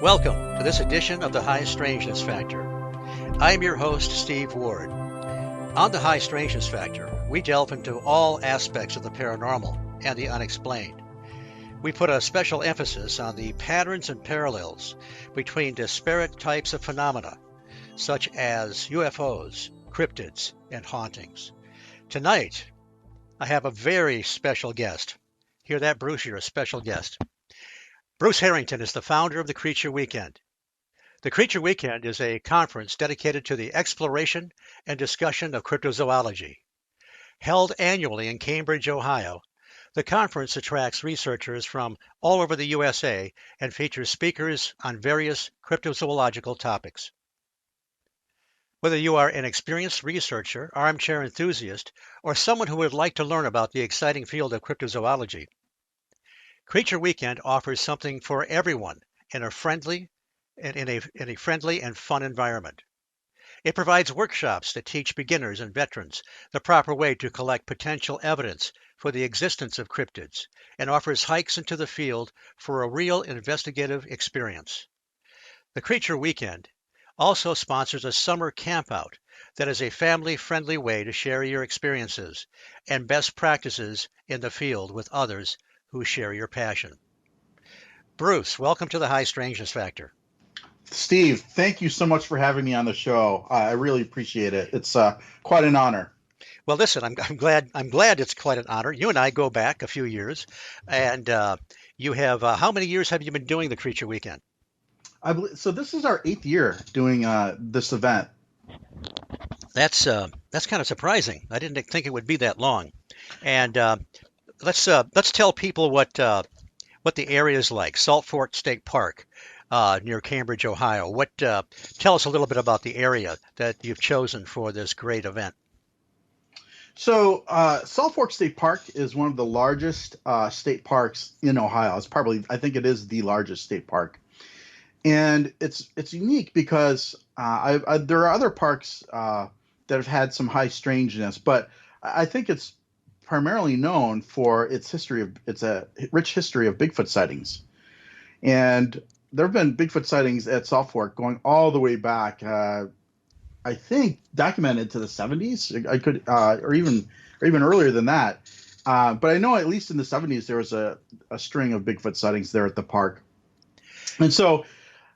Welcome to this edition of the High Strangeness Factor. I am your host, Steve Ward. On the High Strangeness Factor, we delve into all aspects of the paranormal and the unexplained. We put a special emphasis on the patterns and parallels between disparate types of phenomena, such as UFOs, cryptids, and hauntings. Tonight, I have a very special guest. Hear that, Bruce? You're a special guest. Bruce Harrington is the founder of the Creature Weekend. The Creature Weekend is a conference dedicated to the exploration and discussion of cryptozoology. Held annually in Cambridge, Ohio, the conference attracts researchers from all over the USA and features speakers on various cryptozoological topics. Whether you are an experienced researcher, armchair enthusiast, or someone who would like to learn about the exciting field of cryptozoology, Creature Weekend offers something for everyone in a friendly and fun environment. It provides workshops that teach beginners and veterans the proper way to collect potential evidence for the existence of cryptids and offers hikes into the field for a real investigative experience. The Creature Weekend also sponsors a summer campout that is a family-friendly way to share your experiences and best practices in the field with others who share your passion. Bruce, welcome to the High Strangeness Factor. Steve, thank you so much for having me on the show. I really appreciate it. It's quite an honor. Well, listen, I'm glad it's quite an honor. You and I go back a few years, and you have how many years have you been doing the Creature Weekend? I believe so. This is our 8th year doing this event. That's kind of surprising. I didn't think it would be that long. And let's tell people what the area is like. Salt Fork State Park, near Cambridge, Ohio. Tell us a little bit about the area that you've chosen for this great event. So Salt Fork State Park is one of the largest state parks in Ohio. I think it is the largest state park, and it's unique because there are other parks that have had some high strangeness, but I think it's primarily known for its a rich history of Bigfoot sightings. And there have been Bigfoot sightings at Salt Fork going all the way back, I think documented to the 70s. Or even earlier than that. But I know at least in the 70s there was a string of Bigfoot sightings there at the park. And so,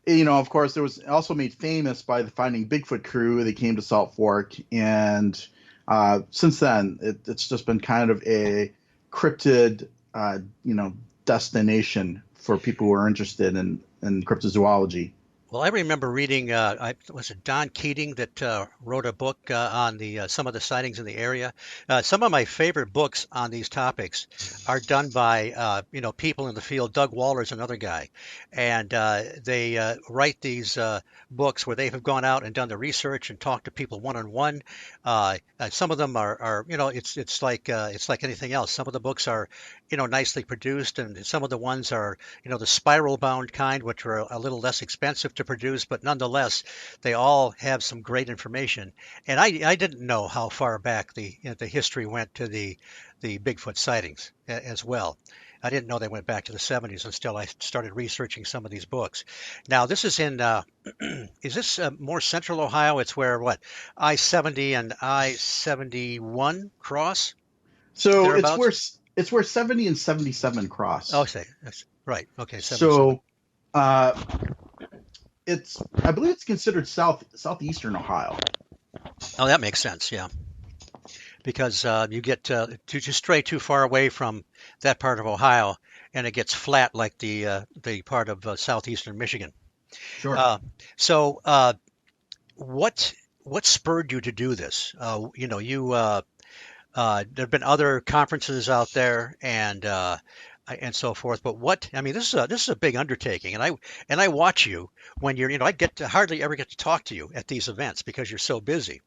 of course, there was also made famous by the Finding Bigfoot crew. They came to Salt Fork, and since then, it's just been kind of a cryptid, destination for people who are interested in cryptozoology. Well, I remember reading, was it Don Keating that wrote a book on some of the sightings in the area? Some of my favorite books on these topics are done by, people in the field. Doug Waller's another guy. And they write these books where they have gone out and done the research and talked to people one-on-one. Some of them are it's like anything else. Some of the books are, nicely produced, and some of the ones are, the spiral-bound kind, which are a little less expensive to produce, but nonetheless, they all have some great information. And I didn't know how far back the history went to the Bigfoot sightings as well. I didn't know they went back to the 70s until I started researching some of these books. Now, this is in, is this more central Ohio? It's where, I-70 and I-71 cross? So it's where 70 and 77 cross. Oh, okay. That's right. Okay. 77. So I believe it's considered southeastern Ohio. Oh, that makes sense. Yeah, because you get to stray too far away from that part of Ohio, and it gets flat like the part of southeastern Michigan. Sure. Uh, so, what what spurred you to do this? You there have been other conferences out there and so forth. But I mean, this is a big undertaking, and I watch you when I get to hardly ever get to talk to you at these events because you're so busy,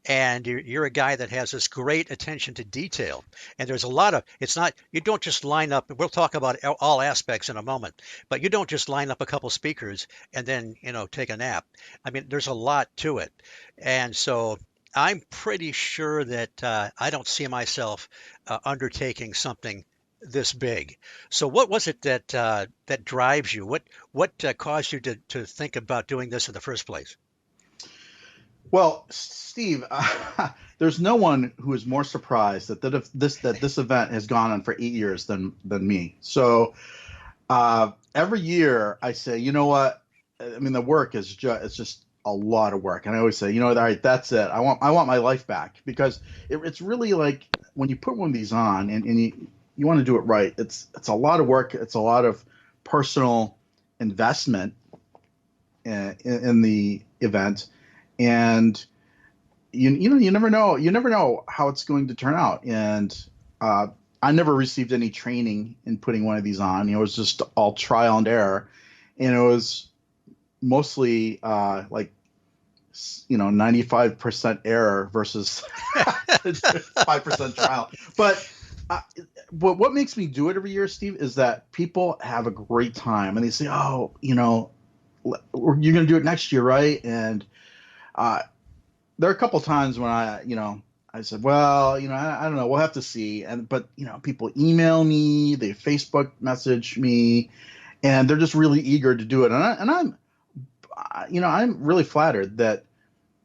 and you're a guy that has this great attention to detail. And there's a lot of it's not you don't just line up. We'll talk about all aspects in a moment, but you don't just line up a couple speakers and then take a nap. I mean, there's a lot to it, and so. I'm pretty sure that I don't see myself undertaking something this big. So, what was it that drives you? What caused you to think about doing this in the first place? Well, Steve, there's no one who is more surprised that this event has gone on for 8 years than me. So every year I say, you know what? I mean, the work is just a lot of work, and I always say, all right, that's it. I want my life back because it's really like when you put one of these on and you want to do it right. It's a lot of work. It's a lot of personal investment in the event, and you never know how it's going to turn out. And I never received any training in putting one of these on. It was just all trial and error, and it was mostly 95% error versus 5% trial. But what makes me do it every year, Steve, is that people have a great time and they say, oh, you're going to do it next year, right? And there are a couple times when I said, well, I don't know, we'll have to see. But people email me, they Facebook message me, and they're just really eager to do it. I'm really flattered that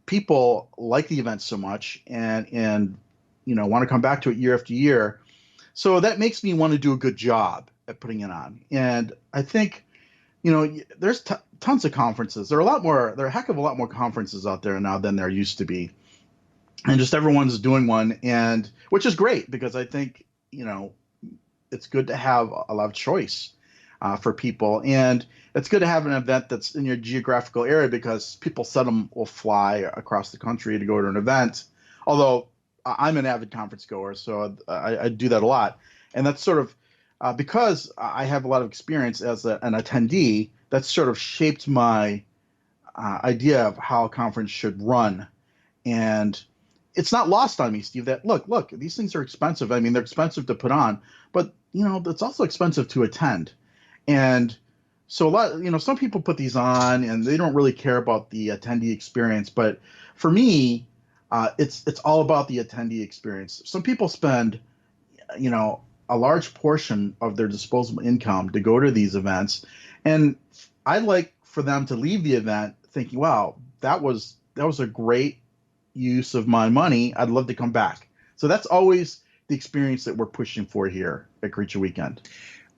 people like the event so much and want to come back to it year after year. So that makes me want to do a good job at putting it on. And I think, there's tons of conferences. There are a heck of a lot more conferences out there now than there used to be. And just everyone's doing one, and which is great because I think, it's good to have a lot of choice for people. And it's good to have an event that's in your geographical area because people seldom will fly across the country to go to an event. Although I'm an avid conference goer, so I do that a lot. And that's sort of because I have a lot of experience as an attendee, that's sort of shaped my idea of how a conference should run. And it's not lost on me, Steve, that look, these things are expensive. I mean, they're expensive to put on, but it's also expensive to attend. And so some people put these on and they don't really care about the attendee experience. But for me, it's all about the attendee experience. Some people spend, a large portion of their disposable income to go to these events. And I'd like for them to leave the event thinking, wow, that was a great use of my money. I'd love to come back. So that's always the experience that we're pushing for here at Creature Weekend.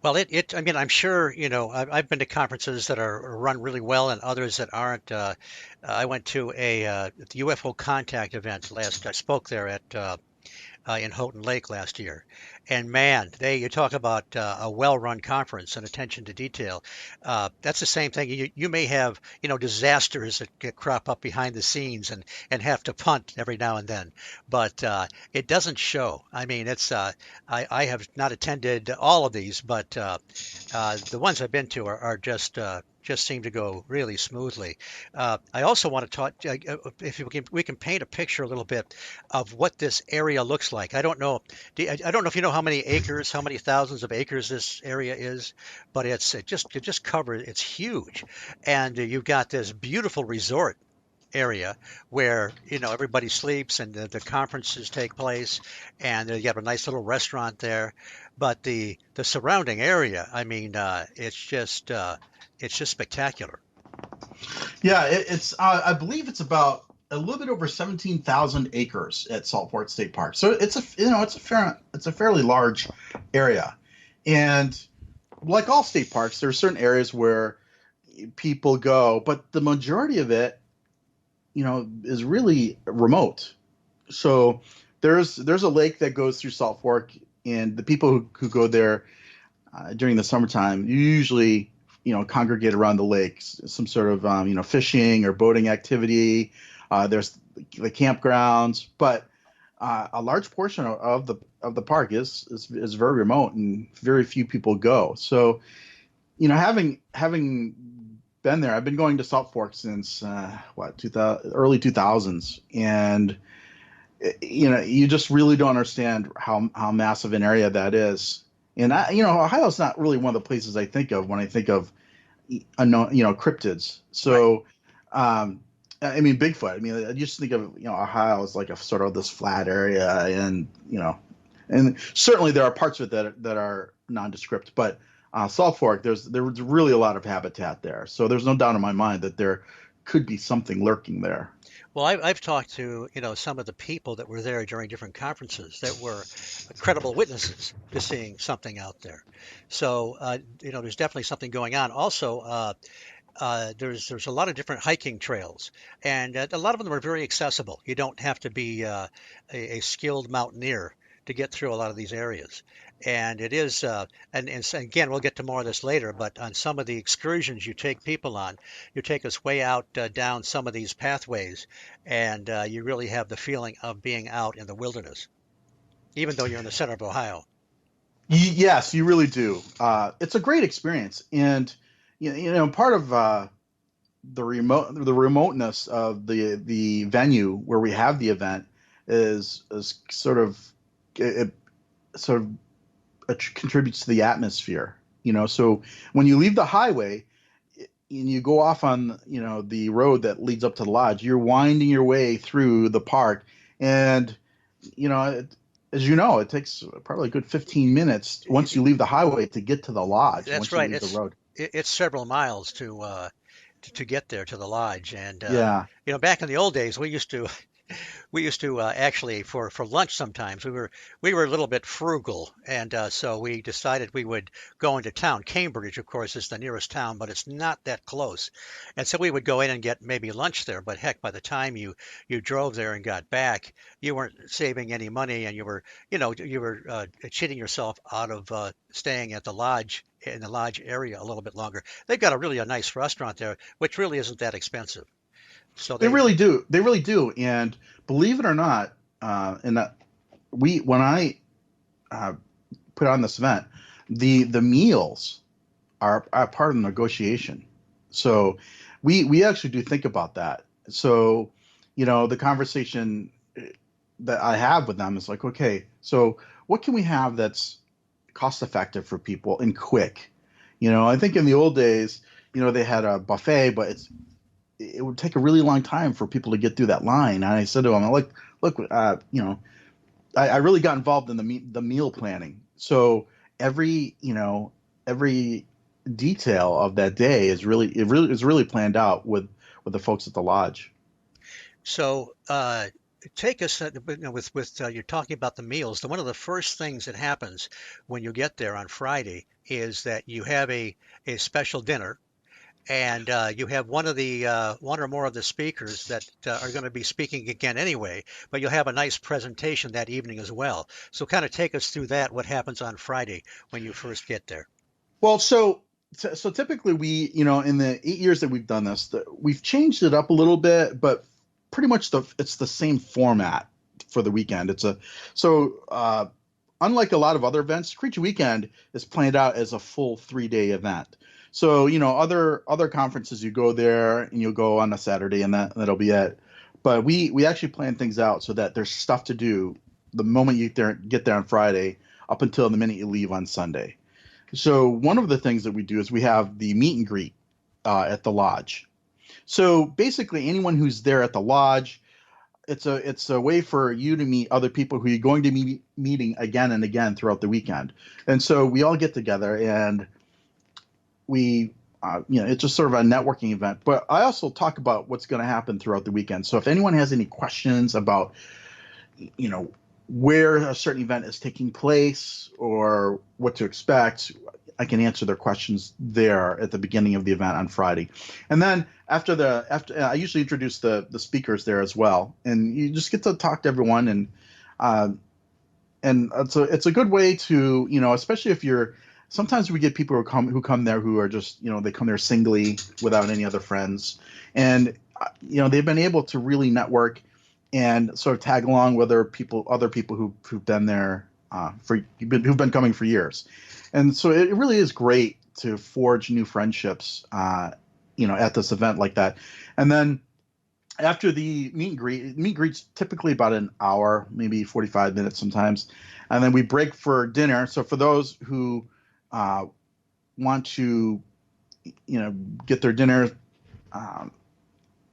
Well, I mean, I'm sure, I've been to conferences that are run really well and others that aren't. I went to the UFO Contact event I spoke there in Houghton Lake last year. And man, you talk about a well-run conference and attention to detail. That's the same thing. You may have, disasters that crop up behind the scenes and have to punt every now and then, but it doesn't show. I mean, I have not attended all of these, but the ones I've been to are just seem to go really smoothly. I also want to talk, if we can paint a picture a little bit of what this area looks like. I don't know if you know how many acres, how many thousands of acres this area is, but it just covers. It's huge, and you've got this beautiful resort area where everybody sleeps and the conferences take place, and you have a nice little restaurant there. But the surrounding area, I mean, it's just spectacular. Yeah, it's I believe it's about a little bit over 17,000 acres at Saltport State Park. So it's a fairly large area, and like all state parks, there are certain areas where people go, but the majority of it, is really remote. So there's a lake that goes through Salt Fork, and the people who go there during the summertime usually congregate around the lake, some sort of fishing or boating activity. There's the campgrounds, but a large portion of the park is very remote, and very few people go. So having been there, I've been going to Salt Fork since 2000, early 2000s, and you just really don't understand how massive an area that is. And Ohio's not really one of the places I think of when I think of unknown, cryptids. So, right. I mean, Bigfoot. I mean, I used to think of Ohio as like a sort of this flat area, and and certainly there are parts of it that are nondescript, but Salt Fork, there's really a lot of habitat there. So there's no doubt in my mind that there could be something lurking there. Well, I've talked to some of the people that were there during different conferences that were credible witnesses to seeing something out there. So there's definitely something going on. Also, there's a lot of different hiking trails, and a lot of them are very accessible. You don't have to be a skilled mountaineer to get through a lot of these areas. And it is, and again, we'll get to more of this later, but on some of the excursions you take people on, you take us way out down some of these pathways, and you really have the feeling of being out in the wilderness, even though you're in the center of Ohio. Yes, you really do. It's a great experience, and part of the remoteness of the venue where we have the event is sort of it sort of contributes to the atmosphere. So when you leave the highway and you go off on the road that leads up to the lodge, you're winding your way through the park, and it takes probably a good 15 minutes once you leave the highway to get to the lodge. That's once you right. leave the road. It's several miles to get there to the lodge, and Yeah. back in the old days, we used to actually for lunch sometimes we were a little bit frugal, and so we decided we would go into town. Cambridge, of course, is the nearest town, but it's not that close, and so we would go in and get maybe lunch there. But heck, by the time you drove there and got back, you weren't saving any money, and you were cheating yourself out of staying at the lodge in the lodge area a little bit longer. They've got a nice restaurant there, which really isn't that expensive. So They really do. They really do. And believe it or not, when I put on this event, the meals are part of the negotiation. So we actually do think about that. So the conversation that I have with them is like, okay, so what can we have that's cost effective for people and quick? I think in the old days, they had a buffet, but it would take a really long time for people to get through that line. And I said to him, look, I really got involved in the meal planning. So every detail of that day is really planned out with the folks at the lodge. So take us with you're talking about the meals. One of the first things that happens when you get there on Friday is that you have a special dinner. And you have one or more of the speakers that are going to be speaking again anyway, but you'll have a nice presentation that evening as well. So kind of take us through that, what happens on Friday when you first get there. Well, so typically we, in the 8 years that we've done this, we've changed it up a little bit, but pretty much it's the same format for the weekend. Unlike a lot of other events, Creature Weekend is planned out as a full 3-day event. So, other conferences, you go there and you'll go on a Saturday and that'll be it. But we actually plan things out so that there's stuff to do the moment you get there on Friday up until the minute you leave on Sunday. So one of the things that we do is we have the meet and greet at the lodge. So basically anyone who's there at the lodge, it's a way for you to meet other people who you're going to be meeting again and again throughout the weekend. And so we all get together and we, it's just sort of a networking event. But I also talk about what's going to happen throughout the weekend. So if anyone has any questions about, where a certain event is taking place or what to expect, I can answer their questions there at the beginning of the event on Friday. And then after I usually introduce the speakers there as well, and you just get to talk to everyone, uh, and it's a good way to, especially if you're, sometimes we get people who come there who are just, they come there singly without any other friends, and they've been able to really network and sort of tag along with other people who've been there who've been coming for years. And so it really is great to forge new friendships at this event like that. And then after the meet and greet's typically about an hour, maybe 45 minutes sometimes, and then we break for dinner. So for those who want to get their dinner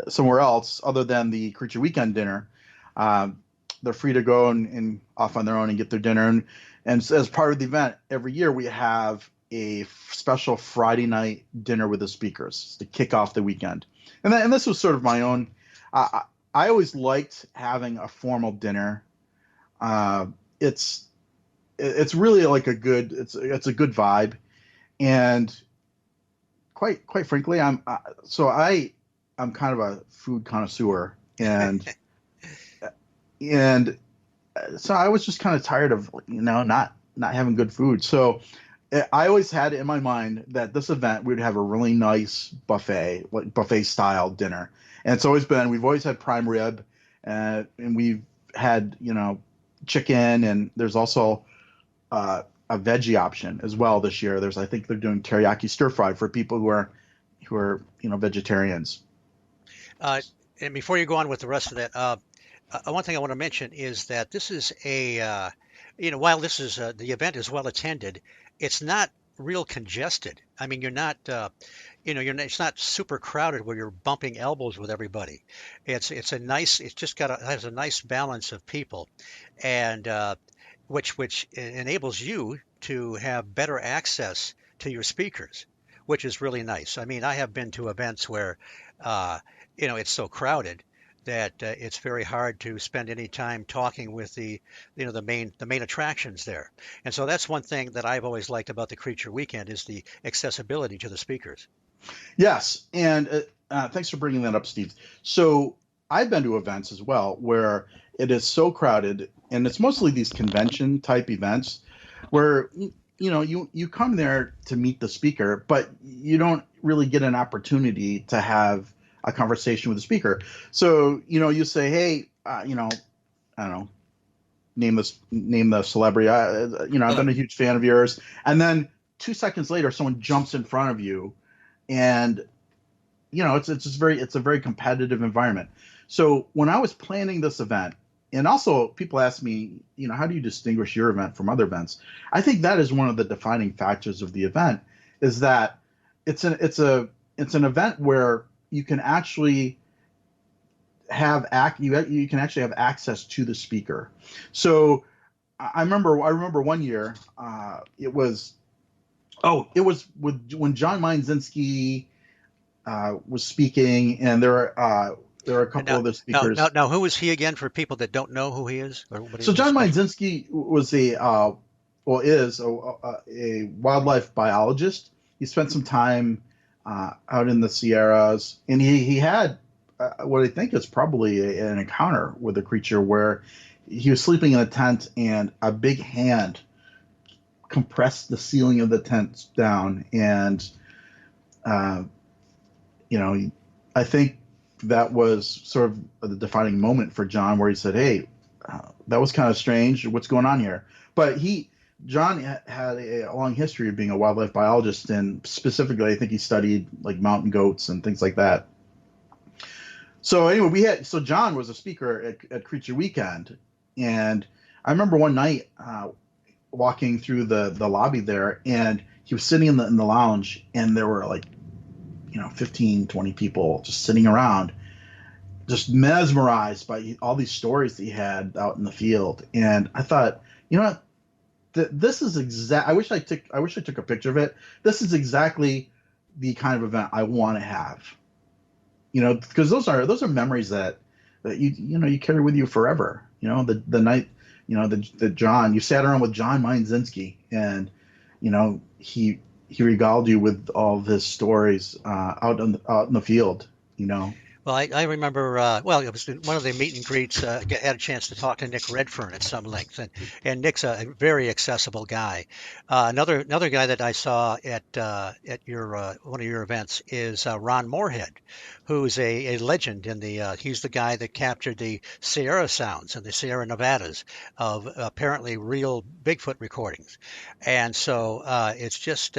somewhere else other than the Creature Weekend dinner, they're free to go and off on their own and get their dinner. And as part of the event, every year we have a special Friday night dinner with the speakers to kick off the weekend. And this was sort of my own. I always liked having a formal dinner. It's really like a good vibe, and quite frankly, I'm kind of a food connoisseur, and so I was just kind of tired of not having good food. So I always had it in my mind that this event we would have a really nice buffet, like buffet style dinner. And it's always been, we've always had prime rib, and we've had, chicken, and there's also a veggie option as well this year. I think they're doing teriyaki stir fry for people who are vegetarians. And before you go on with the rest of that, one thing I want to mention is that this is while this is the event is well attended, it's not real congested. I mean, you're not, it's not super crowded where you're bumping elbows with everybody. It's just has a nice balance of people, and which enables you to have better access to your speakers, which is really nice. I mean, I have been to events where, it's so crowded that it's very hard to spend any time talking with the main attractions there. And so that's one thing that I've always liked about the Creature Weekend is the accessibility to the speakers. Yes, and thanks for bringing that up, Steve. So I've been to events as well where it is so crowded, and it's mostly these convention type events where you come there to meet the speaker, but you don't really get an opportunity to have a conversation with the speaker. So, you say, hey, I don't know, name the celebrity. I've been a huge fan of yours. And then 2 seconds later, someone jumps in front of you, and, it's a very competitive environment. So when I was planning this event, and also people ask me, how do you distinguish your event from other events? I think that is one of the defining factors of the event, is that it's an event where you can actually have you can actually have access to the speaker. So I remember one year it was when John Meinzinski was speaking, and there are a couple of the speakers. Now, who is he again for people that don't know who he is? So John Meinzinski was is a wildlife biologist. He spent some time out in the Sierras, and he had what I think is probably an encounter with a creature where he was sleeping in a tent, and a big hand compressed the ceiling of the tent down, and I think that was sort of the defining moment for John, where he said, hey, that was kind of strange, what's going on here? But John had a long history of being a wildlife biologist, and specifically, I think he studied like mountain goats and things like that. So anyway, John was a speaker at Creature Weekend, and I remember one night walking through the lobby there, and he was sitting in the lounge, and there were like 15, 20 people just sitting around, just mesmerized by all these stories that he had out in the field. And I thought, what? This is I wish I took a picture of it. This is exactly the kind of event I want to have. Because those are memories that you carry with you forever. The night, the John, you sat around with John Meinzinski, and he he regaled you with all of his stories out in the field. You know. Well, I remember, well, it was one of the meet and greets. Had a chance to talk to Nick Redfern at some length, and Nick's a very accessible guy. Another guy that I saw at your one of your events is Ron Moorhead, who's a legend in the. He's the guy that captured the Sierra sounds and the Sierra Nevadas of apparently real Bigfoot recordings, and so it's just.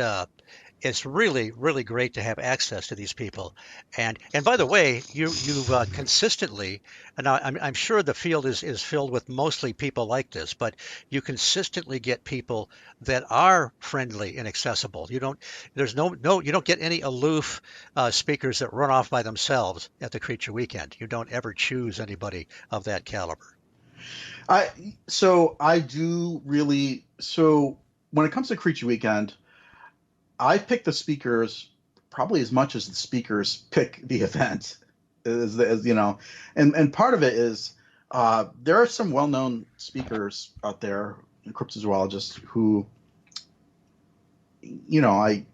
It's really, really great to have access to these people. And by the way, you've consistently, and I'm sure the field is filled with mostly people like this, but you consistently get people that are friendly and accessible. There's you don't get any aloof speakers that run off by themselves at the Creature Weekend. You don't ever choose anybody of that caliber. I do really. So when it comes to Creature Weekend, I pick the speakers probably as much as the speakers pick the event, as you know, and part of it is there are some well-known speakers out there, cryptozoologists, who, you know, I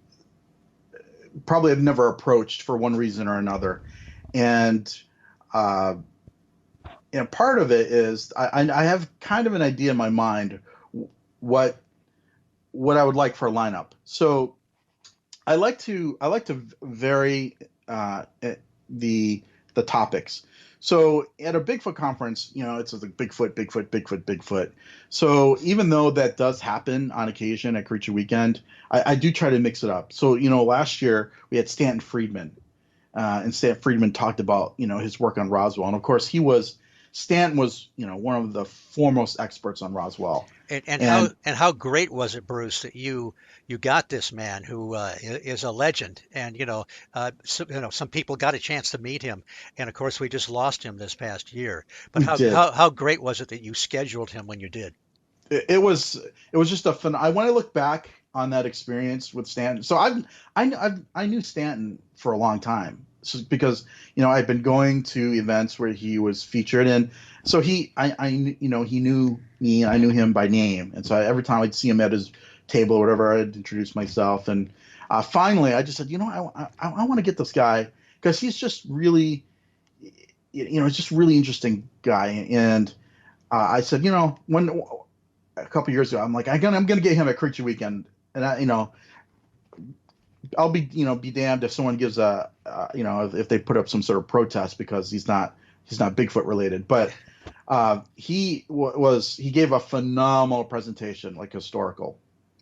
probably have never approached for one reason or another, and part of it is I have kind of an idea in my mind what I would like for a lineup. So I like to vary the topics. So at a Bigfoot conference, you know, it's like Bigfoot, Bigfoot, Bigfoot, Bigfoot. So even though that does happen on occasion at Creature Weekend, I do try to mix it up. So, you know, last year we had Stanton Friedman, and Stanton Friedman talked about, you know, his work on Roswell, and of course Stanton was, you know, one of the foremost experts on Roswell. And how great was it, Bruce, that you got this man who is a legend, and some people got a chance to meet him, and of course we just lost him this past year. But We did. how great was it that you scheduled him when you did? It was just a fun. I want to look back on that experience with Stanton. So I knew Stanton for a long time, because, you know, I've been going to events where he was featured, and so he knew me, I knew him by name, and so every time I'd see him at his table or whatever, I'd introduce myself, and finally I just said, you know, I want to get this guy because he's just really, you know, it's just really interesting guy, and I said, you know, when a couple years ago, I'm like, I'm gonna get him at Creature Weekend, and I'll be damned if someone gives if they put up some sort of protest because he's not Bigfoot related, but he gave a phenomenal presentation, like historical,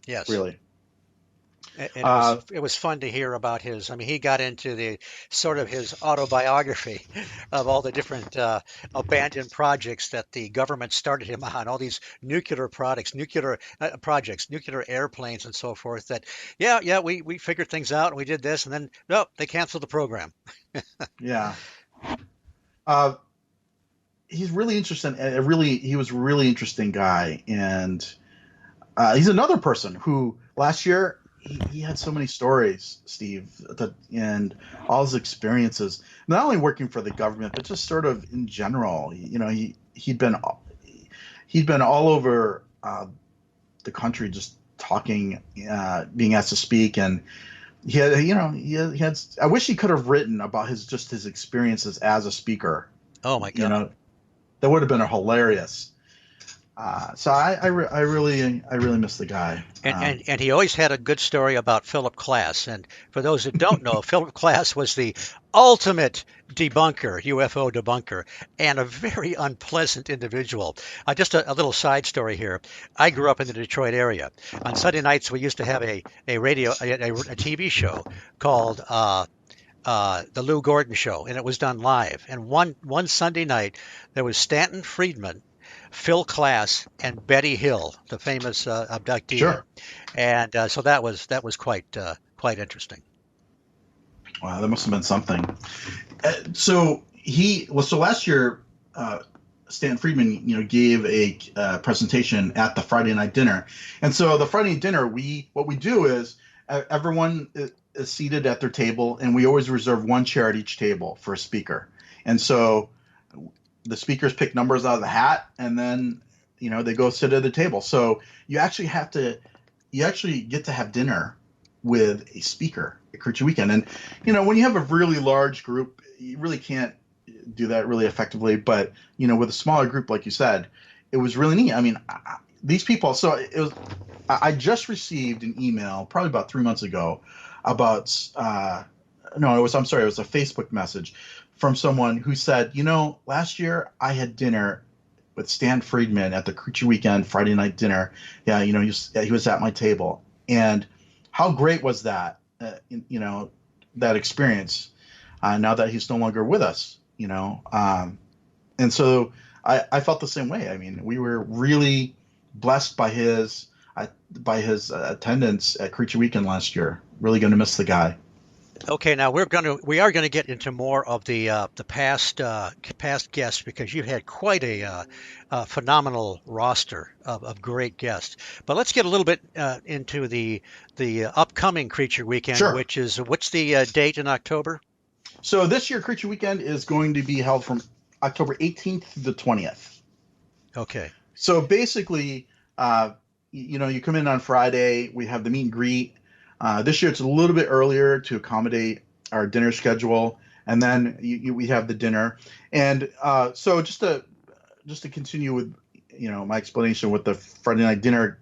Yes. really. And it was fun to hear about his. I mean, he got into the sort of his autobiography of all the different abandoned projects that the government started him on, all these nuclear projects, nuclear airplanes, and so forth. That we figured things out and we did this, and then no, they canceled the program. Yeah. He's really interesting. He was a really interesting guy, and he's another person who last year he had so many stories, Steve, and all his experiences, not only working for the government, but just sort of in general. You know, he'd been all over the country, just talking, being asked to speak, and he had. I wish he could have written about his experiences as a speaker. Oh my God. You know, that would have been a hilarious. So I really miss the guy. And he always had a good story about Philip Klass. And for those that don't know, Philip Klass was the ultimate debunker, UFO debunker, and a very unpleasant individual. Just a little side story here. I grew up in the Detroit area. On Sunday nights, we used to have a TV show called the Lou Gordon Show, and it was done live. And one Sunday night, there was Stanton Friedman, Phil Klass, and Betty Hill, the famous abductee. Sure. And so that was quite interesting. Wow, that must have been something. So last year, Stanton Friedman, you know, gave a presentation at the Friday night dinner, and so the Friday night dinner, what we do is everyone is seated at their table, and we always reserve one chair at each table for a speaker, and so the speakers pick numbers out of the hat, and then, you know, they go sit at the table. So you actually get to have dinner with a speaker at Creature Weekend. And when you have a really large group, you really can't do that really effectively. But with a smaller group, like you said, it was really neat. I mean, these people. So it was. I just received an email probably about 3 months ago about. No, it was. I'm sorry. It was a Facebook message from someone who said, last year I had dinner with Stan Friedman at the Creature Weekend Friday night dinner. Yeah, he was at my table, and how great was that? That experience. Now that he's no longer with us, and so I felt the same way. I mean, we were really blessed by his attendance at Creature Weekend last year. Really going to miss the guy. Okay, now we are gonna get into more of the past guests because you had quite a phenomenal roster of great guests. But let's get a little bit into the upcoming Creature Weekend, Sure. which is what's the date in October? So this year, Creature Weekend is going to be held from October 18th to the 20th. Okay. So basically, you come in on Friday. We have the meet and greet. This year it's a little bit earlier to accommodate our dinner schedule, and then we have the dinner. And so just to continue with my explanation what the Friday night dinner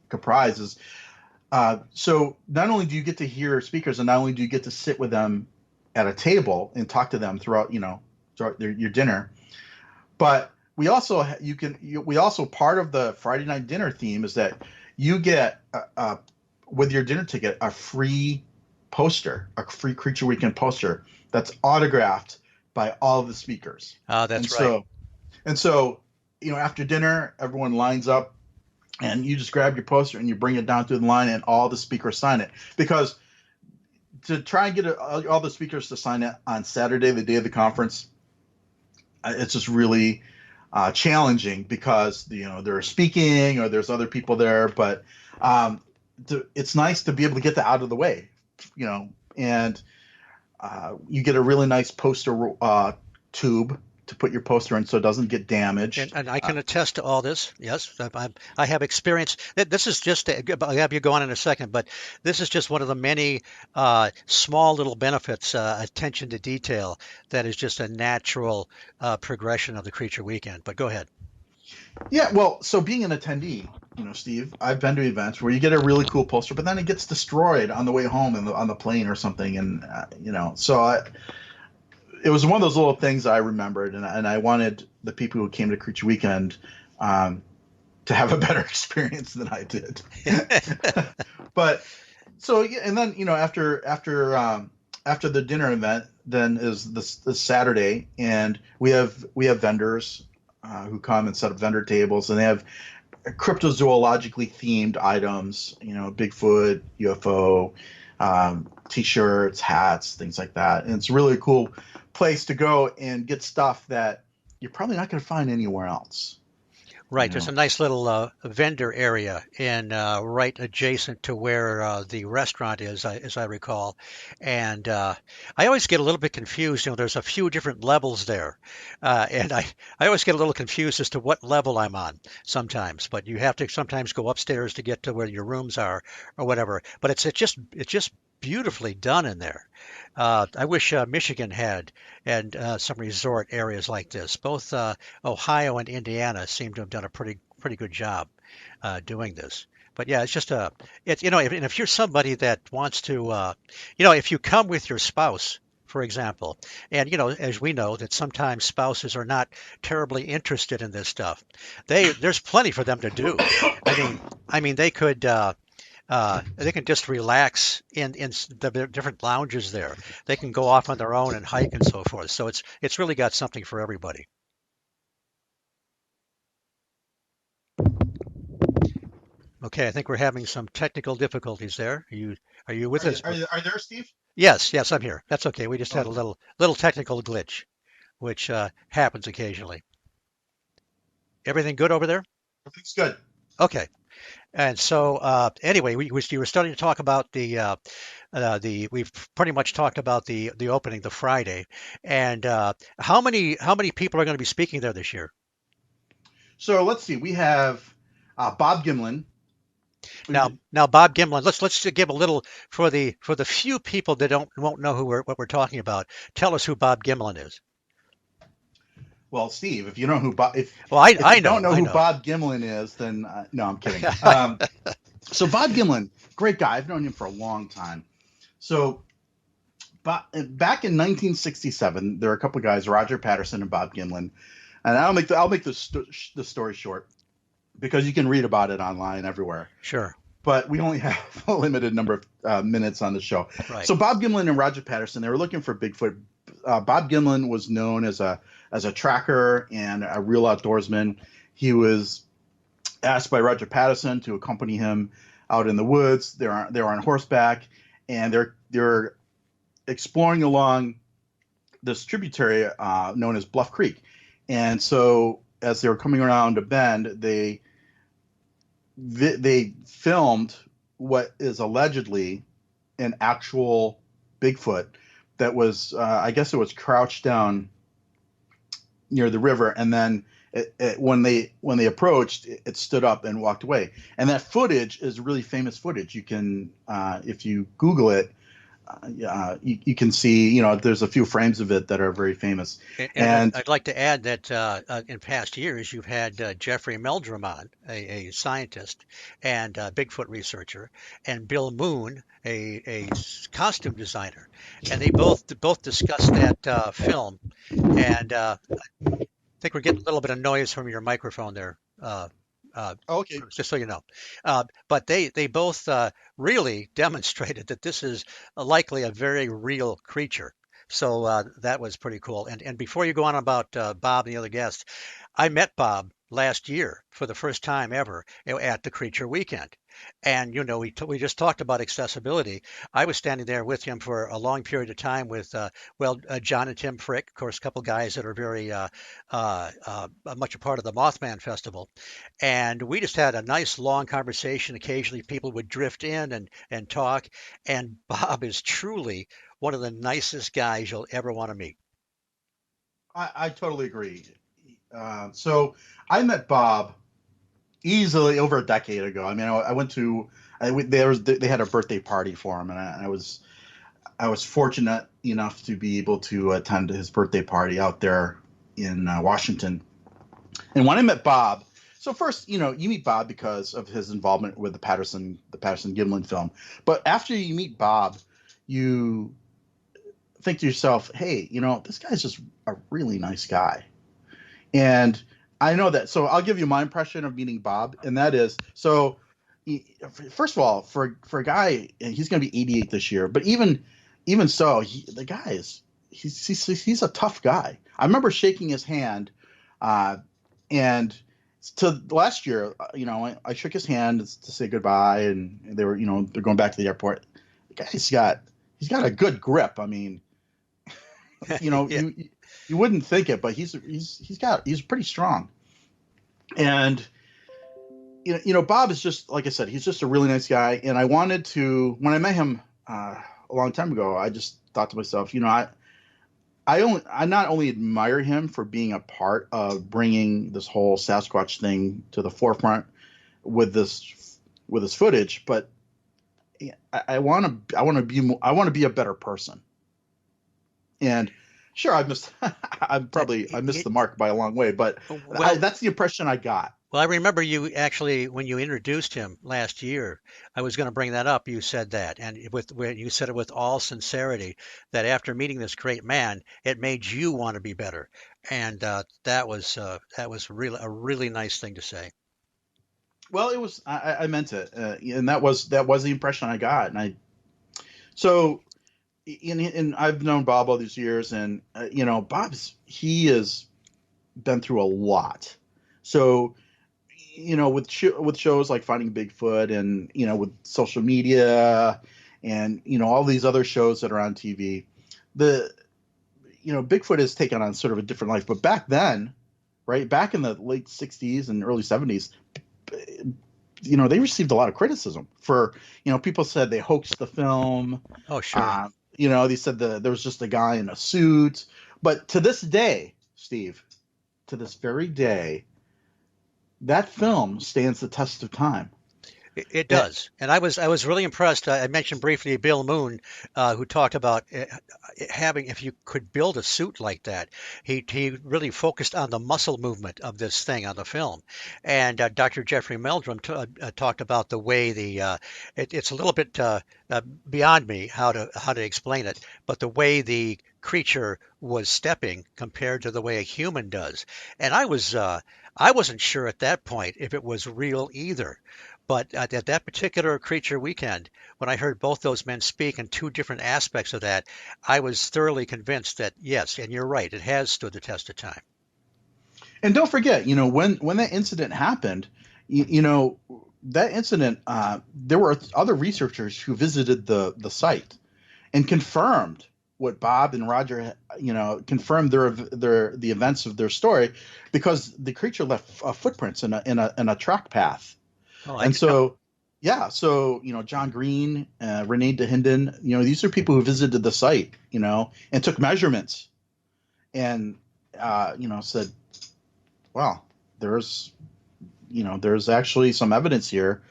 comprises. So not only do you get to hear speakers, and not only do you get to sit with them at a table and talk to them throughout your dinner, but we also part of the Friday night dinner theme is that you get with your dinner ticket a free poster, a free Creature Weekend poster that's autographed by all of the speakers. And That's right. so after dinner, everyone lines up and you just grab your poster and you bring it down through the line and all the speakers sign it. Because to try and get all the speakers to sign it on Saturday, the day of the conference, it's just really challenging because they're speaking or there's other people there. But it's nice to be able to get that out of the way, and you get a really nice poster tube to put your poster in so it doesn't get damaged. And I can attest to all this. Yes, I have experience. This is just, I'll have you go on in a second, but this is just one of the many small little benefits, attention to detail, that is just a natural progression of the Creature Weekend. But go ahead. Yeah, well, so being an attendee, Steve, I've been to events where you get a really cool poster, but then it gets destroyed on the way home on the plane or something, and it was one of those little things I remembered, and I wanted the people who came to Creature Weekend to have a better experience than I did. But so yeah, and then after the dinner event, then is this Saturday, and we have vendors who come and set up vendor tables, and they have cryptozoologically themed items, Bigfoot, UFO, T-shirts, hats, things like that. And it's a really cool place to go and get stuff that you're probably not going to find anywhere else. Right, there's a nice little vendor area in right adjacent to where the restaurant is, as I recall. And I always get a little bit confused. There's a few different levels there, and I always get a little confused as to what level I'm on sometimes. But you have to sometimes go upstairs to get to where your rooms are or whatever. But it's just beautifully done in there. I wish Michigan had and some resort areas like this. Both Ohio and Indiana seem to have done a pretty good job doing this. But yeah, it's just it's if you're somebody that wants to, if you come with your spouse, for example, and as we know that sometimes spouses are not terribly interested in this stuff, there's plenty for them to do. I mean, they can just relax in the different lounges there. They can go off on their own and hike and so forth. So it's really got something for everybody. Okay, I think we're having some technical difficulties there. Are you with us? Are there, Steve? Yes, I'm here. That's okay. We just had a Okay. little technical glitch, which happens occasionally. Everything good over there? Everything's good. Okay. And so anyway, you were starting to talk about we've pretty much talked about the opening, the Friday, and how many people are going to be speaking there this year? So let's see. We have Bob Gimlin, Now, Bob Gimlin. Let's give a little for the few people that won't know what we're talking about. Tell us who Bob Gimlin is. Well, Steve, if you know who Bob, Well, if I you don't know, know I who know. Bob Gimlin is, then no, I'm kidding. So Bob Gimlin, great guy. I've known him for a long time. So back in 1967, there were a couple of guys, Roger Patterson and Bob Gimlin, and I'll make the story short because you can read about it online everywhere. Sure. But we only have a limited number of minutes on the show. Right. So Bob Gimlin and Roger Patterson, they were looking for Bigfoot. Bob Gimlin was known as a tracker and a real outdoorsman. He was asked by Roger Patterson to accompany him out in the woods. They were on horseback, and they're exploring along this tributary known as Bluff Creek. And so as they were coming around a bend, they filmed what is allegedly an actual Bigfoot that was, I guess it was crouched down near the river, and then when they approached, it stood up and walked away. And that footage is really famous footage. You can, if you Google it, you can see, there's a few frames of it that are very famous. And I'd like to add that in past years, you've had Jeffrey Meldrum on, a scientist and Bigfoot researcher, and Bill Moon, a costume designer, and they both discussed that film. And I think we're getting a little bit of noise from your microphone there. Okay. Just so you know. But they both really demonstrated that this is likely a very real creature. So that was pretty cool. And before you go on about Bob and the other guests, I met Bob last year for the first time ever at the Creature Weekend. And we just talked about accessibility. I was standing there with him for a long period of time with John and Tim Frick, of course, a couple guys that are very much a part of the Mothman Festival, and we just had a nice long conversation. Occasionally, people would drift in and talk. And Bob is truly one of the nicest guys you'll ever want to meet. I totally agree. So I met Bob easily over a decade ago. I mean, I went to they had a birthday party for him, and I was fortunate enough to be able to attend his birthday party out there in Washington. And when I met Bob, so first, you meet Bob because of his involvement with the Patterson Gimlin film. But after you meet Bob, you think to yourself, hey, this guy's just a really nice guy. And I know that. So I'll give you my impression of meeting Bob, and that is, so first of all, for a guy, he's going to be 88 this year, but even so, the guy he's a tough guy. I remember shaking his hand, and to last year, I shook his hand to say goodbye, and they were, they're going back to the airport. The guy's got a good grip. I mean, Yeah. you wouldn't think it, but he's pretty strong. And Bob is just, like I said, he's just a really nice guy. And I wanted to, when I met him a long time ago, I just thought to myself, I not only admire him for being a part of bringing this whole Sasquatch thing to the forefront with this footage, but I want to be a better person. And sure, I missed the mark by a long way, but that's the impression I got. Well, I remember you actually, when you introduced him last year, I was going to bring that up. You said that, and you said it with all sincerity, that after meeting this great man, it made you want to be better, and that was really a really nice thing to say. Well, it was, I meant it, and that was the impression I got, and so. And I've known Bob all these years, and he has been through a lot. So, with shows like Finding Bigfoot, and with social media, and all these other shows that are on TV, Bigfoot has taken on sort of a different life. But back then, right back in the late '60s and early '70s, they received a lot of criticism for, people said they hoaxed the film. Oh, sure. They said there was just a guy in a suit. But to this day, Steve, to this very day, that film stands the test of time. It It, does, and I was really impressed. I mentioned briefly Bill Moon, who talked about having if you could build a suit like that. He really focused on the muscle movement of this thing on the film, and Dr. Jeffrey Meldrum talked about the way it's a little bit beyond me how to explain it, but the way the creature was stepping compared to the way a human does, and I wasn't sure at that point if it was real either. But at that particular creature weekend, when I heard both those men speak in two different aspects of that, I was thoroughly convinced that yes, and you're right, it has stood the test of time. and don't forget, when that incident happened, you know, that incident, there were other researchers who visited the site and confirmed what Bob and Roger, confirmed the events of their story, because the creature left footprints in a track path. Oh, I And didn't know. so, yeah, so John Green, Renee DeHinden, these are people who visited the site, and took measurements, and said, well, there's there's actually some evidence here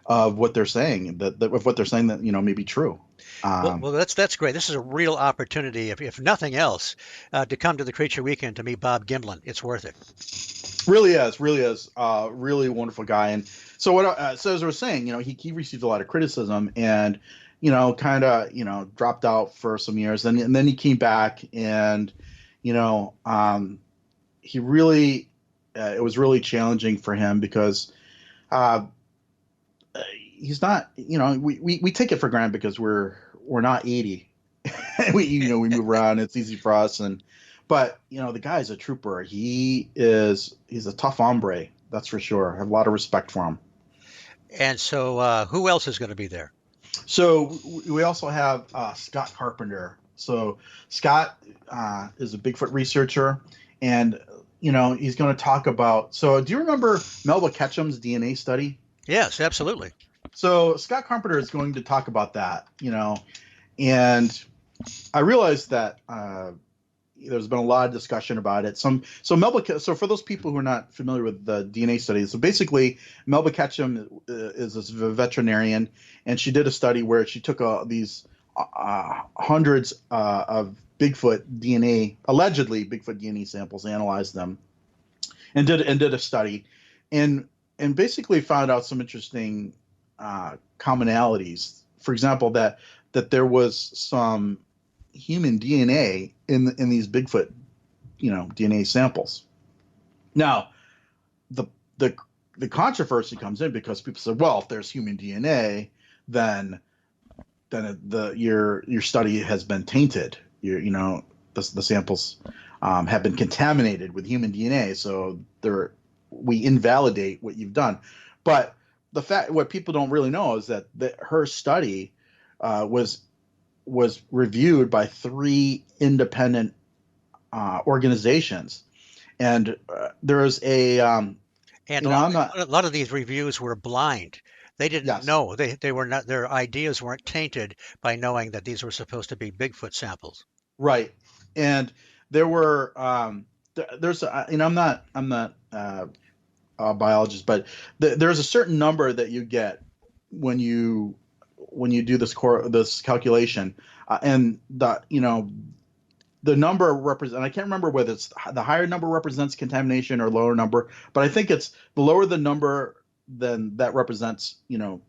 of what they're saying, that may be true. Well, Um, well, that's great. This is a real opportunity, if nothing else, to come to the Creature Weekend to meet Bob Gimlin. It's worth it. really is, really wonderful guy. And so so as I was saying, he received a lot of criticism, and kind of dropped out for some years, and then he came back, and you know um, he really it was really challenging for him, because uh, he's not, we take it for granted because we're not 80. We move around, it's easy for us. And but the guy's a trooper. He's a tough hombre, that's for sure. I have a lot of respect for him. And so, who else is going to be there? So we also have Scott Carpenter. So Scott is a Bigfoot researcher, and he's going to talk about. So do you remember Melba Ketchum's DNA study? Yes, absolutely. So Scott Carpenter is going to talk about that. And I realized that there's been a lot of discussion about it. So for those people who are not familiar with the DNA studies, so basically Melba Ketchum is a veterinarian, and she did a study where she took these hundreds of Bigfoot DNA, allegedly Bigfoot DNA samples, analyzed them, and did a study, and basically found out some interesting commonalities. For example, that there was some human DNA in these Bigfoot, DNA samples. Now, the the the controversy comes in because people say, well, if there's human DNA, then your study has been tainted. The samples have been contaminated with human DNA, so we invalidate what you've done. But what people don't really know is that her study was reviewed by three independent organizations, and there is a And I'm not. a lot of these reviews were blind. They didn't Yes, know. They were not. Their ideas weren't tainted by knowing that these were supposed to be Bigfoot samples. right. And there were there's I'm not a biologist, but there's a certain number that you get when you do this calculation, and the number represent. I can't remember whether it's the higher number represents contamination or lower number, but I think it's the lower the number, then that represents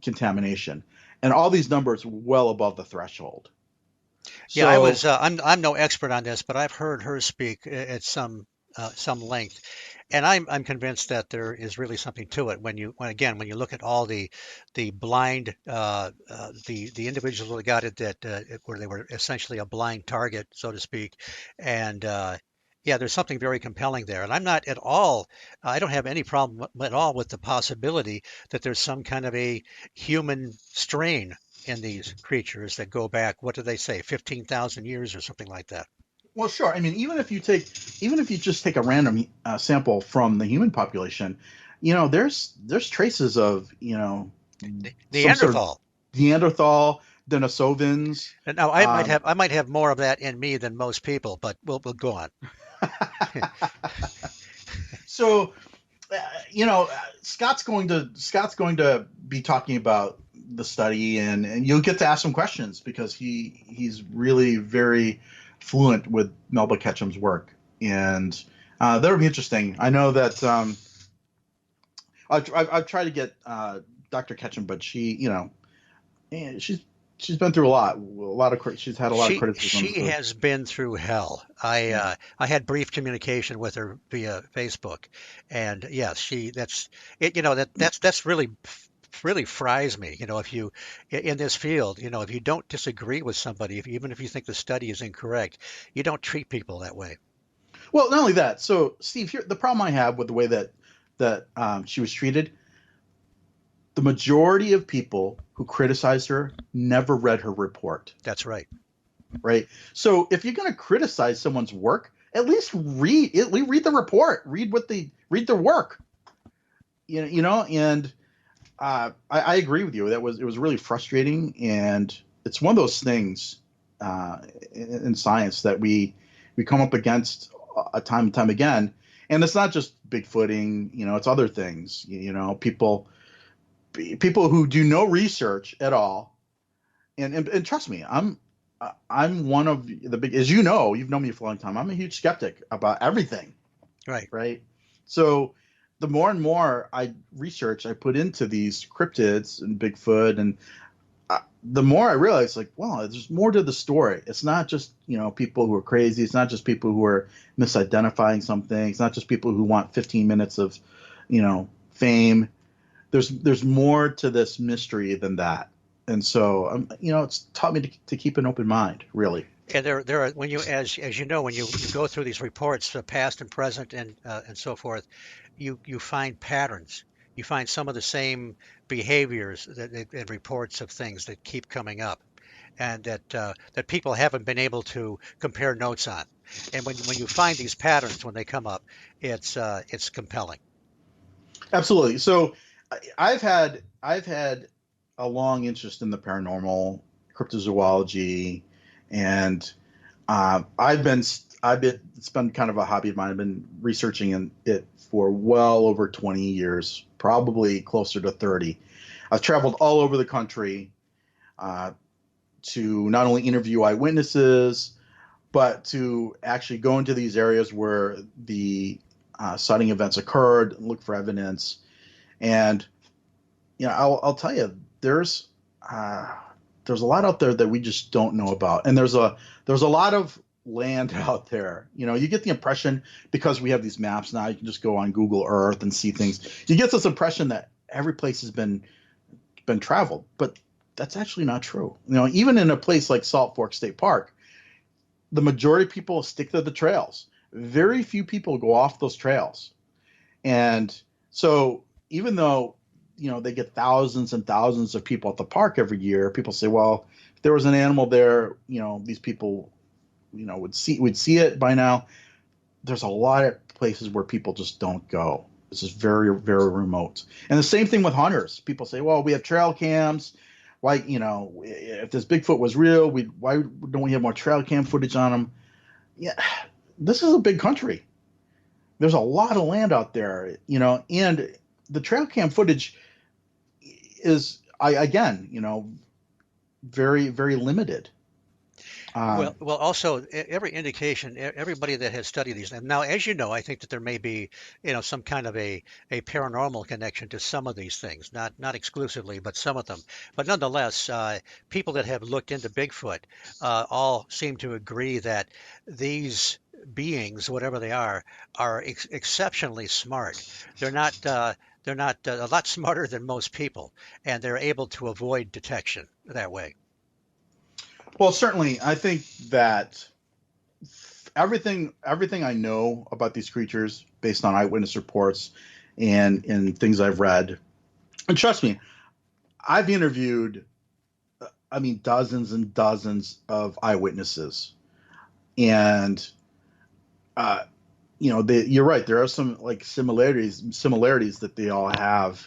contamination, and all these numbers well above the threshold. Yeah, I So was. I'm no expert on this, but I've heard her speak at some length, and I'm convinced that there is really something to it. When you look at all the blind the individuals that got it, where they were essentially a blind target, so to speak, and yeah, there's something very compelling there. And I'm not at all. I don't have any problem at all with the possibility that there's some kind of a human strain in these creatures that go back, what do they say, 15,000 years or something like that. Well, sure. I mean, even if you just take a random sample from the human population, there's traces of some sort of Neanderthal. Neanderthal, Denisovans. And now Um, I might have more of that in me than most people, but we'll go on. so, Scott's going to be talking about the study, and you'll get to ask him questions because he's really very fluent with Melba Ketchum's work, and that'll be interesting. I know that I've tried to get Dr. Ketchum, but she, she's been through she's had a lot of criticism. She has been through hell. I had brief communication with her via Facebook, and yes, that's it. That's really fries me. If you in this field, if you don't disagree with somebody, even if you think the study is incorrect, you don't treat people that way. Well, not only that. So, Steve, here the problem I have with the way that she was treated. The majority of people who criticized her never read her report. That's right. Right. So if you're going to criticize someone's work, at least read the report. Read their work. And I agree with you. It was really frustrating, and it's one of those things in science that we come up against time and time again. And it's not just Bigfooting. It's other things. People who do no research at all, and trust me, I'm one of the big, as you've known me for a long time. I'm a huge skeptic about everything. Right. So the more and more I put into these cryptids and Bigfoot, and the more I realize, there's more to the story. It's not just people who are crazy. It's not just people who are misidentifying something. It's not just people who want 15 minutes of fame. There's more to this mystery than that, and so it's taught me to keep an open mind, really. And there are, when you, as you know, when you go through these reports, past and present and so forth, you find patterns. You find some of the same behaviors and reports of things that keep coming up, and that people haven't been able to compare notes on. And when you find these patterns when they come up, it's compelling. Absolutely. So I've had a long interest in the paranormal, cryptozoology, and it's been kind of a hobby of mine. I've been researching it for well over 20 years, probably closer to 30. I've traveled all over the country to not only interview eyewitnesses, but to actually go into these areas where the sighting events occurred, look for evidence. And I'll tell you, there's a lot out there that we just don't know about, and there's a lot of land out there. You get the impression, because we have these maps now, you can just go on Google Earth and see things. You get this impression that every place has been traveled, but that's actually not true. Even in a place like Salt Fork State Park, the majority of people stick to the trails. Very few people go off those trails, and so even though they get thousands and thousands of people at the park every year, people say, well, if there was an animal there, these people would see it by now. There's a lot of places where people just don't go. This is very, very remote. And the same thing with hunters. People say, well, we have trail cams. Why, if this Bigfoot was real, why don't we have more trail cam footage on them? Yeah, this is a big country. There's a lot of land out there, and the trail cam footage is, very, very limited. Well, also every indication, everybody that has studied these. And now, as you know, I think that there may be, some kind of a paranormal connection to some of these things, not exclusively, but some of them. But nonetheless, people that have looked into Bigfoot all seem to agree that these beings, whatever they are exceptionally smart. They're not a lot smarter than most people, and they're able to avoid detection that way. Well, certainly, I think that everything I know about these creatures, based on eyewitness reports and things I've read, and trust me, I've interviewed, dozens and dozens of eyewitnesses, and you're right. There are some similarities that they all have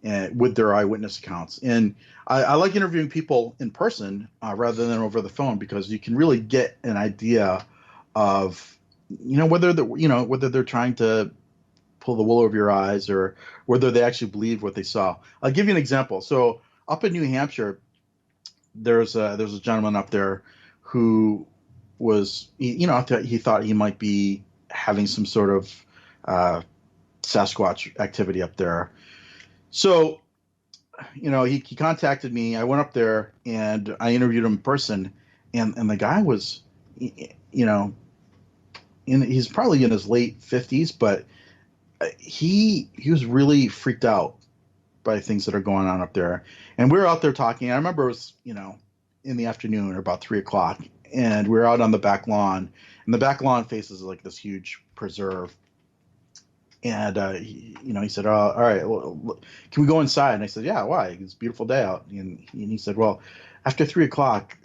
with their eyewitness accounts. And I like interviewing people in person rather than over the phone, because you can really get an idea of whether they're trying to pull the wool over your eyes, or whether they actually believe what they saw. I'll give you an example. So up in New Hampshire, there's a gentleman up there who was, he thought he might be having some sort of Sasquatch activity up there. So, he contacted me. I went up there and I interviewed him in person, and the guy was, he's probably in his late 50s, but he was really freaked out by things that are going on up there. And we were out there talking. I remember it was, in the afternoon or about 3 o'clock, and we were out on the back lawn, and the back lawn faces like this huge preserve. And he said, "Oh, all right, well, can we go inside?" And I said, "Yeah, why? It's a beautiful day out." And he said, "Well, after 3 o'clock,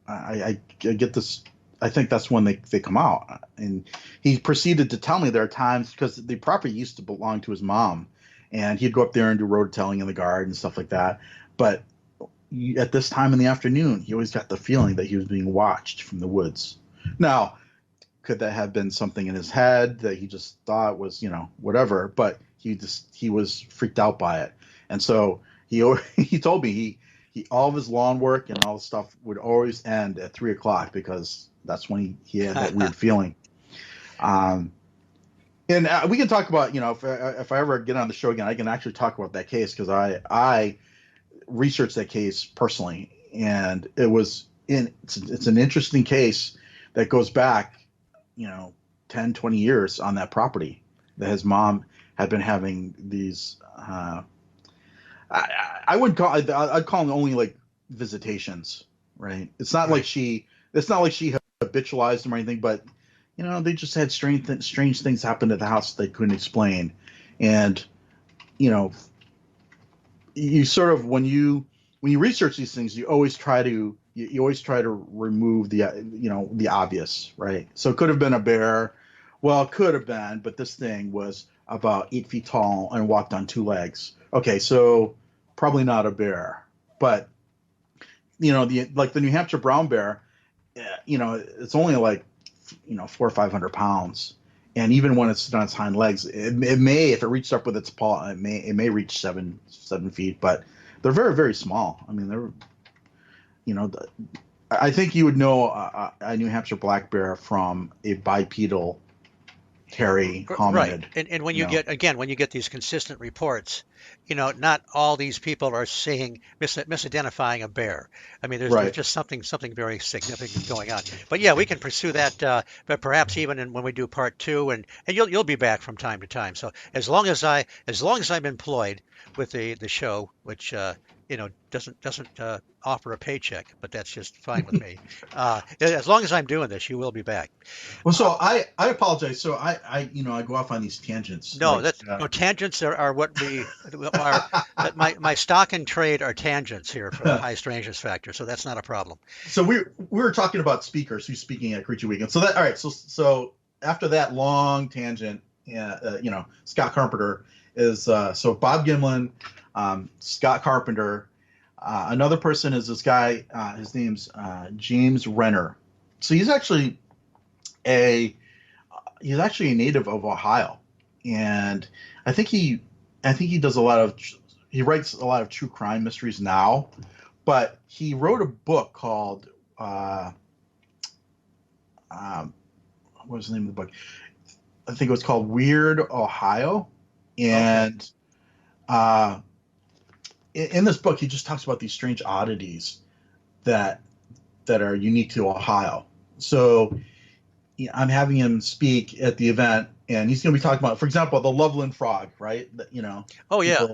I get this. I think that's when they come out." And he proceeded to tell me there are times, because the property used to belong to his mom, and he'd go up there and do road telling in the garden and stuff like that. But at this time in the afternoon, he always got the feeling that he was being watched from the woods. Now, could that have been something in his head that he just thought was, whatever? But he was freaked out by it, and so he told me he all of his lawn work and all the stuff would always end at 3 o'clock, because that's when he had that weird feeling. And we can talk about, if I ever get on the show again, I can actually talk about that case, because I researched that case personally, and it's an interesting case that goes back 10, 20 years on that property, that his mom had been having these I'd call them only like visitations, right? It's not like she habitualized them or anything, but they just had strange things happen at the house they couldn't explain. And you sort of, when you research these things, you always try to remove the obvious, right? So it could have been a bear. Well, it could have been, but this thing was about 8 feet tall and walked on 2 legs. Okay, so probably not a bear. But the New Hampshire brown bear, it's only like 400 or 500 pounds, and even when it's on its hind legs, it may, if it reached up with its paw, it may reach 7 feet. But they're very, very small. I mean, they're I think you would know a New Hampshire black bear from a bipedal hairy hominid. Right. And when you get these consistent reports, not all these people are seeing misidentifying a bear. I mean, there's just something very significant going on. But yeah, we can pursue that, but perhaps even when we do part 2, and you'll be back from time to time. So as long as I'm employed with the show, which doesn't offer a paycheck, but that's just fine with me. As long as I'm doing this, you will be back. Well, so I apologize. So I go off on these tangents. No, tangents are what we are. My stock and trade are tangents here for the high strangeness factor, so that's not a problem. So we were talking about speakers who's speaking at Creature Weekend. So all right. So after that long tangent, Scott Carpenter is so Bob Gimlin, Scott Carpenter. Another person is this guy. His name's James Renner. So he's actually a native of Ohio, and I think he does he writes a lot of true crime mysteries now, but he wrote a book called what was the name of the book? I think it was called Weird Ohio, and in this book, he just talks about these strange oddities that are unique to Ohio. So I'm having him speak at the event, and he's going to be talking about, for example, the Loveland Frog, right? Oh, yeah.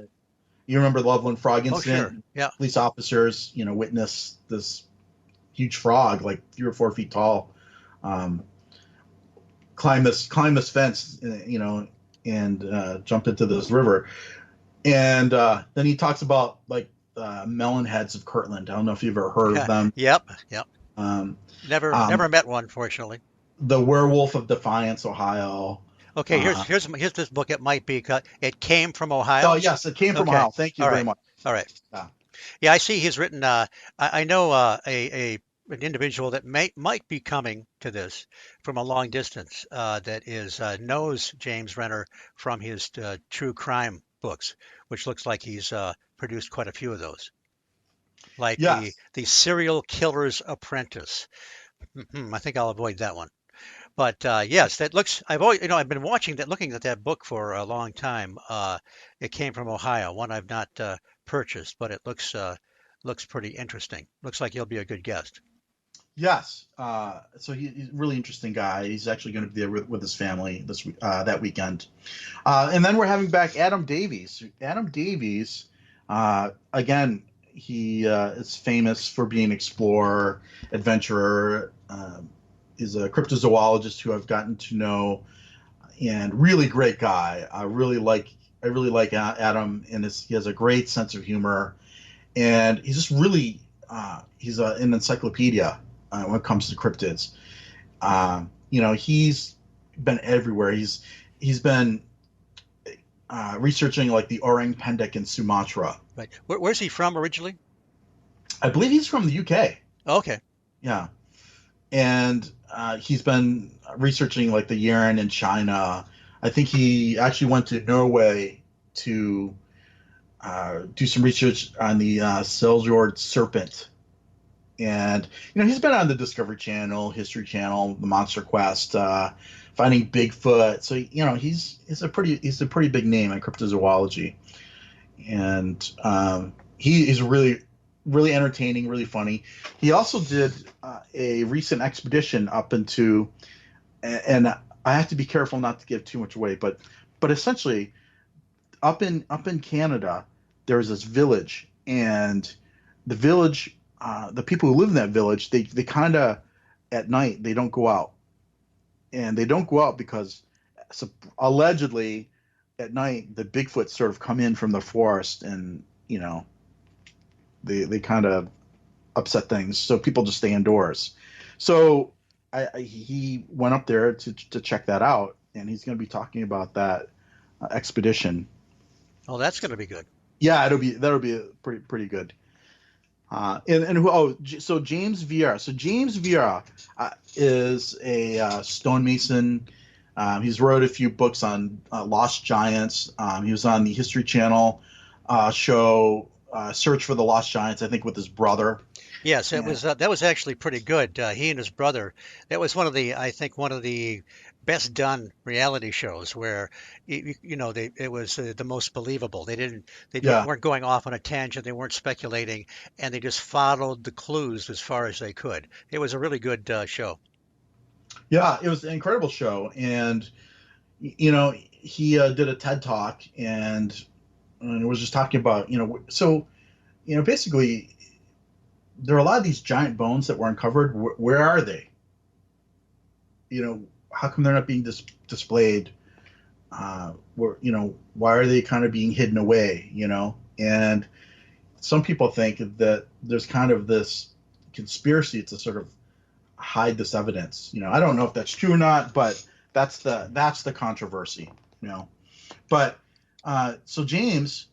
You remember the Loveland Frog incident? Oh, sure. Yeah. Police officers, witnessed this huge frog, like 3 or 4 feet tall, climb this fence, and jumped into this river. And then he talks about like melon heads of Kirtland. I don't know if you've ever heard of them. Yep. Never met one, fortunately. The Werewolf of Defiance, Ohio. Okay, here's this book. It might be. It came from Ohio. Oh yes, it came from Ohio. Thank you very much. All right. Yeah, I see he's written. I know a an individual that might be coming to this from a long distance that is knows James Renner from his true crime books, which looks like he's produced quite a few of those, like Yes. the Serial Killer's Apprentice. I think I'll avoid that one. But yes, that looks. I've always, I've been looking at that book for a long time. It came from Ohio, one I've not purchased, but it looks pretty interesting. Looks like he'll be a good guest. Yes. So he's a really interesting guy. He's actually going to be there with his family that weekend. And then we're having back Adam Davies. Adam Davies, again, he is famous for being an explorer, adventurer. Is a cryptozoologist who I've gotten to know, and really great guy. I really like Adam, and he has a great sense of humor, and he's just really he's an encyclopedia when it comes to cryptids. He's been everywhere. He's been researching like the orang pendek in Sumatra. Right. Where's he from originally? I believe he's from the UK. Okay. Yeah, and he's been researching like the Yeren in China. I think he actually went to Norway to do some research on the Seljord serpent. And he's been on the Discovery Channel, History Channel, the Monster Quest, finding Bigfoot. So he's a pretty big name in cryptozoology, and he is really entertaining, really funny. He also did a recent expedition up into, and I have to be careful not to give too much away, but essentially up in Canada, there's this village, and the village, the people who live in that village, they kind of at night they don't go out, and they don't go out because allegedly at night the Bigfoot sort of come in from the forest, and they kind of upset things, so people just stay indoors. So he went up there to check that out, and he's going to be talking about that expedition. Oh, that's going to be good. Yeah, that'll be pretty good. So James Vieira. So James Vieira is a stonemason. He's wrote a few books on lost giants. He was on the History Channel show Search for the Lost Giants, I think, with his brother. Yes, it was that was actually pretty good. He and his brother. That was one of the best done reality shows where it was the most believable. They Yeah, weren't going off on a tangent. They weren't speculating, and they just followed the clues as far as they could. It was a really good show. yeah, it was an incredible show, and he did a TED talk, and it was just talking about basically there are a lot of these giant bones that were uncovered. Where are they? How come they're not being displayed? Why are they kind of being hidden away? And some people think that there's kind of this conspiracy to sort of hide this evidence. I don't know if that's true or not, but that's the controversy. But so James,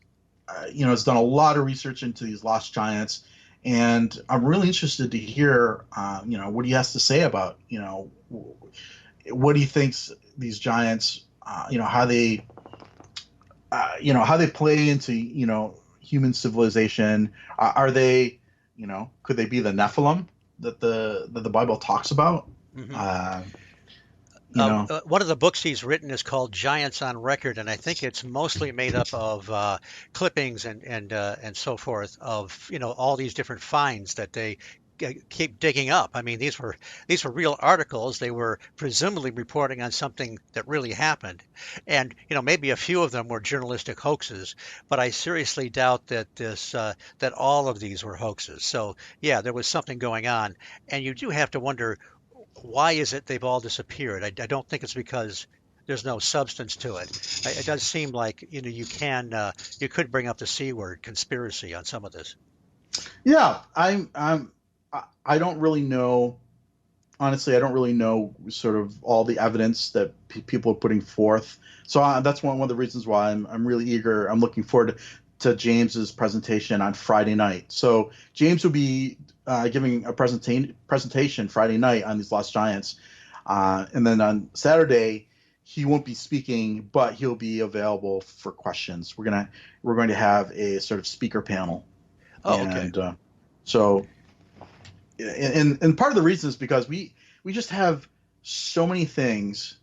has done a lot of research into these lost giants, and I'm really interested to hear, what he has to say about, what he thinks these giants, how they, how they play into, human civilization. Are they, could they be the Nephilim that the Bible talks about? Hmm. You know, One of the books he's written is called Giants on Record, and I think it's mostly made up of clippings and so forth of all these different finds that they keep digging up. I mean, these were real articles. They were presumably reporting on something that really happened, and maybe a few of them were journalistic hoaxes. But I seriously doubt that that all of these were hoaxes. So yeah, there was something going on, and you do have to wonder why is it they've all disappeared? I don't think it's because there's no substance to it. It does seem like you could bring up the C word, conspiracy, on some of this. yeah, I don't really know. Honestly, I don't really know sort of all the evidence that people are putting forth. So that's one of the reasons why I'm really eager. I'm looking forward to James's presentation on Friday night. So James will be giving a presentation Friday night on these Lost Giants, and then on Saturday he won't be speaking, but he'll be available for questions. We're going to have a sort of speaker panel, Oh, okay. and so and part of the reason is because we just have so many things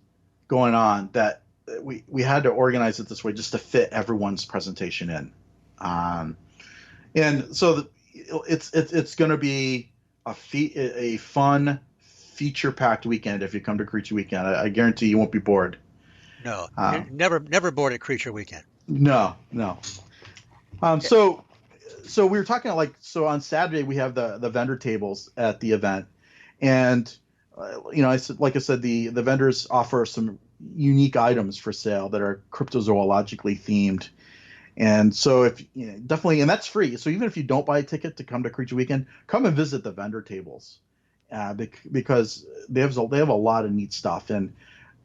going on that we had to organize it this way just to fit everyone's presentation in. Um, and so it's going to be a fun feature packed weekend if you come to Creature Weekend. I guarantee you won't be bored. No, Um, never bored at Creature Weekend. no, no. So we were talking so on Saturday we have the vendor tables at the event, and I said, like I said, the vendors offer some unique items for sale that are cryptozoologically themed. And so if definitely, and that's free. So even if you don't buy a ticket to come to Creature Weekend, come and visit the vendor tables, because they have a lot of neat stuff. And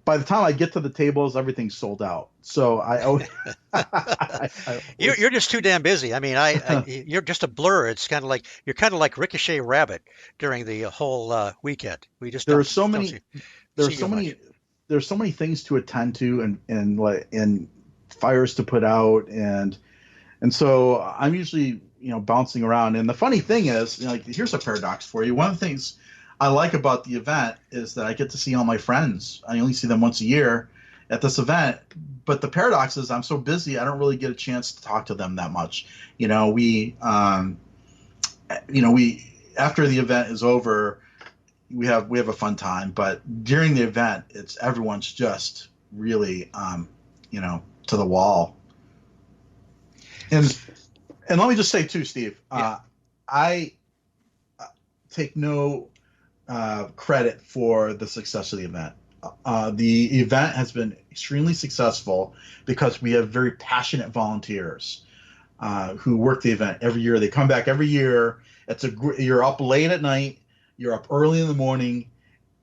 by the time I get to the tables, everything's sold out. So I always, I You're always just too damn busy. I mean, you're just a blur. It's kind of like you're kind of like Ricochet Rabbit during the whole weekend. We just there are don't so don't many see there are see so you much. many there's so many things to attend to, and fires to put out, and so I'm usually bouncing around. And the funny thing is, like, here's a paradox for you. One of the things I like about the event is that I get to see all my friends. I only see them once a year at this event, but the paradox is I'm so busy I don't really get a chance to talk to them that much. We after the event is over, we have a fun time, but during the event, it's everyone's just really to the wall. And and let me just say too, Steve, Yeah. I take no credit for the success of the event. The event has been extremely successful because we have very passionate volunteers who work the event every year. They come back every year. You're up late at night, you're up early in the morning,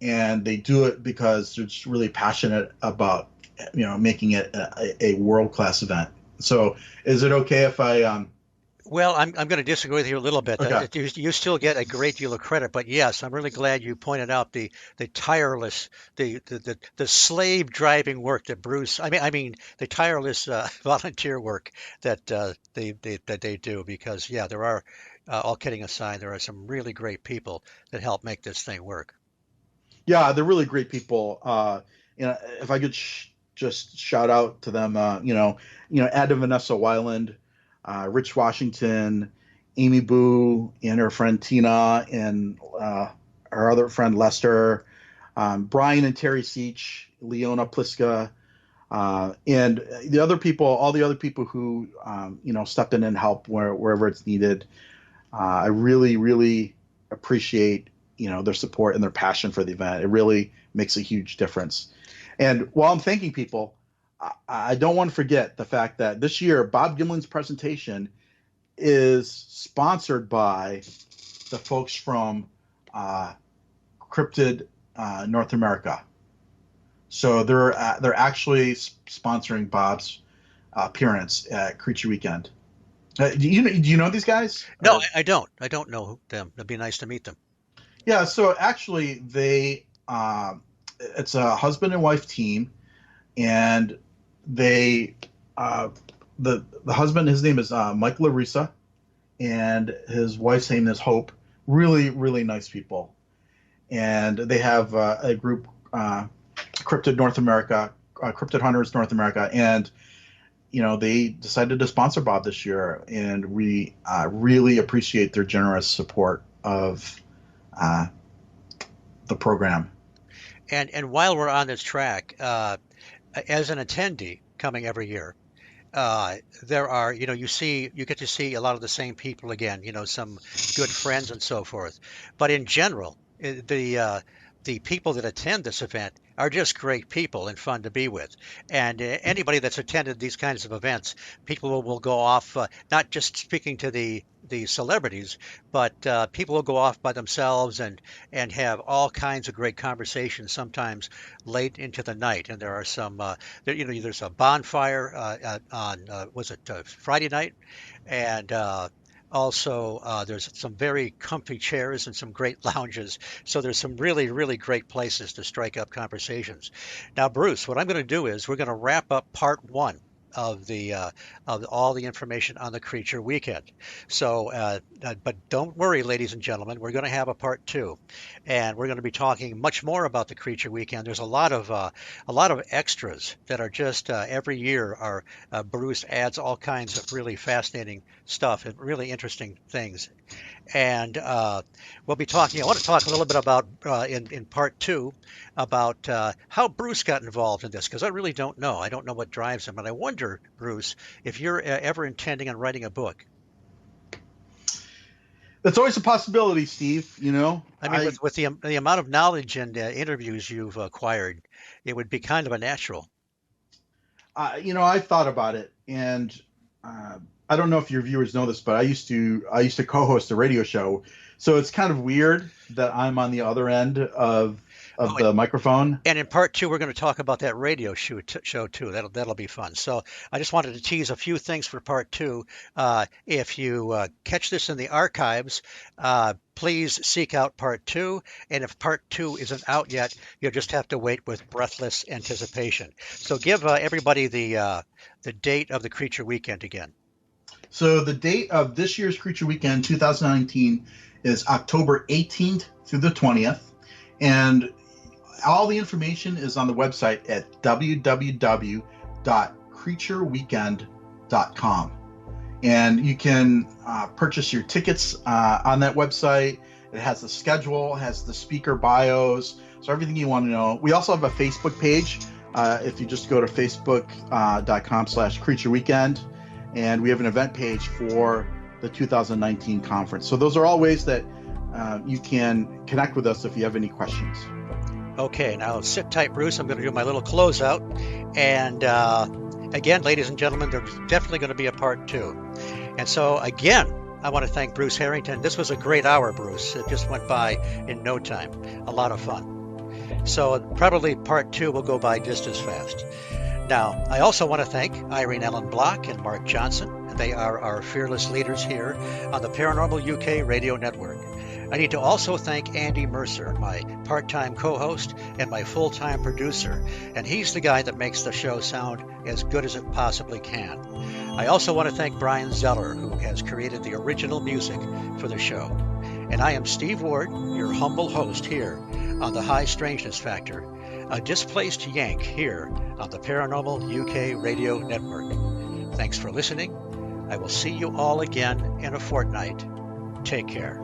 and they do it because they're just really passionate about making it a world class event. So, is it okay if I Well, I'm going to disagree with you a little bit. okay? You still get a great deal of credit, but yes, I'm really glad you pointed out the tireless, the slave driving work that Bruce. I mean the tireless volunteer work that they do. Because yeah, there are, all kidding aside, there are some really great people that help make this thing work. Yeah, they're really great people. If I could just shout out to them, Adam Vanessa Weiland, Rich Washington, Amy Boo, and her friend Tina, and her other friend Lester, Brian and Terry Seach, Leona Pliska, and the other people, all the other people who step in and help wherever it's needed. I really, really appreciate their support and their passion for the event. It really makes a huge difference. And while I'm thanking people, I don't want to forget the fact that this year Bob Gimlin's presentation is sponsored by the folks from Cryptid North America. So they're actually sponsoring Bob's appearance at Creature Weekend. Do you know these guys? No, Or I don't know them. It'd be nice to meet them. yeah, so actually it's a husband and wife team, and they the husband, his name is Mike Larissa, and his wife's name is Hope. Really, really nice people, and they have a group, Cryptid North America, Cryptid Hunters North America, and they decided to sponsor Bob this year, and we really appreciate their generous support of uh, the program. And while we're on this track, as an attendee coming every year, there are, you get to see a lot of the same people again, some good friends and so forth. But in general, the people that attend this event are just great people and fun to be with. And anybody that's attended these kinds of events, people will go off, not just speaking to the celebrities, but people will go off by themselves and have all kinds of great conversations, sometimes late into the night. And there are some, there's a bonfire on was it Friday night, and also, there's some very comfy chairs and some great lounges. So there's some really, really great places to strike up conversations. Now, Bruce, what I'm going to do is we're going to wrap up part one of the of all the information on the Creature Weekend. So, but don't worry, ladies and gentlemen, we're going to have a part two, and we're going to be talking much more about the Creature Weekend. There's a lot of extras that are just every year are Bruce adds all kinds of really fascinating stuff and really interesting things. And we'll be talking. I want to talk a little bit about in part two about how Bruce got involved in this because I really don't know. I don't know what drives him, and I wonder, Bruce, if you're ever intending on writing a book. That's always a possibility, Steve. You know, I mean, with the amount of knowledge and interviews you've acquired, it would be kind of a natural. I thought about it, and uh, I don't know if your viewers know this, but I used to co-host a radio show, so it's kind of weird that I'm on the other end of Oh, the microphone. and in part two, we're going to talk about that radio show too. That'll be fun. So I just wanted to tease a few things for part two. If you catch this in the archives, please seek out part two. And if part two isn't out yet, you'll just have to wait with breathless anticipation. So give everybody the date of the Creature Weekend again. So the date of this year's Creature Weekend 2019 is October 18th through the 20th, and all the information is on the website at www.creatureweekend.com. And you can purchase your tickets on that website. It has the schedule, has the speaker bios, so everything you want to know. We also have a Facebook page. If you just go to facebook.com/creatureweekend, and we have an event page for the 2019 conference. So those are all ways that you can connect with us if you have any questions. Okay, now sit tight, Bruce. I'm going to do my little closeout. And again, ladies and gentlemen, there's definitely going to be a part two. And so, again, I want to thank Bruce Harrington. This was a great hour, Bruce. It just went by in no time. A lot of fun. So, probably part two will go by just as fast. Now, I also want to thank Irene Ellen Block and Mark Johnson. They are our fearless leaders here on the Paranormal UK Radio Network. I need to also thank Andy Mercer, my part-time co-host and my full-time producer, and he's the guy that makes the show sound as good as it possibly can. I also want to thank Brian Zeller, who has created the original music for the show. And I am Steve Ward, your humble host here on the High Strangeness Factor, a displaced Yank here on the Paranormal UK Radio Network. Thanks for listening. I will see you all again in a fortnight. Take care.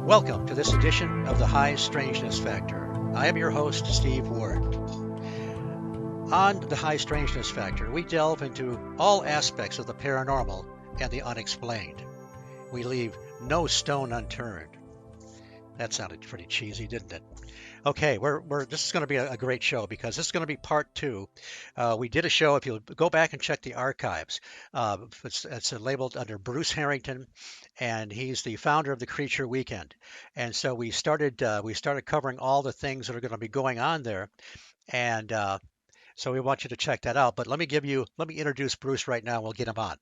Welcome to this edition of the High Strangeness Factor. I am your host, Steve Ward. On the High Strangeness Factor, we delve into all aspects of the paranormal and the unexplained. We leave no stone unturned. That sounded pretty cheesy, didn't it? Okay, this is going to be a great show because this is going to be part two. We did a show. If you go back and check the archives, it's labeled under Bruce Harrington, and he's the founder of the Creature Weekend. And so we started covering all the things that are going to be going on there, and so we want you to check that out. But let me introduce Bruce right now. We'll get him on.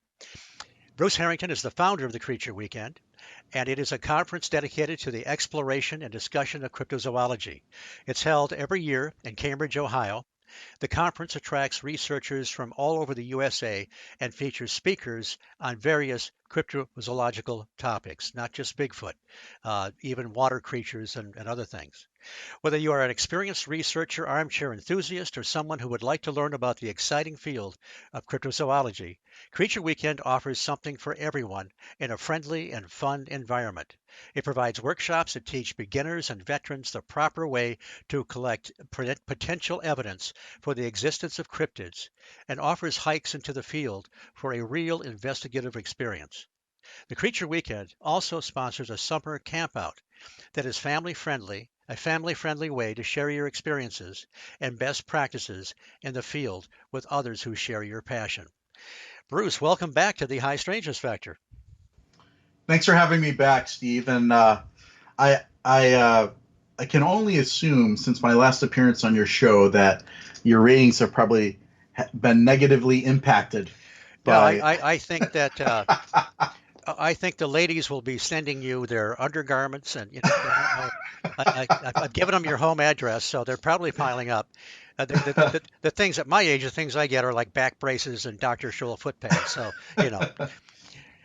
Bruce Harrington is the founder of the Creature Weekend, and it is a conference dedicated to the exploration and discussion of cryptozoology. It's held every year in Cambridge, Ohio. The conference attracts researchers from all over the USA and features speakers on various cryptozoological topics, not just Bigfoot, even water creatures and other things. Whether you are an experienced researcher, armchair enthusiast, or someone who would like to learn about the exciting field of cryptozoology, Creature Weekend offers something for everyone in a friendly and fun environment. It provides workshops that teach beginners and veterans the proper way to collect potential evidence for the existence of cryptids and offers hikes into the field for a real investigative experience. The Creature Weekend also sponsors a summer campout that is family friendly, a family friendly way to share your experiences and best practices in the field with others who share your passion. Bruce, welcome back to the High Strangeness Factor. Thanks for having me back, Steve. And I I can only assume, since my last appearance on your show, that your ratings have probably been negatively impacted Yeah, by. I think that I think the ladies will be sending you their undergarments, and I don't know. I've given them your home address, so they're probably piling up. The things at my age, the things I get are like back braces and Dr. Scholl foot pads. So you know,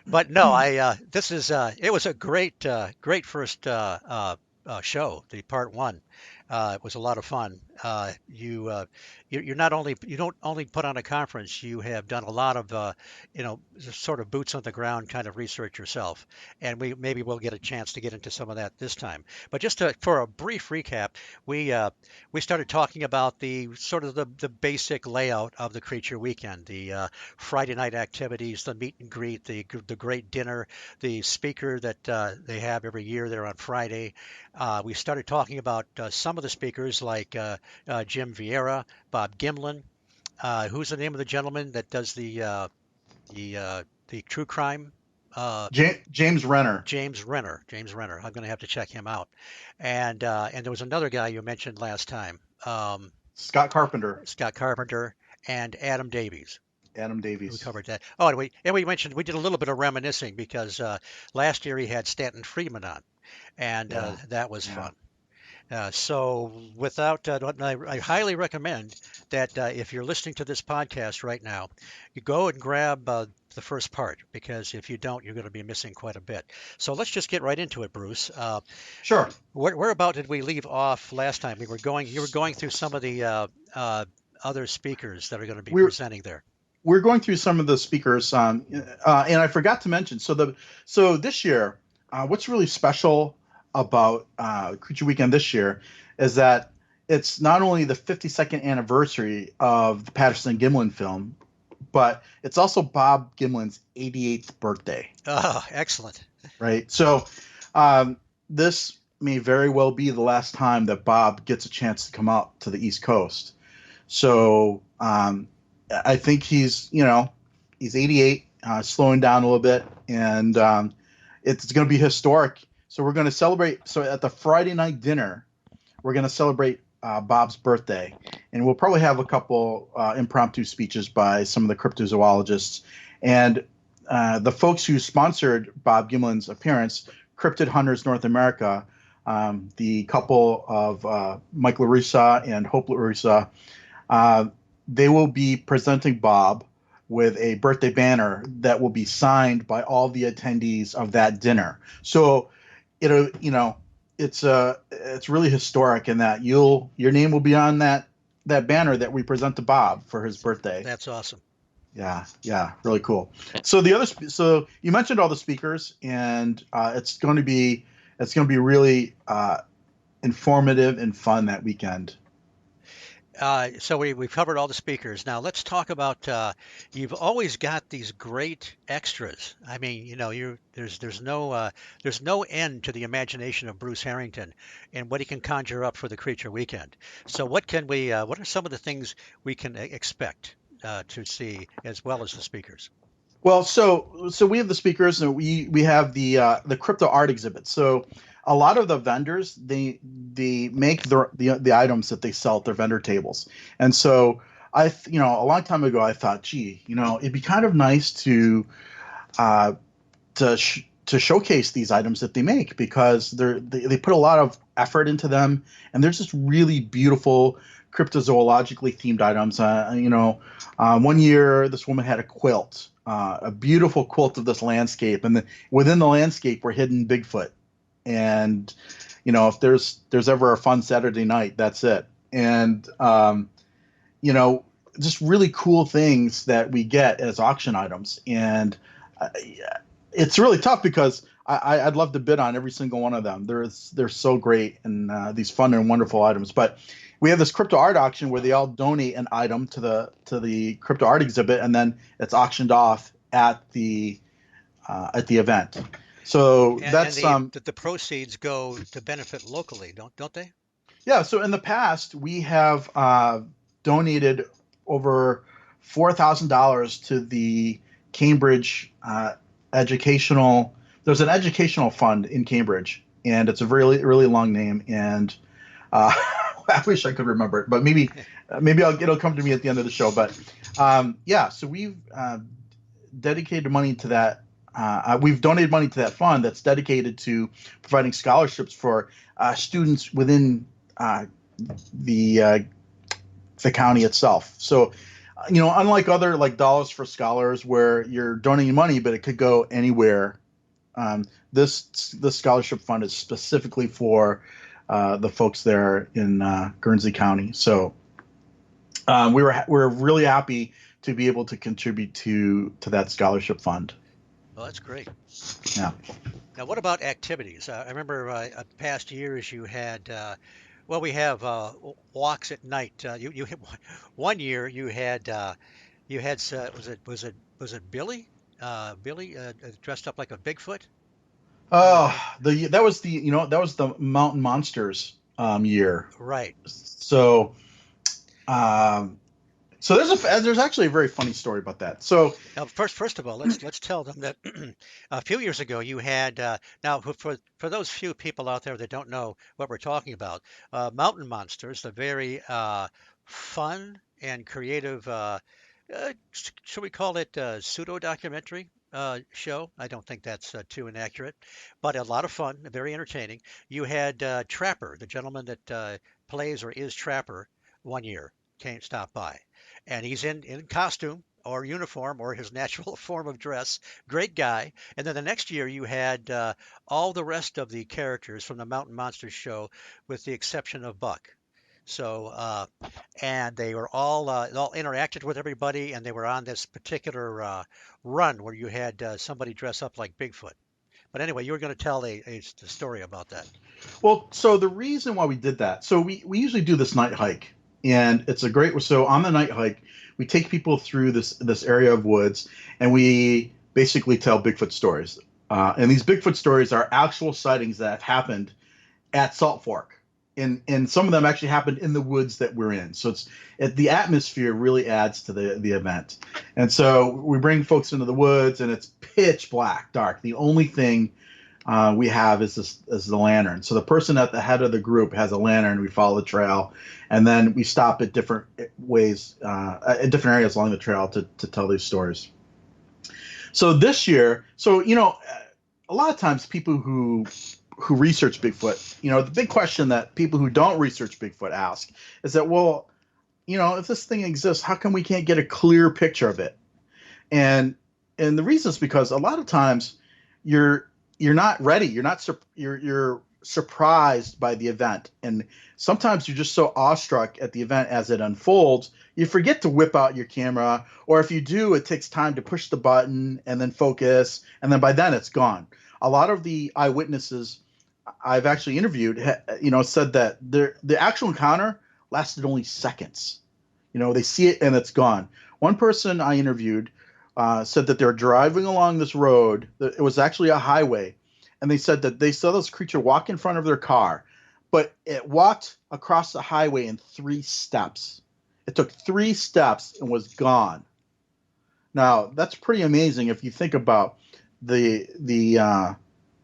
but no, I this is it was a great first show, the part one. It was a lot of fun. You're not only you don't only put on a conference, you have done a lot of sort of boots on the ground kind of research yourself, and maybe we'll get a chance to get into some of that this time. But for a brief recap, we started talking about the sort of the basic layout of the Creature Weekend, the Friday night activities, the meet and greet, the great dinner, the speaker that they have every year there on Friday. We started talking about some of the speakers like Jim Vieira, Bob Gimlin. Who's the name of the gentleman that does the true crime? Uh, James Renner, James Renner. James Renner. I'm going to have to check him out. And there was another guy you mentioned last time, Scott Carpenter, Scott Carpenter, and Adam Davies. Adam We Davies. covered that. Oh, and we mentioned we did a little bit of reminiscing because last year he had Stanton Friedman on, and Yeah, that was yeah. fun. So, without, I highly recommend that if you're listening to this podcast right now, you go and grab the first part because if you don't, you're going to be missing quite a bit. So let's just get right into it, Bruce. Sure. Where about did we leave off last time? You were going through some of the other speakers that are going to be We're presenting there. we're going through some of the speakers, and I forgot to mention. So this year, what's really special about Creature Weekend this year is that it's not only the 52nd anniversary of the Patterson Gimlin film, but it's also Bob Gimlin's 88th birthday. Oh, excellent. Right. So this may very well be the last time that Bob gets a chance to come out to the East Coast. So I think he's 88, slowing down a little bit, and it's going to be historic. So we're going to celebrate. So at the Friday night dinner, we're going to celebrate Bob's birthday, and we'll probably have a couple impromptu speeches by some of the cryptozoologists and the folks who sponsored Bob Gimlin's appearance, Cryptid Hunters North America, the couple of Mike LaRussa and Hope LaRussa. They will be presenting Bob with a birthday banner that will be signed by all the attendees of that dinner. So it's really historic in that your name will be on that banner that we present to Bob for his birthday. That's awesome. Yeah, really cool. So so you mentioned all the speakers, and it's going to be really informative and fun that weekend. So we've covered all the speakers. Now let's talk about you've always got these great extras. I mean, there's no end to the imagination of Bruce Harrington and what he can conjure up for the Creature Weekend. So what are some of the things we can expect to see as well as the speakers? Well, so we have the speakers, and we have the crypto art exhibit. So a lot of the vendors they make the items that they sell at their vendor tables, and so a long time ago I thought, gee, it'd be kind of nice to uh, to showcase these items that they make, because they put a lot of effort into them, and they're just really beautiful cryptozoologically themed items. One year this woman had a quilt, a beautiful quilt of this landscape, and within the landscape were hidden Bigfoot. And if there's ever a fun Saturday night, that's it. And you know, just really cool things that we get as auction items. And uh, it's really tough because I'd love to bid on every single one of them. They're so great, and these fun and wonderful items. But we have this crypto art auction where they all donate an item to the crypto art exhibit, and then it's auctioned off at the event. So that's the proceeds go to benefit locally, don't they? Yeah. So in the past, we have donated over $4,000 to the Cambridge educational. There's an educational fund in Cambridge, and it's a really really long name, and I wish I could remember it, but maybe it'll come to me at the end of the show. But yeah, so we've dedicated money to that. We've donated money to that fund that's dedicated to providing scholarships for students within the county itself. So, unlike other like Dollars for Scholars where you're donating money, but it could go anywhere, this scholarship fund is specifically for the folks there in Guernsey County. So we're really happy to be able to contribute to that scholarship fund. Well, that's great. Yeah. Now, what about activities? I remember past years you had. Well, we have walks at night. You one year was it Billy? Billy dressed up like a Bigfoot. Oh, that was the Mountain Monsters year. Right. So, so there's actually a very funny story about that. So Now, first of all, let's tell them that a few years ago you had. Now, for those few people out there that don't know what we're talking about, Mountain Monsters, the very fun and creative. Should we call it pseudo documentary show? I don't think that's too inaccurate, but a lot of fun, very entertaining. You had Trapper, the gentleman that plays or is Trapper, one year came stop by, and he's in costume or uniform or his natural form of dress. Great guy. And then the next year you had all the rest of the characters from the Mountain Monsters show, with the exception of Buck. So, and they were all interacted with everybody, and they were on this particular run where you had somebody dress up like Bigfoot. But anyway, you were going to tell a story about that. Well, so the reason why we did that, so we usually do this night hike, and it's a great. So on the night hike, we take people through this area of woods, and we basically tell Bigfoot stories. And these Bigfoot stories are actual sightings that happened at Salt Fork, and some of them actually happened in the woods that we're in. So the atmosphere really adds to the event. And so we bring folks into the woods, and it's pitch black, dark. The only thing we have is the lantern. So the person at the head of the group has a lantern. We follow the trail, and then we stop at different ways, at different areas along the trail to tell these stories. So this year, a lot of times people who research Bigfoot, the big question that people who don't research Bigfoot ask is that, well, if this thing exists, how come we can't get a clear picture of it? And the reason is because a lot of times you're not ready. You're surprised by the event, and sometimes you're just so awestruck at the event as it unfolds, you forget to whip out your camera, or if you do, it takes time to push the button and then focus, and then by then it's gone. A lot of the eyewitnesses I've actually interviewed, said that the actual encounter lasted only seconds. They see it and it's gone. One person I interviewed said that they were driving along this road. It was actually a highway, and they said that they saw this creature walk in front of their car, but it walked across the highway in 3 steps. It took 3 steps and was gone. Now that's pretty amazing if you think about the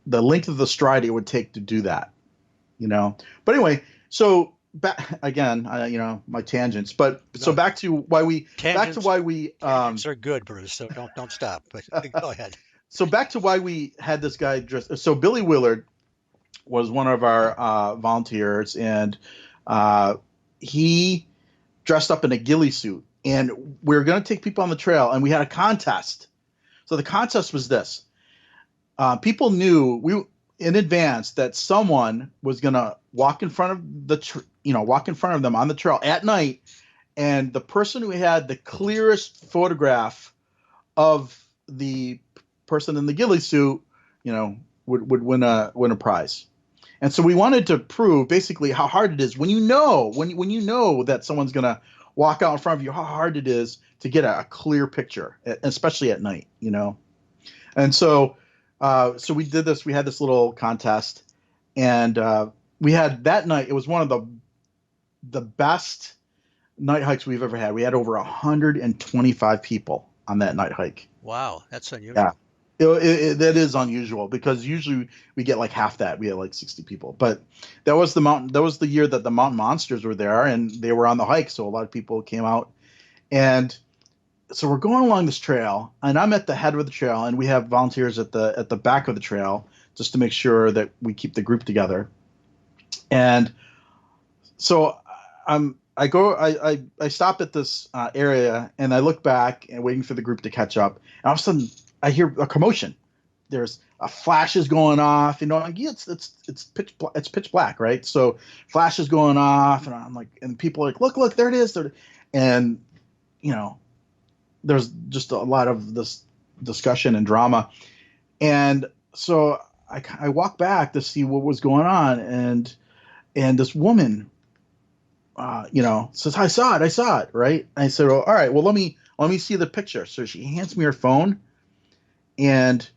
length of the stride it would take to do that. But anyway, so back again, my tangents. But so Tangents back to why we are good, Bruce. So don't stop. But go ahead. So back to why we had this guy dressed. So Billy Willard was one of our volunteers, and he dressed up in a ghillie suit, and we were going to take people on the trail, and we had a contest. So the contest was this: people knew in advance that someone was going to walk in front of walk in front of them on the trail at night, and the person who had the clearest photograph of the person in the ghillie suit, would win a prize. And so we wanted to prove basically how hard it is when you know that someone's going to walk out in front of you, how hard it is to get a clear picture, especially at night, And so we did this. We had this little contest, and we had that night. It was one of the best night hikes we've ever had. We had over 125 people on that night hike. Wow, that's unusual. Yeah. That is unusual because usually we get like half that. We had like 60 people, but that was the year that the Mountain Monsters were there, and they were on the hike, so a lot of people came out. And so we're going along this trail, and I'm at the head of the trail, and we have volunteers at the back of the trail just to make sure that we keep the group together. And so I stop at this area, and I look back and waiting for the group to catch up, and all of a sudden I hear a commotion. There's flashes going off, it's pitch black, right? So flashes going off, and I'm like, and people are like, look, there it is. And there's just a lot of this discussion and drama. And so I walk back to see what was going on, and this woman, says, I saw it, right? And I said, well, all right, well, let me see the picture. So she hands me her phone. And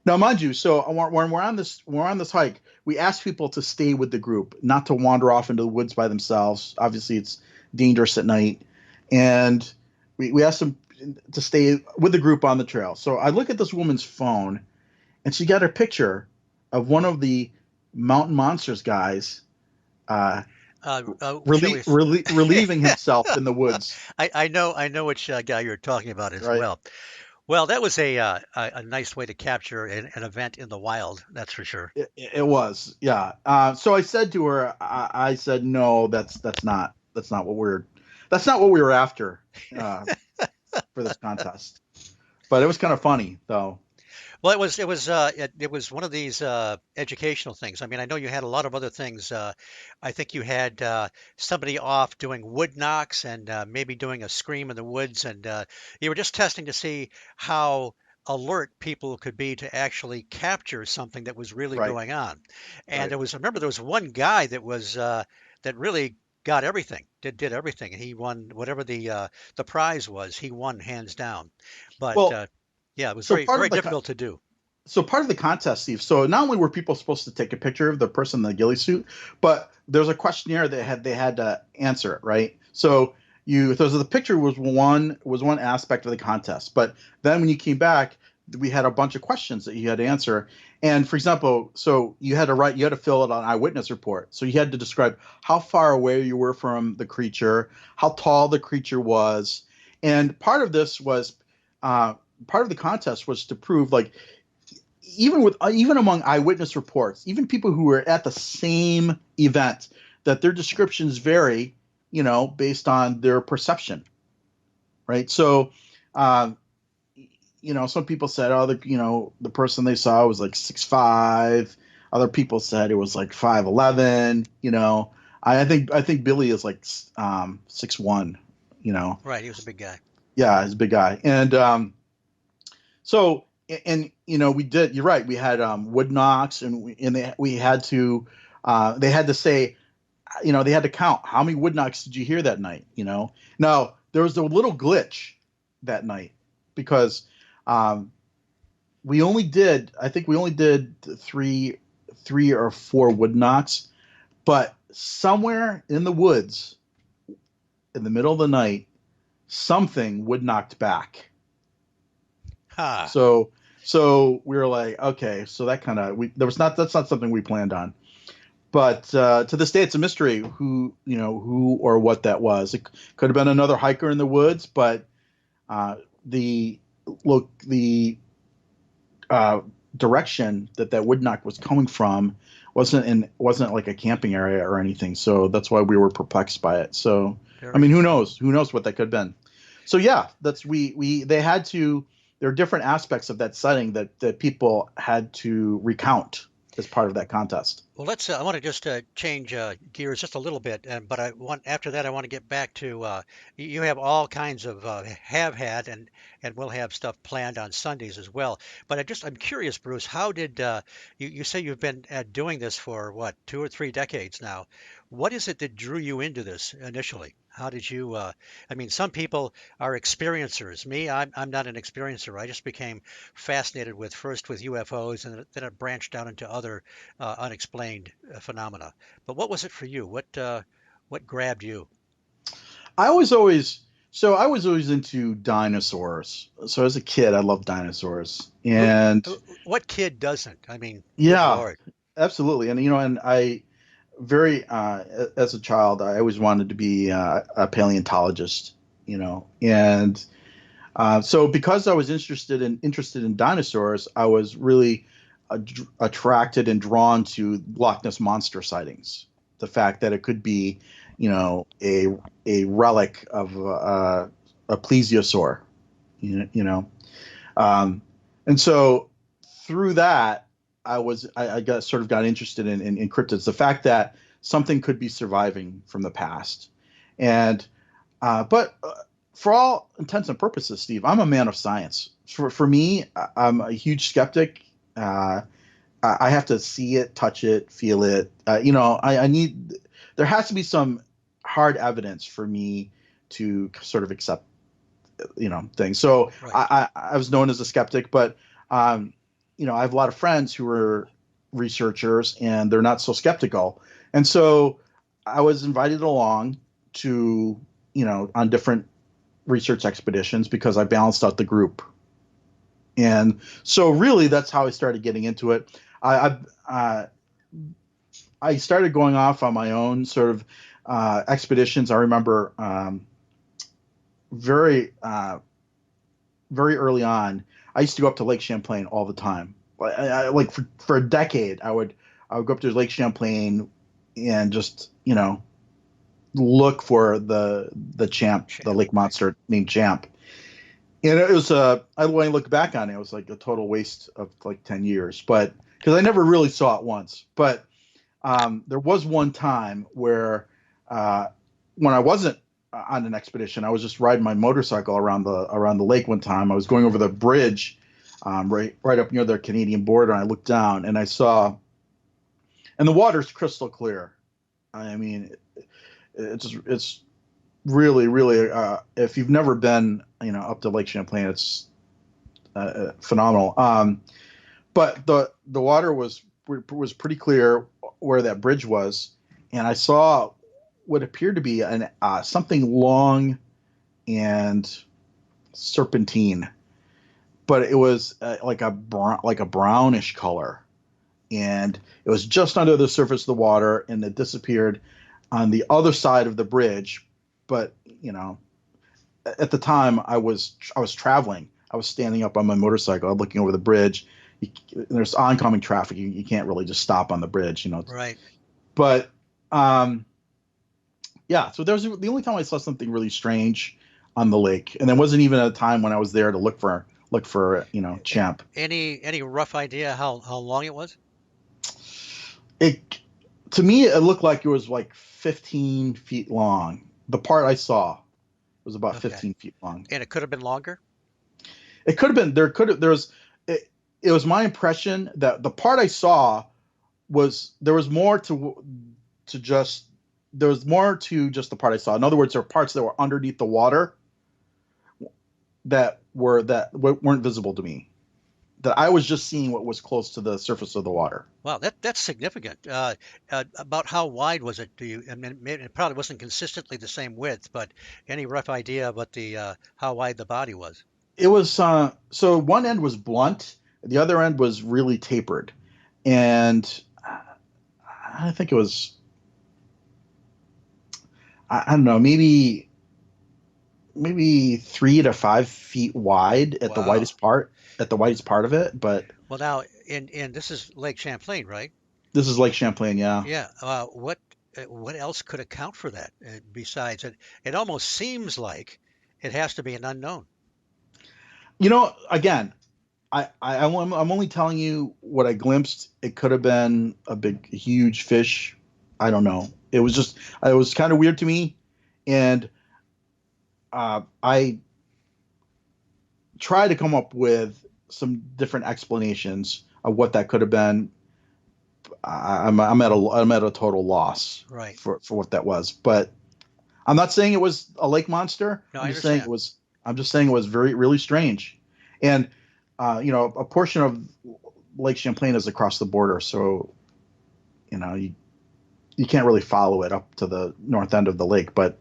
now, mind you, so when we're on this hike, we ask people to stay with the group, not to wander off into the woods by themselves. Obviously, it's dangerous at night, and we asked them to stay with the group on the trail. So I look at this woman's phone, and she got a picture of one of the Mountain Monsters guys relieving himself in the woods. I know which guy you're talking about as Right. well. Well, that was a nice way to capture an event in the wild. That's for sure. It was, yeah. So I said to her, I said, no, that's not what we were after for this contest. But it was kind of funny, though. Well, it was one of these educational things. I mean, I know you had a lot of other things. I think you had somebody off doing wood knocks and maybe doing a scream in the woods, and you were just testing to see how alert people could be to actually capture something that was really Right. going on. And Right. there was one guy that was that really got everything, did everything, and he won whatever the prize was. He won hands down. But Well, yeah, it was so very part very of the difficult to do. so part of the contest, Steve. So not only were people supposed to take a picture of the person in the ghillie suit, but there's a questionnaire that they had to answer it, right? So the picture was one aspect of the contest, but then when you came back, we had a bunch of questions that you had to answer. And for example, so you had to fill out an eyewitness report. So you had to describe how far away you were from the creature, how tall the creature was, and part of the contest was to prove, like, even among eyewitness reports, even people who were at the same event, that their descriptions vary, based on their perception, right? So, some people said, the person they saw was like 6'5". Other people said it was like 5'11". I think Billy is like 6'1". Right, he was a big guy. Yeah, he's a big guy, and so. And we did. You're right. We had wood knocks, and we had to. They had to say, they had to count how many wood knocks did you hear that night. Now there was a little glitch that night because we only did three or four wood knocks, but somewhere in the woods, in the middle of the night, something wood knocked back. Huh. So we were like, okay, so that's not something we planned on. But to this day, it's a mystery who or what that was. It could have been another hiker in the woods, but the uh, direction that wood knock was coming from wasn't like a camping area or anything. So that's why we were perplexed by it. So I Very mean, interesting. who knows what that could have been. So yeah, that's we they had to. There are different aspects of that setting that people had to recount as part of that contest. Well, let's. I want to just change gears just a little bit, but I want after that I want to get back to you have all kinds of have had and will have stuff planned on Sundays as well. But I'm curious, Bruce, how did you say you've been doing this for what 2 or 3 decades now? What is it that drew you into this initially? How did you? I mean, some people are experiencers. Me, I'm not an experiencer. I just became fascinated with first with UFOs, and then it branched out into other unexplained phenomena. But what was it for you? What grabbed you? I was always I was always into dinosaurs. So as a kid, I loved dinosaurs, Who, and what kid doesn't? I mean, good yeah, Lord. absolutely. And and I very as a child, I always wanted to be a paleontologist. And so because I was interested in dinosaurs, I was really attracted and drawn to Loch Ness monster sightings. The fact that it could be, a relic of a plesiosaur, you know, um, and so through that, I got interested in cryptids. The fact that something could be surviving from the past, and but for all intents and purposes, Steve, I'm a man of science. For me, I'm a huge skeptic. Uh, I have to see it, touch it, feel it. I need. There has to be some hard evidence for me to sort of accept, things. So Right. I was known as a skeptic, but um, I have a lot of friends who are researchers and they're not so skeptical. And so I was invited along to, on different research expeditions because I balanced out the group. And so really that's how I started getting into it. I started going off on my own sort of expeditions. I remember very very early on, I used to go up to Lake Champlain all the time. Like for a decade, I would go up to Lake Champlain and just look for the Champ. lake Right. monster named Champ. And it was when I look back on it, it was like a total waste of like 10 years, but because I never really saw it once. But there was one time where uh, when I wasn't on an expedition, I was just riding my motorcycle around the lake one time. I was going over the bridge, right up near the Canadian border, and I looked down and I saw, and the water's crystal clear. I mean, it's really really if you've never been up to Lake Champlain, it's phenomenal. But the water was pretty clear where that bridge was, and I saw what appeared to be an something long and serpentine, but it was like a brownish color, and it was just under the surface of the water, and it disappeared on the other side of the bridge. But at the time I was traveling. I was standing up on my motorcycle, looking over the bridge. There's oncoming traffic. You can't really just stop on the bridge. Right. But um, yeah, so there was the only time I saw something really strange on the lake, and there wasn't even a time when I was there to look for Champ. Any rough idea how long it was? It To me it looked like it was like 15 feet long. The part I saw was about Okay. 15 feet long. And it could have been longer. It could have been there was it was my impression that the part I saw was there was more to just there was more to just the part I saw. In other words, there were parts that were underneath the water that weren't visible to me. That I was just seeing what was close to the surface of the water. Wow, that's significant. About how wide was it? Do you? I mean, it probably wasn't consistently the same width, but any rough idea about the how wide the body was? It was so one end was blunt, the other end was really tapered, and I think it was I don't know, maybe 3 to 5 feet wide Wow. at the widest part of it, but Well, now in this is Lake Champlain, right? This is Lake Champlain, yeah. Yeah. What else could account for that besides it? It almost seems like it has to be an unknown. Again, I'm only telling you what I glimpsed. It could have been a big, huge fish. I don't know. It was kind of weird to me, and I try to come up with some different explanations of what that could have been. I'm at a total loss Right. for what that was. But I'm not saying it was a lake monster. No, I'm I just saying understand. it was. I'm just saying it was very really strange, and a portion of Lake Champlain is across the border, so you can't really follow it up to the north end of the lake. But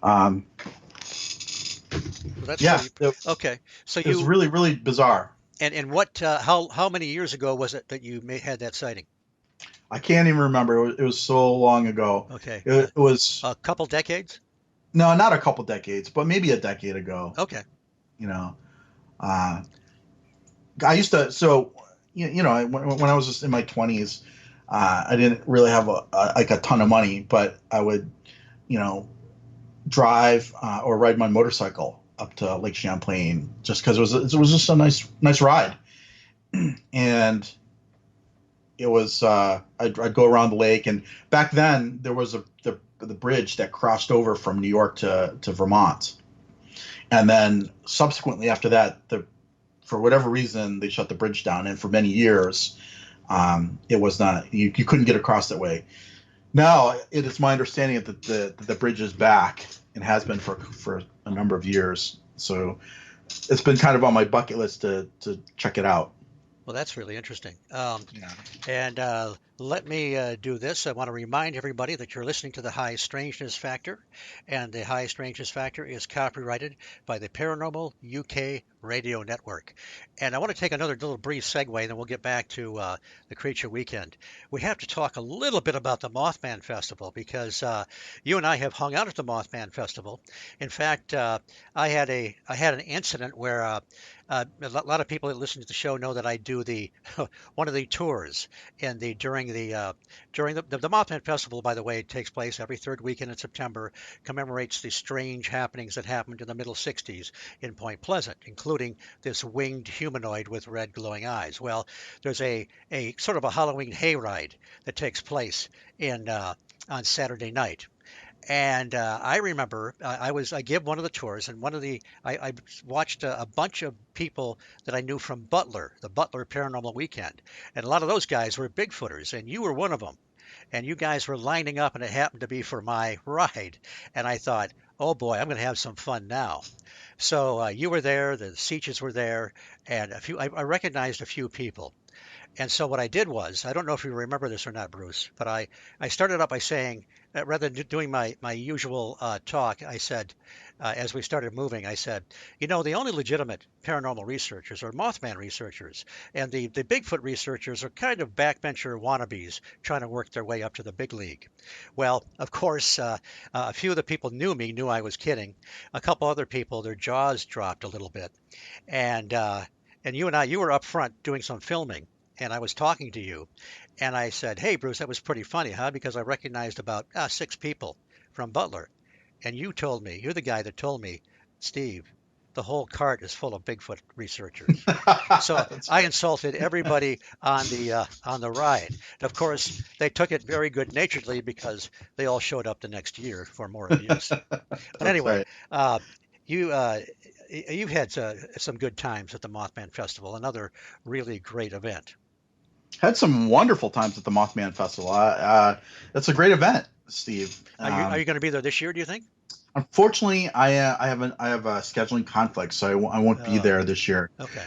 um, Well, that's yeah, pretty. Okay. So it was you really really bizarre. and what? How many years ago was it that you had that sighting? I can't even remember. It was so long ago. Okay. It was A couple decades? no, not a couple decades, but maybe a decade ago. Okay. You know, uh, I used to. So when I was just in my 20s, I didn't really have like a ton of money, but I would you know drive or ride my motorcycle up to Lake Champlain just because it was just a nice ride, and it was I'd go around the lake, and back then there was the bridge that crossed over from New York to Vermont, and then subsequently after that, for whatever reason they shut the bridge down, and for many years it was not you couldn't get across that way. Now it is my understanding that the bridge is back and has been for a number of years, so it's been kind of on my bucket list to check it out. Well, that's really interesting. Yeah. And let me do this. I want to remind everybody that you're listening to the High Strangeness Factor, and the High Strangeness Factor is copyrighted by the Paranormal UK Radio Network. And I want to take another little brief segue, and then we'll get back to the Creature Weekend. We have to talk a little bit about the Mothman Festival because you and I have hung out at the Mothman Festival. In fact, I had an incident where a lot of people that listen to the show know that I do the one of the tours in the during the Mothman Festival. By the way, it takes place every third weekend in September, commemorates the strange happenings that happened in the middle '60s in Point Pleasant, including this winged humanoid with red glowing eyes. Well, there's a sort of a Halloween hayride that takes place in on Saturday night. And I remember I give one of the tours, and I watched a bunch of people that I knew from Butler, the Butler Paranormal Weekend, and a lot of those guys were Bigfooters, and you were one of them. And you guys were lining up, and it happened to be for my ride. And I thought, oh boy, I'm going to have some fun now. So you were there, the Seaches were there, and I recognized a few people. And so what I did was, I don't know if you remember this or not, Bruce, but I started up by saying, rather than doing my usual talk, I said, as we started moving, I said, the only legitimate paranormal researchers are Mothman researchers, and the Bigfoot researchers are kind of backbencher wannabes trying to work their way up to the big league. Well, of course, a few of the people knew I was kidding. A couple other people, their jaws dropped a little bit, and you were up front doing some filming, and I was talking to you, and I said, "Hey, Bruce, that was pretty funny, huh?" Because I recognized about six people from Butler, and you're the guy that told me, Steve, the whole cart is full of Bigfoot researchers. So That's I right. insulted everybody on the ride. And of course, they took it very good naturedly because they all showed up the next year for more abuse. But That's anyway, right. uh, you you've had some good times at the Mothman Festival, another really great event. Had some wonderful times at the Mothman Festival. It's a great event, Steve. Are you going to be there this year? Do you think? Unfortunately, I have a scheduling conflict, so I won't be Uh, there this year. okay.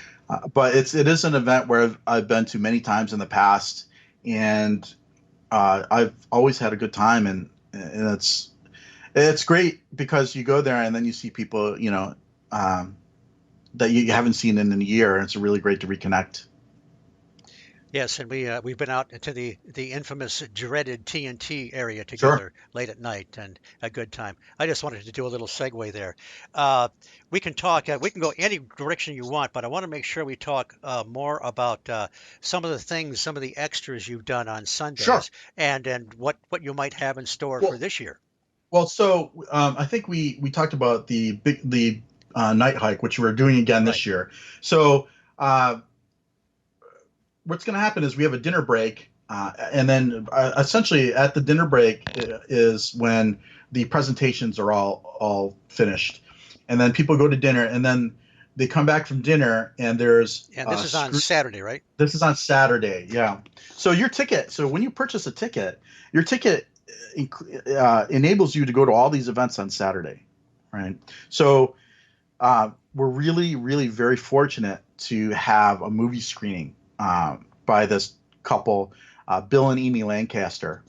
But it is an event where I've been to many times in the past, and I've always had a good time, and it's great because you go there and then you see people um, that you haven't seen in a year, and it's really great to reconnect. Yes, and we've been out to the infamous dreaded TNT area Sure. together late at night, and a good time. I just wanted to do a little segue there. Uh, we can talk. We can go any direction you want, but I want to make sure we talk more about some of the things, some of the extras you've done on Sure. Sundays, and what you might have in store for Well, this year. I think we talked about the night hike, which we're doing again Right. this year. So uh, what's going to happen is we have a dinner break, and then essentially at the dinner break is when the presentations are all finished, and then people go to dinner, and then they come back from dinner, and there's And this is on Saturday, right? this is on Saturday, yeah. So your ticket, so when you purchase a ticket, your ticket enables you to go to all these events on Saturday, right? So we're really, really very fortunate to have a movie screening by this couple, Bill and Amy Lancaster.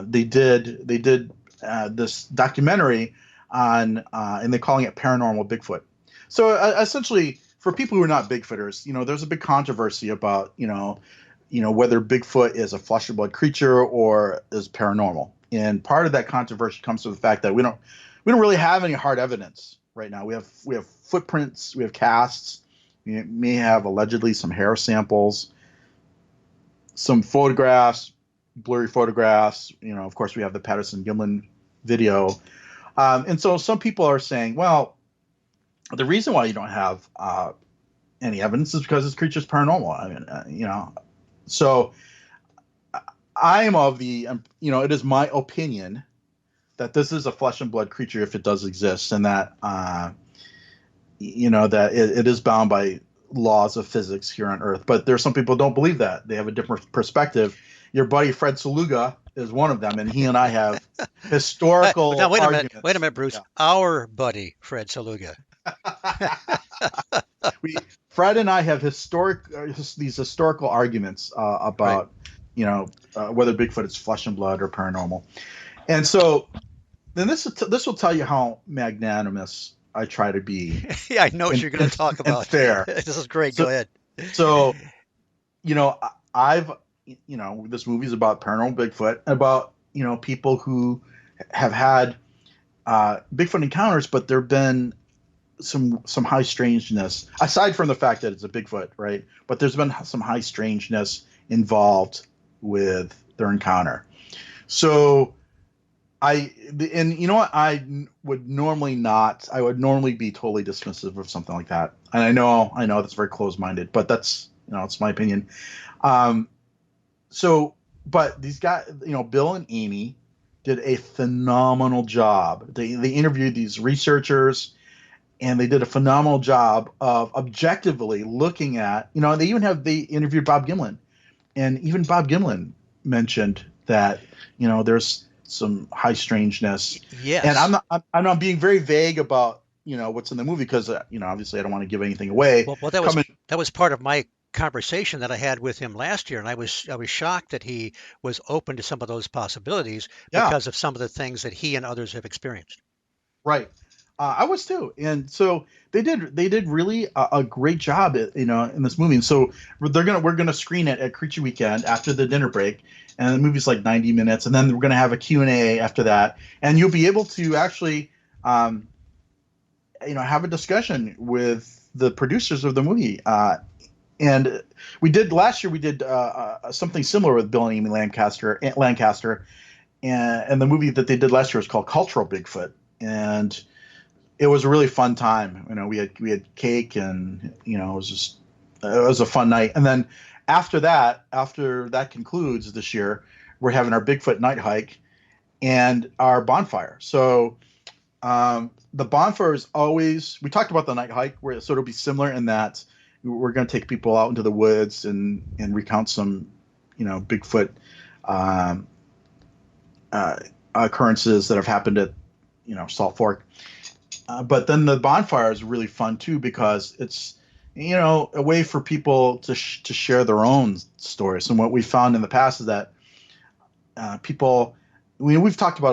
They did this documentary on, and they're calling it Paranormal Bigfoot. So essentially, for people who are not Bigfooters, there's a big controversy about whether Bigfoot is a flesh and blood creature or is paranormal. And part of that controversy comes from the fact that we don't really have any hard evidence right now. We have footprints, we have casts, we may have allegedly some hair samples, some photographs, blurry photographs. Of course, we have the Patterson Gimlin video, and so some people are saying, well, the reason why you don't have any evidence is because this creature's paranormal. I mean, so I am of the, it is my opinion that this is a flesh and blood creature if it does exist, and that that it is bound by laws of physics here on Earth. But there's some people who don't believe that. They have a different perspective. Your buddy Fred Saluga is one of them, and he and I have Now historical wait a minute, arguments. wait a minute, Bruce. Our buddy Fred Saluga. we Fred and I have these historical arguments Right. about whether Bigfoot is flesh and blood or paranormal, and so then this will tell you how magnanimous I try to be Yeah, I know what and, you're going and, to talk and about. fair. This is great. Go So ahead. so I've this movie is about paranormal Bigfoot, about people who have had Bigfoot encounters, but there've been some high strangeness aside from the fact that it's a Bigfoot, right? But there's been some high strangeness involved with their encounter. So and you know what, I would normally be totally dismissive of something like that. And I know that's very closed-minded, but that's it's my opinion. Um, but these guys, Bill and Amy did a phenomenal job. They interviewed these researchers, and they did a phenomenal job of objectively looking at, they interviewed Bob Gimlin, and even Bob Gimlin mentioned that, there's some high strangeness. And Yes. I'm not being very vague about, what's in the movie because, obviously I don't want to give anything away. Well, that was Coming, that was part of my conversation that I had with him last year, and I was shocked that he was open to some of those possibilities yeah, because of some of the things that he and others have experienced. right. I was too, and so they did really a great job, in this movie. And so we're gonna screen it at Creature Weekend after the dinner break, and the movie's like 90 minutes, and then we're gonna have a Q&A after that, and you'll be able to actually, have a discussion with the producers of the movie. And last year we did something similar with Bill and Amy Lancaster, and the movie that they did last year was called Cultural Bigfoot, and it was a really fun time. We had cake, and it was a fun night. And then after that concludes this year, we're having our Bigfoot night hike and our bonfire. So the bonfire is always, we talked about the night hike, so it'll be similar in that we're going to take people out into the woods and recount some Bigfoot occurrences that have happened at Salt Fork. But then the bonfire is really fun too, because it's a way for people to share their own stories. And what we found in the past is that people, we've talked about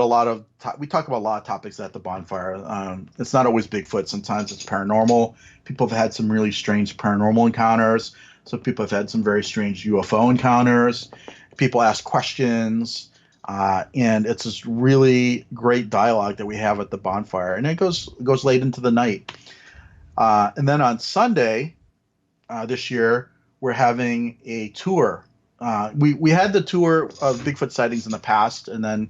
we talk about a lot of topics at the bonfire. It's not always Bigfoot. Sometimes it's paranormal. People have had some really strange paranormal encounters. So people have had some very strange UFO encounters. People ask questions, and it's this really great dialogue that we have at the bonfire, and it goes late into the night. And then on Sunday this year, we're having a tour. We had the tour of Bigfoot sightings in the past, and then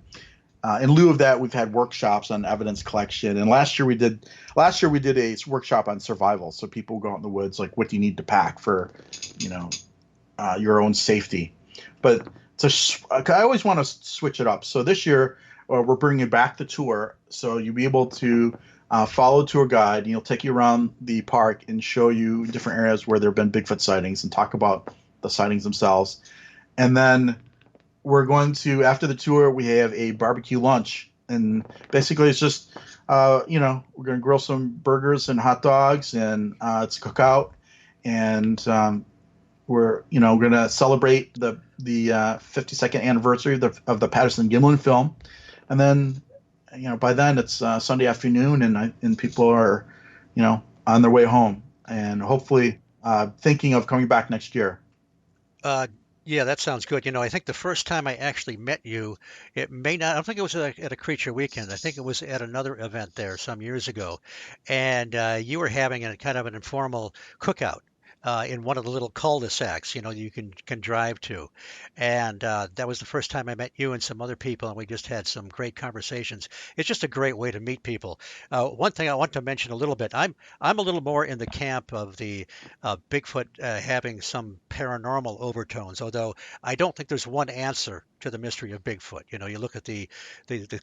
in lieu of that, we've had workshops on evidence collection. And last year we did a workshop on survival. So people go out in the woods, like, what do you need to pack for, your own safety. But I always want to switch it up. So this year we're bringing back the tour. So you'll be able to follow a tour guide, and he'll take you around the park and show you different areas where there have been Bigfoot sightings and talk about the sightings themselves. And then we're going to, after the tour, we have a barbecue lunch, and basically it's just, we're going to grill some burgers and hot dogs, and it's a cookout, and we're going to celebrate the 52nd anniversary of the Patterson-Gimlin film, and then, by then it's Sunday afternoon, and people are, on their way home, and hopefully thinking of coming back next year. Yeah, that sounds good. I think the first time I actually met you, it may not, I don't think it was at a Creature Weekend. I think it was at another event there some years ago. And you were having a kind of an informal cookout in one of the little cul-de-sacs, you can drive to. And that was the first time I met you and some other people, and we just had some great conversations. It's just a great way to meet people. One thing I want to mention a little bit, I'm a little more in the camp of the Bigfoot having some paranormal overtones, although I don't think there's one answer to the mystery of Bigfoot. You look at the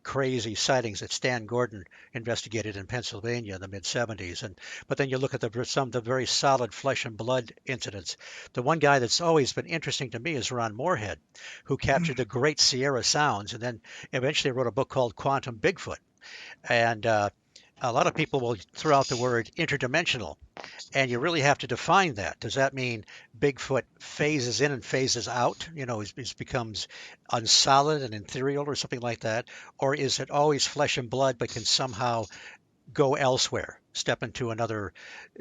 crazy sightings that Stan Gordon investigated in Pennsylvania in the mid 70s, but then you look at some of the very solid flesh and blood incidents. The one guy that's always been interesting to me is Ron Moorhead, who captured the Great Sierra Sounds and then eventually wrote a book called Quantum Bigfoot. And a lot of people will throw out the word interdimensional, and you really have to define that. Does that mean Bigfoot phases in and phases out, it becomes unsolid and ethereal or something like that? Or is it always flesh and blood but can somehow go elsewhere, step into another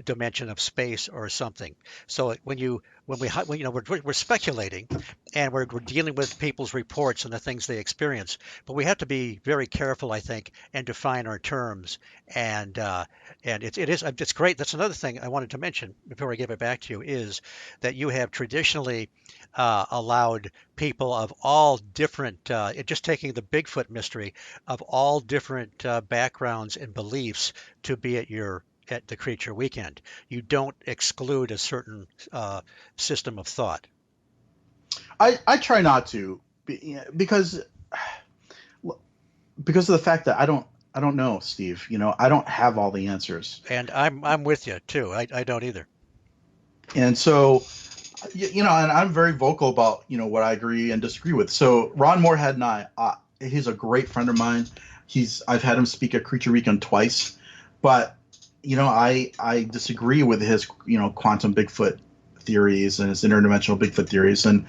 dimension of space or something? So we're speculating, and we're dealing with people's reports and the things they experience, but we have to be very careful, I think, and define our terms. And it's great. That's another thing I wanted to mention before I give it back to you, is that you have traditionally allowed people of all different, just taking the Bigfoot mystery, of all different backgrounds and beliefs to be at the Creature Weekend. You don't exclude a certain system of thought. I try not to, because of the fact that I don't know, Steve. I don't have all the answers. And I'm with you too. I don't either. And so, and I'm very vocal about what I agree and disagree with. So Ron Moorhead and I, he's a great friend of mine. I've had him speak at Creature Weekend twice, but I disagree with his quantum Bigfoot theories and his interdimensional Bigfoot theories, and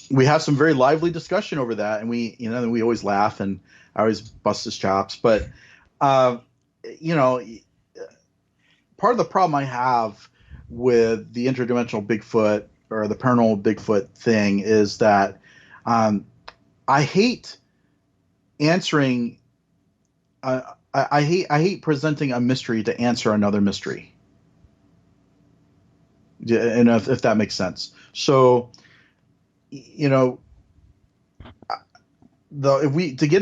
we have some very lively discussion over that, and we always laugh, and I always bust his chops. But part of the problem I have with the interdimensional Bigfoot or the paranormal Bigfoot thing is that I hate answering. I hate presenting a mystery to answer another mystery. And if that makes sense. So, to get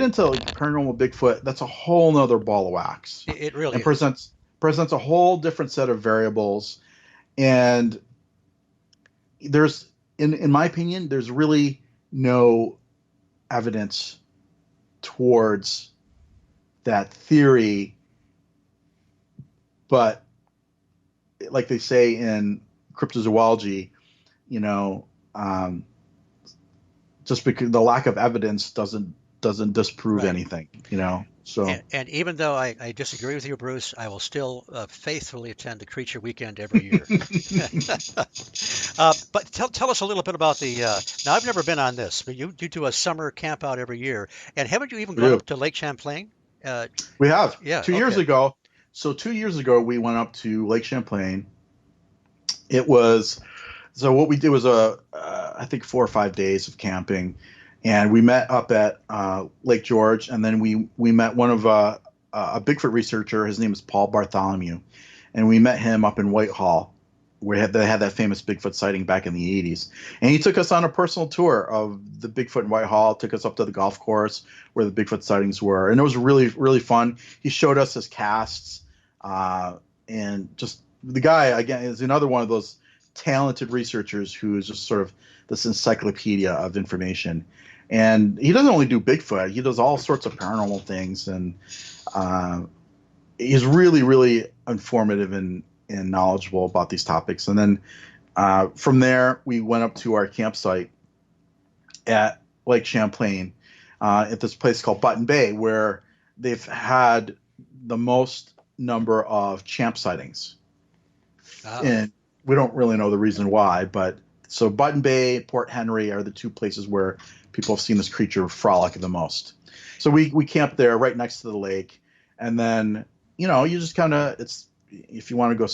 into paranormal Bigfoot, that's a whole nother ball of wax. It really presents a whole different set of variables, and there's, in my opinion, there's really no evidence towards that theory, but like they say in cryptozoology, just because the lack of evidence doesn't disprove anything, So, and even though I disagree with you, Bruce, I will still faithfully attend the Creature Weekend every year. But tell us a little bit about the. Now, I've never been on this, but you do a summer camp out every year, and haven't you even gone up to Lake Champlain? We have. Yeah. 2 years ago. So 2 years ago, we went up to Lake Champlain, It was so what we did was I think 4 or 5 days of camping, and we met up at Lake George, and then we met one of a Bigfoot researcher. His name is Paul Bartholomew, and we met him up in Whitehall, where they had that famous Bigfoot sighting back in the 80s. And he took us on a personal tour of the Bigfoot in Whitehall, took us up to the golf course where the Bigfoot sightings were. And it was really, really fun. He showed us his casts. And just the guy, again, is another one of those talented researchers who is just sort of this encyclopedia of information. And he doesn't only do Bigfoot, he does all sorts of paranormal things. And he's really, really informative and knowledgeable about these topics. And then from there, we went up to our campsite at Lake Champlain at this place called Button Bay, where they've had the most number of champ sightings. Oh. And we don't really know the reason why, but so Button Bay, Port Henry are the two places where people have seen this creature frolic the most. So we camped there right next to the lake. And then, you just kind of, if you want to go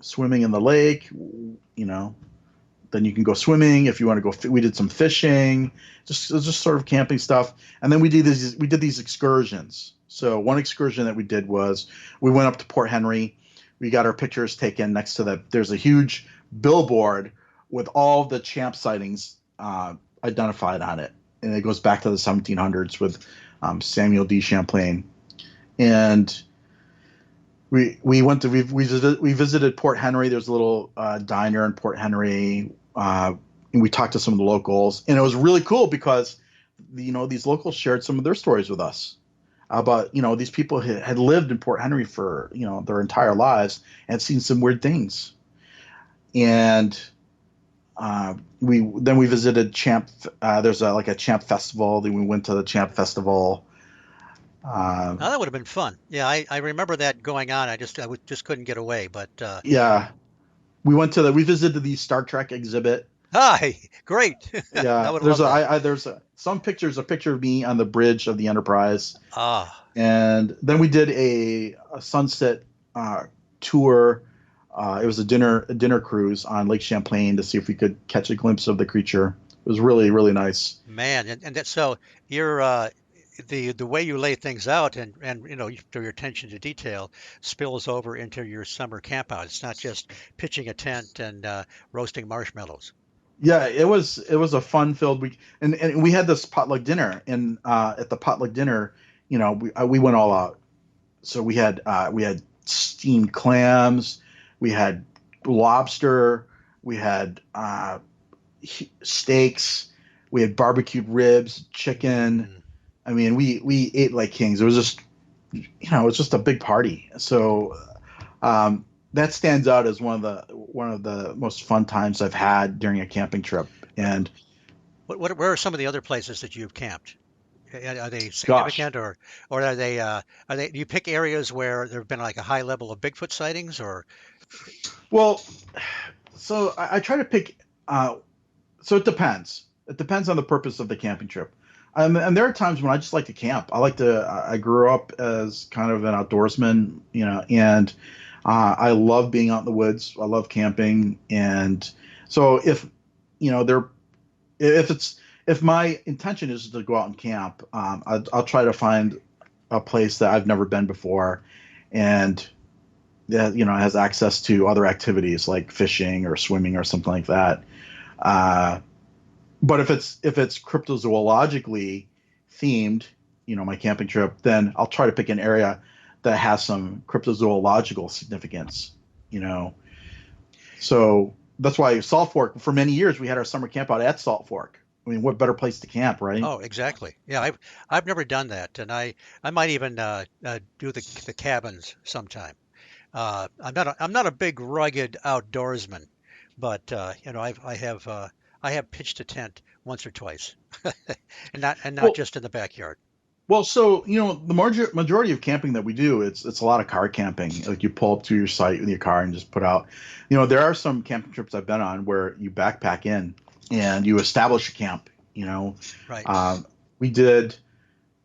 swimming in the lake, then you can go swimming. If you want to go, we did some fishing, just sort of camping stuff. And then we did these excursions. So one excursion that we did was we went up to Port Henry. We got our pictures taken next to there's a huge billboard with all the champ sightings identified on it. And it goes back to the 1700s with Samuel D. Champlain. And we visited Port Henry. There's a little diner in Port Henry. And we talked to some of the locals. And it was really cool because, these locals shared some of their stories with us about, these people had lived in Port Henry for, their entire lives and seen some weird things. And we visited Champ. There's a Champ festival. Then we went to the Champ festival. That would have been fun. Yeah, I remember that going on. I just couldn't get away. But yeah, we visited the Star Trek exhibit. Hi, great. Yeah, there's some pictures. A picture of me on the bridge of the Enterprise. And then we did a sunset tour. It was a dinner cruise on Lake Champlain to see if we could catch a glimpse of the creature. It was really, really nice. Man, and so you're the way you lay things out and your attention to detail spills over into your summer camp out. It's not just pitching a tent and roasting marshmallows. Yeah, it was a fun-filled week, and we had this potluck dinner, and at the potluck dinner, we went all out. So we had steamed clams, we had lobster, we had steaks, we had barbecued ribs, chicken. I mean, we ate like kings. It was just, it was just a big party. So that stands out as one of the most fun times I've had during a camping trip. And where are some of the other places that you've camped? Are they significant, or are they? Do you pick areas where there have been like a high level of Bigfoot sightings, or? Well, so I try to pick. So it depends. It depends on the purpose of the camping trip. And there are times when I just like to camp. I grew up as kind of an outdoorsman, and I love being out in the woods. I love camping. And so if my intention is to go out and camp, I'll try to find a place that I've never been before, and that has access to other activities like fishing or swimming or something like that. But if it's cryptozoologically themed, my camping trip, then I'll try to pick an area that has some cryptozoological significance. So that's why Salt Fork, for many years, we had our summer camp out at Salt Fork. I mean, what better place to camp, right? Oh, exactly. Yeah, I've never done that, and I might even do the cabins sometime. I'm not a big rugged outdoorsman, but I have pitched a tent once or twice, and not just in the backyard. Well, so the majority of camping that we do, it's a lot of car camping. Like you pull up to your site with your car and just put out. There are some camping trips I've been on where you backpack in and you establish a camp. Right. We did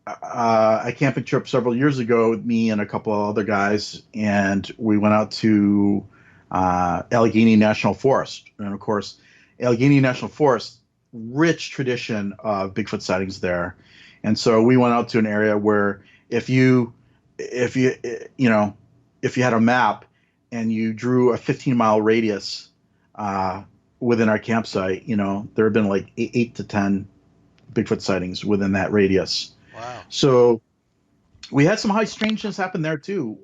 a camping trip several years ago with me and a couple of other guys, and we went out to Allegheny National Forest, and of course, Allegheny National Forest, rich tradition of Bigfoot sightings there, and so we went out to an area where if you you know if you had a map and you drew a 15-mile radius within our campsite, there have been like 8 to 10 Bigfoot sightings within that radius. Wow. So we had some high strangeness happen there too.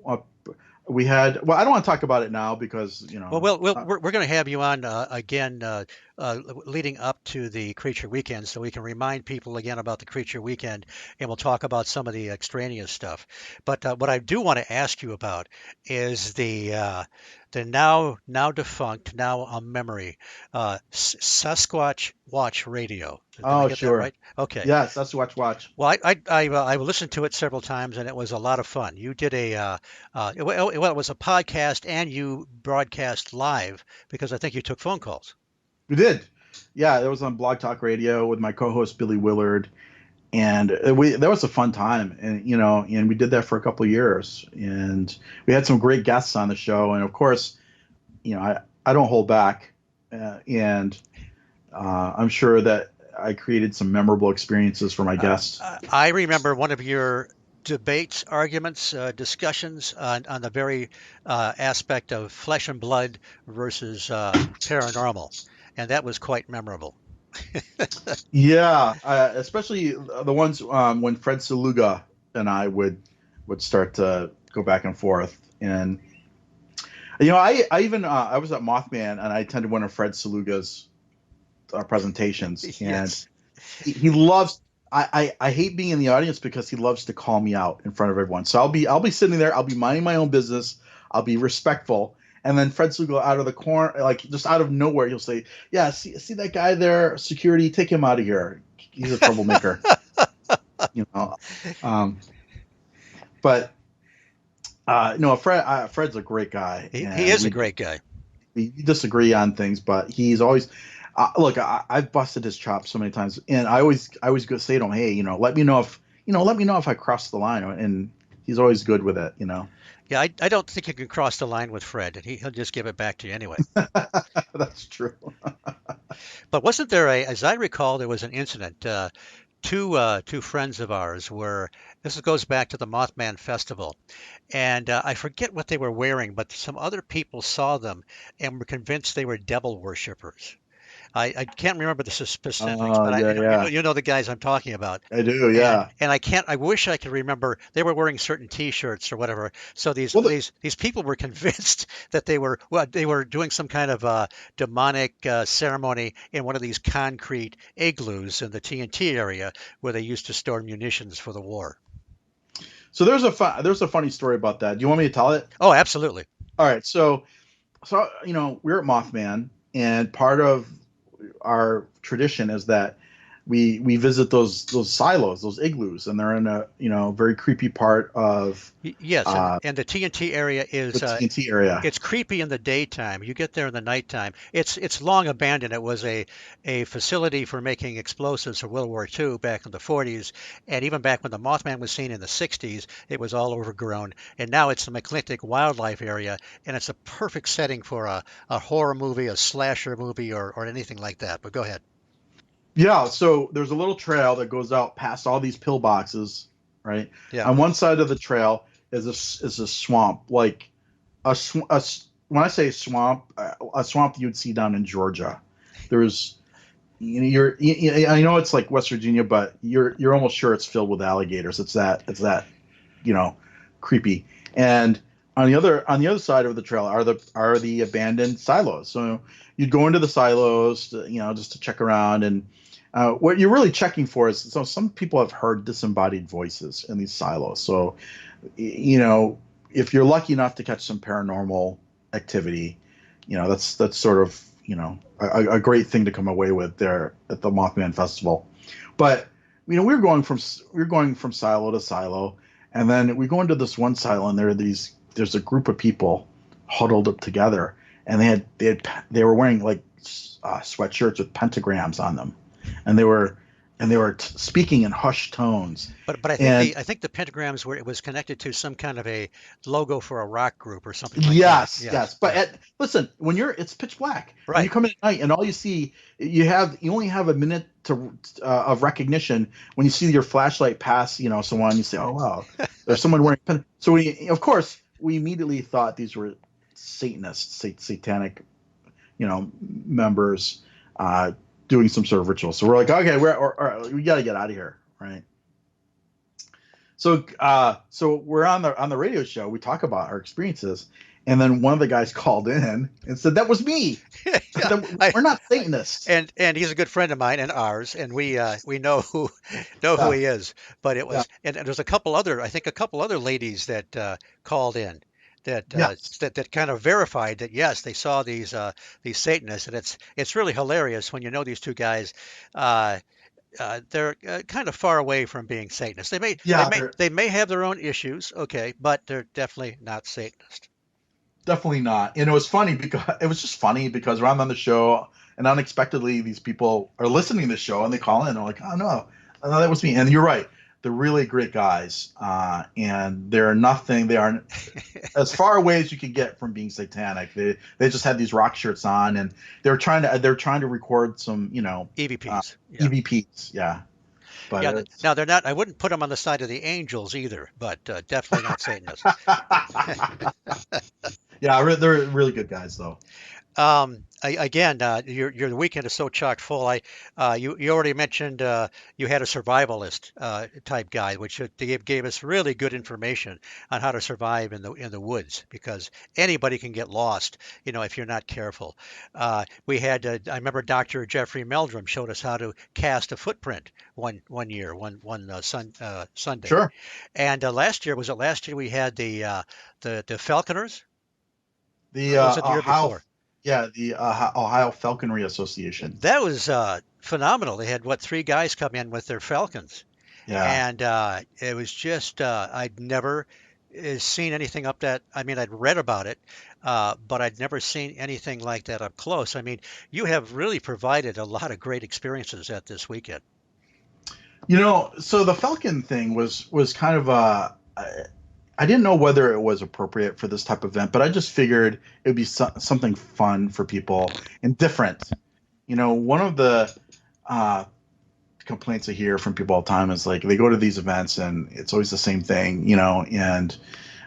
We had, well, I don't want to talk about it now because Well, we're going to have you on again leading up to the Creature Weekend, so we can remind people again about the Creature Weekend, and we'll talk about some of the extraneous stuff. But what I do want to ask you about is the now defunct, now a memory, Sasquatch Watch Radio. Did I Oh, get that sure. right? Okay. Yes, that's watch. Well, I listened to it several times, and it was a lot of fun. You did it was a podcast, and you broadcast live because I think you took phone calls. We did. Yeah, it was on Blog Talk Radio with my co-host Billy Willard, and that was a fun time, and we did that for a couple of years, and we had some great guests on the show, and of course, I don't hold back, and I'm sure that I created some memorable experiences for my guests. I remember one of your debates, arguments, discussions on the very aspect of flesh and blood versus paranormal, and that was quite memorable. Yeah, especially the ones when Fred Saluga and I would start to go back and forth, and I even I was at Mothman and I attended one of Fred Saluga's presentations, and Yes. he loves. I hate being in the audience because he loves to call me out in front of everyone. So I'll be sitting there, I'll be minding my own business, I'll be respectful, and then Fred Slugo out of the corner, like just out of nowhere, he'll say, "Yeah, see that guy there, security, take him out of here. He's a troublemaker." you know, um, but no, Fred's a great guy. He is a great guy. We disagree on things, but he's always look. I've busted his chops so many times, and I always go say to him, "Hey, let me know if I cross the line," and he's always good with it. Yeah, I don't think you can cross the line with Fred, and he'll just give it back to you anyway. That's true. But wasn't there as I recall, there was an incident. Two friends of ours were. This goes back to the Mothman Festival, and I forget what they were wearing, but some other people saw them and were convinced they were devil worshippers. I can't remember the specifics, but Yeah, yeah. you know the guys I'm talking about. I do, And yeah. and I wish I could remember they were wearing certain T-shirts or whatever. So Well, these people were convinced that they were doing some kind of demonic ceremony in one of these concrete igloos in the TNT area where they used to store munitions for the war. so there's a funny story about that. Do you want me to tell it? Oh, absolutely. All right. So we're at Mothman, and part of our tradition is that we visit those silos, those igloos, and they're in a very creepy part of Yes, and the TNT area is the TNT area. it's creepy in the daytime. You get there in the nighttime. It's long abandoned. It was a facility for making explosives for World War II back in the 40s, and even back when the Mothman was seen in the 60s, it was all overgrown. And now it's a McClintic wildlife area, and it's a perfect setting for a horror movie, a slasher movie, or anything like that. But go ahead. Yeah, so there's a little trail that goes out past all these pillboxes, right? Yeah. On one side of the trail is a swamp, like when I say swamp, a swamp you would see down in Georgia. There's I know it's like West Virginia, but you're almost sure it's filled with alligators. It's that creepy. And on the other side of the trail are the abandoned silos. So you'd go into the silos, just to check around, and what you're really checking for is, so some people have heard disembodied voices in these silos. So if you're lucky enough to catch some paranormal activity, that's sort of a great thing to come away with there at the Mothman Festival. But we're going from silo to silo, and then we go into this one silo, and there's a group of people huddled up together, and they were wearing like sweatshirts with pentagrams on them, and they were and they were speaking in hushed tones. But I think And the pentagrams were it was connected to some kind of a logo for a rock group or something like that. yes, Yes, yes. But yes. listen, when it's pitch black. When you Right. come in at night and all you see, you only have a minute to of recognition when you see your flashlight pass, someone. You say, "Oh wow, there's someone wearing." So of course, we immediately thought these were Satanists, satanic, members doing some sort of ritual. So we're like, okay, we got to get out of here, right? So we're on the radio show. We talk about our experiences, and then one of the guys called in and said that was me. Yeah, We're not Satanists. and he's a good friend of mine and ours, and we know who Yeah, he is. But it yeah, was, and there's a couple other, I think a couple other ladies that called in yes, that kind of verified that yes, they saw these Satanists, and it's really hilarious when you know these two guys. Uh, they're kind of far away from being Satanists. yeah. They're They may have their own issues, okay, but they're definitely not Satanist. definitely not. And it was just funny because we're on the show, and unexpectedly these people are listening to the show and they call in. And they're like, "Oh no, that was me." And you're right. They're really great guys, and they're nothing. They aren't as far away as you can get from being satanic. They just had these rock shirts on, and they're trying to record some EVPs, yeah. EVPs. Yeah, but Yeah, it's now they're not. I wouldn't put them on the side of the angels either, but definitely not Satanists. yeah, they're really good guys though. Again, your weekend is so chock full. You already mentioned you had a survivalist type guide, which gave us really good information on how to survive in the woods because anybody can get lost, if you're not careful. We had I remember Dr. Jeffrey Meldrum showed us how to cast a footprint one year, Sunday, Sure. and last year we had the falconers, The or was it the year Ohio, before? yeah, the Ohio Falconry Association. That was phenomenal. They had three guys come in with their falcons, Yeah. and it was just I'd never seen anything up that. I mean, I'd read about it, but I'd never seen anything like that up close. I mean, you have really provided a lot of great experiences at this weekend. So the Falcon thing was kind of I didn't know whether it was appropriate for this type of event, but I just figured it would be something fun for people and different. One of the uh, complaints I hear from people all the time is like they go to these events and it's always the same thing, and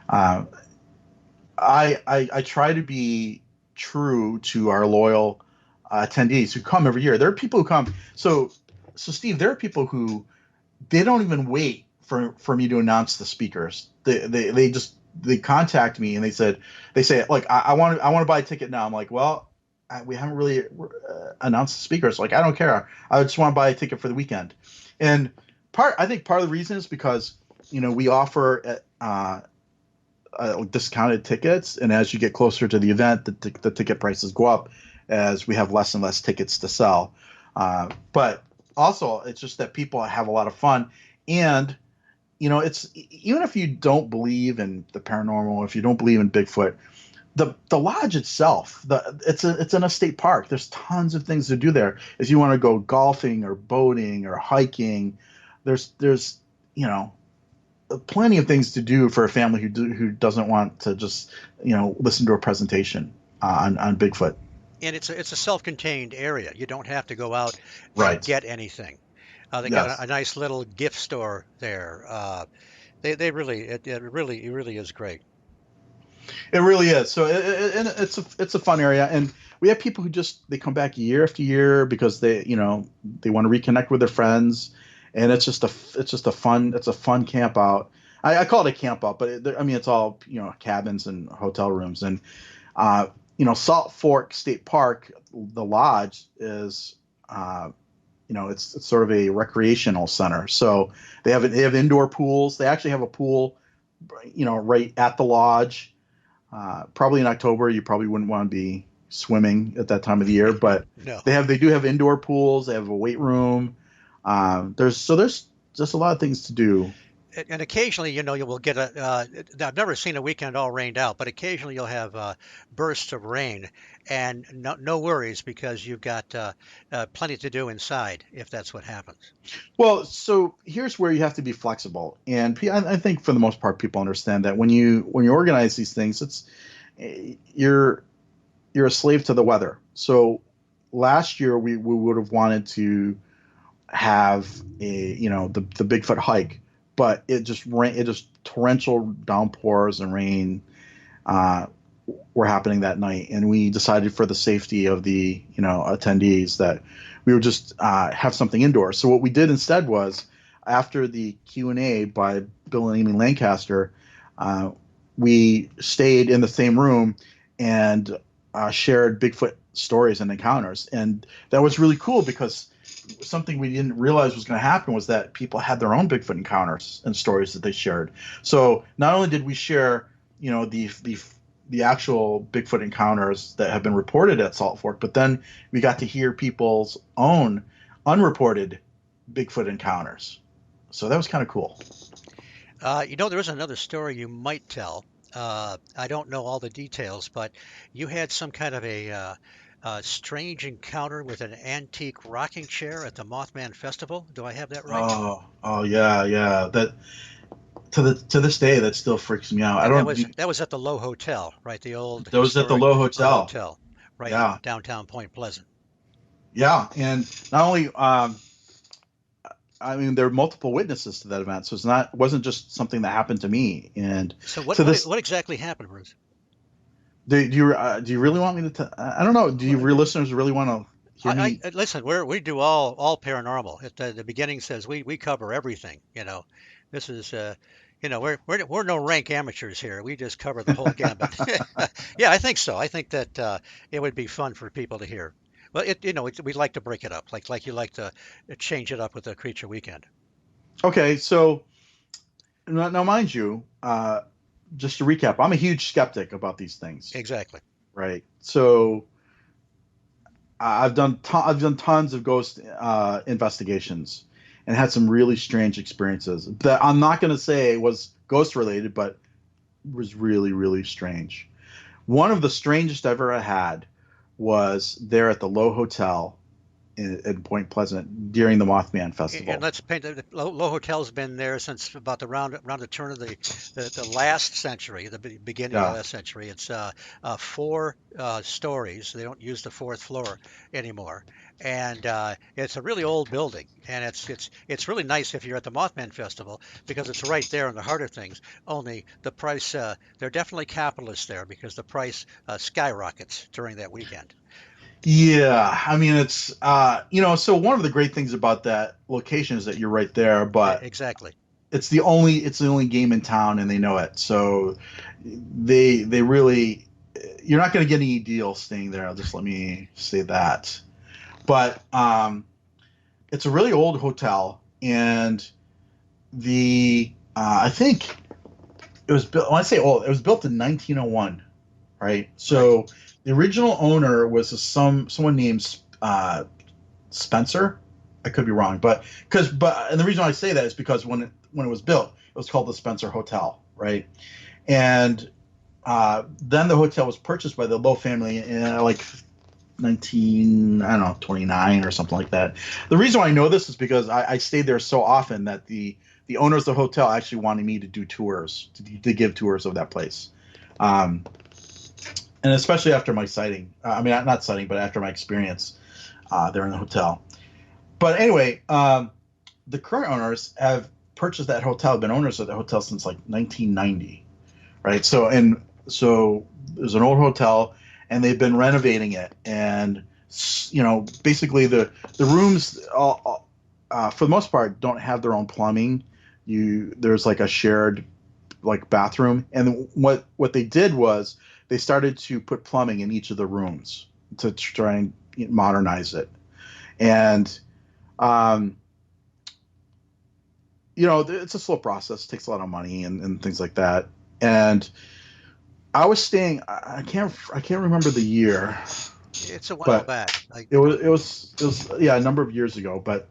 uh, I try to be true to our loyal attendees who come every year. There are people who come. So Steve, there are people who they don't even wait for me to announce the speakers. They contact me and they say like I want to buy a ticket now. I'm like, well, we haven't really announced the speakers. Like I don't care. I just want to buy a ticket for the weekend. And I think part of the reason is because we offer discounted tickets, and as you get closer to the event, the ticket prices go up as we have less and less tickets to sell. But also, it's just that people have a lot of fun, and it's even if you don't believe in the paranormal, if you don't believe in Bigfoot, the lodge itself, it's in a state park. There's tons of things to do there. If you want to go golfing or boating or hiking, there's plenty of things to do for a family who doesn't want to just listen to a presentation on Bigfoot. And it's a self-contained area. You don't have to go out and Right. get anything. They got Yes. a nice little gift store there. They really it really is great. It really is. So and it's a fun area, and we have people who they come back year after year because they want to reconnect with their friends, and it's a fun camp out. I call it a camp out, but I mean it's all cabins and hotel rooms, and Salt Fork State Park, the lodge is it's sort of a recreational center. So they have indoor pools. They actually have a pool, right at the lodge. Probably in October, you probably wouldn't want to be swimming at that time of the year, but No. they do have indoor pools. They have a weight room. There's just a lot of things to do. And occasionally, you will get a. I've never seen a weekend all rained out, but occasionally you'll have bursts of rain, and no worries because you've got plenty to do inside if that's what happens. Well, so here's where you have to be flexible, and I think for the most part, people understand that when you organize these things, it's you're a slave to the weather. So last year we would have wanted to have the Bigfoot hike, but it just rain, it just torrential downpours and rain uh, were happening that night, and we decided for the safety of the attendees that we would just have something indoors. So what we did instead was after the Q&A by Bill and Amy Lancaster, uh, we stayed in the same room and shared Bigfoot stories and encounters, and that was really cool because something we didn't realize was going to happen was that people had their own Bigfoot encounters and stories that they shared. So not only did we share, the actual Bigfoot encounters that have been reported at Salt Fork, but then we got to hear people's own unreported Bigfoot encounters. So that was kind of cool. There is another story you might tell. I don't know all the details, but you had some kind of a strange encounter with an antique rocking chair at the Mothman Festival. Do I have that right? Oh yeah, yeah. That to this day that still freaks me out. I And that don't. was that was at the Low Hotel, right? The old That was at the historic Low Low Hotel. Hotel, right in Yeah, downtown Point Pleasant. yeah, and not only I mean, there are multiple witnesses to that event, so it wasn't just something that happened to me. And So to this, what exactly happened, Bruce? do you really want me to? I don't know. Do you real listeners really want to hear me? Listen. We do all paranormal. At the beginning says we cover everything. This is we're no rank amateurs here. We just cover the whole gambit. Yeah, I think so. I think that it would be fun for people to hear. Well, we like to break it up, like you like to change it up with the Creature Weekend. Okay, so now, mind you, just to recap, I'm a huge skeptic about these things, Exactly. right? So I've done tons of ghost investigations and had some really strange experiences that I'm not going to say was ghost related, but was really really strange. One of the strangest I've ever had was there at the Low Hotel in Point Pleasant during the Mothman And Festival. let's paint the Low Hotel's been there since about around the turn of the last century, the beginning of the Yeah. last century. It's four stories. They don't use the fourth floor anymore, and it's a really old building. And it's really nice if you're at the Mothman Festival because it's right there in the heart of things. Only the price, they're definitely capitalists there because the price skyrockets during that weekend. Yeah, I mean so one of the great things about that location is that you're right there, but Exactly. it's the only game in town and they know it. So they really you're not going to get any deal staying there. Just let me say that. But it's a really old hotel, and the I think it was built. When I say old, it was built in 1901, right? Right. So the original owner was someone named Spencer. I could be wrong, and the reason why I say that is because when it was built, it was called the Spencer Hotel, right? And then the hotel was purchased by the Lowe family in like 19, I don't know, 29 or something like that. The reason why I know this is because I stayed there so often that the owners of the hotel actually wanted me to do tours, to give tours of that place. Um, and especially after my sighting, I mean, not sighting, but after my experience there in the hotel. But anyway, the current owners have purchased that hotel, been owners of the hotel since like 1990, right? So there's an old hotel, and they've been renovating it, and basically the rooms, for the most part, don't have their own plumbing. There's like a shared like bathroom, and what they did was they started to put plumbing in each of the rooms to try and modernize it, and um, it's a slow process. It takes a lot of money and things like that. And I was staying. I can't remember the year, It's a while but back. it was yeah, a number of years ago. But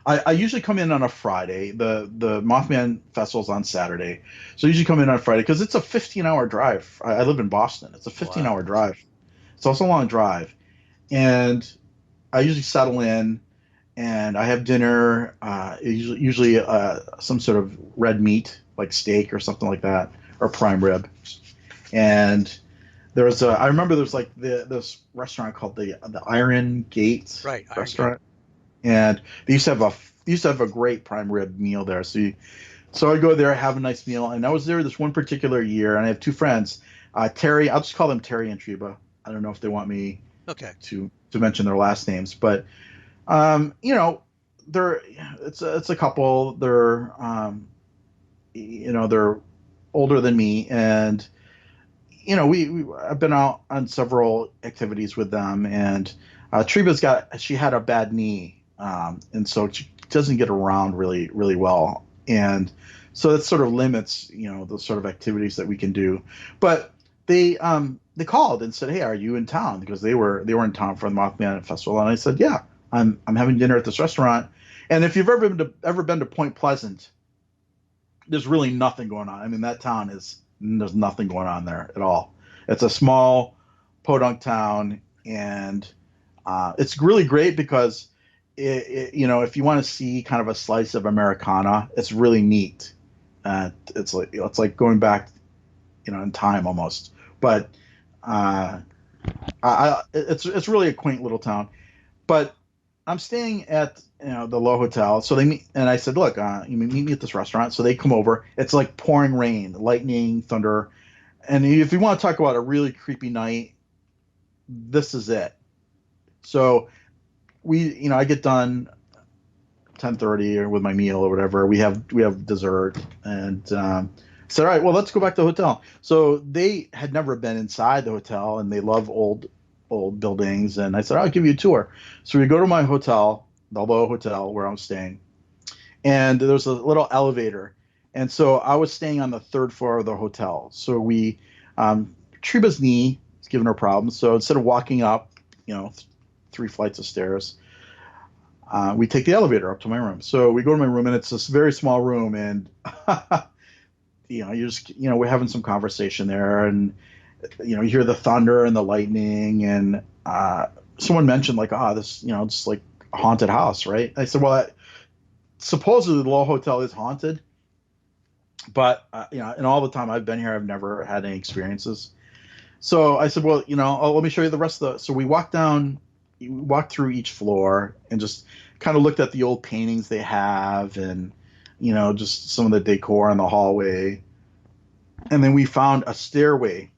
I usually come in on a Friday. The Mothman Festival's on Saturday, so I usually come in on Friday because it's a 15-hour drive. I live in Boston. It's a 15-hour Wow. drive. It's also a long drive, and I usually settle in and I have dinner. Usually some sort of red meat like steak or something like that, or prime rib. And I remember there's like this restaurant called the Iron Gate Right, Iron Gate. restaurant, and they used to have a great prime rib meal there. So I go there, have a nice meal, and I was there this one particular year, and I have two friends, Terry. I'll just call them Terry and Treba. I don't know if they want me Okay. to mention their last names, but you know, they're it's a couple. They're older than me, and I've been out on several activities with them, and she had a bad knee, and so she doesn't get around really well, and so that sort of limits the sort of activities that we can do. But they called and said, "Hey, are you in town?" Because they were in town for the Mothman Festival, and I said, "Yeah, I'm having dinner at this restaurant." And if you've ever been to Point Pleasant, there's really nothing going on. I mean, that town is there's nothing going on there at all. It's a small podunk town, and it's really great because if you want to see kind of a slice of Americana, it's really neat. It's like going back, in time almost. But it's really a quaint little town. But I'm staying at the Low Hotel, so they meet, and I said, "Look, you meet me at this restaurant." So they come over. It's like pouring rain, lightning, thunder, and if you want to talk about a really creepy night, this is it. So I get done 10:30 or with my meal or whatever. We have dessert, and said, "All right, well, let's go back to the hotel." So they had never been inside the hotel, and they love old buildings. And I said, "I'll give you a tour." So we go to my hotel, the Low Hotel where I'm staying, and there's a little elevator. And so I was staying on the third floor of the hotel. So Treba's knee is giving her problems. So instead of walking up, 3 flights of stairs, we take the elevator up to my room. So we go to my room, and it's this very small room, and we're having some conversation there, and you hear the thunder and the lightning, and someone mentioned like, this, it's like a haunted house, right? I said, well, supposedly the Low Hotel is haunted, but and all the time I've been here, I've never had any experiences. So I said, well, let me show you the rest of the. So we walked through each floor and just kind of looked at the old paintings they have, and just some of the decor in the hallway, and then we found a stairway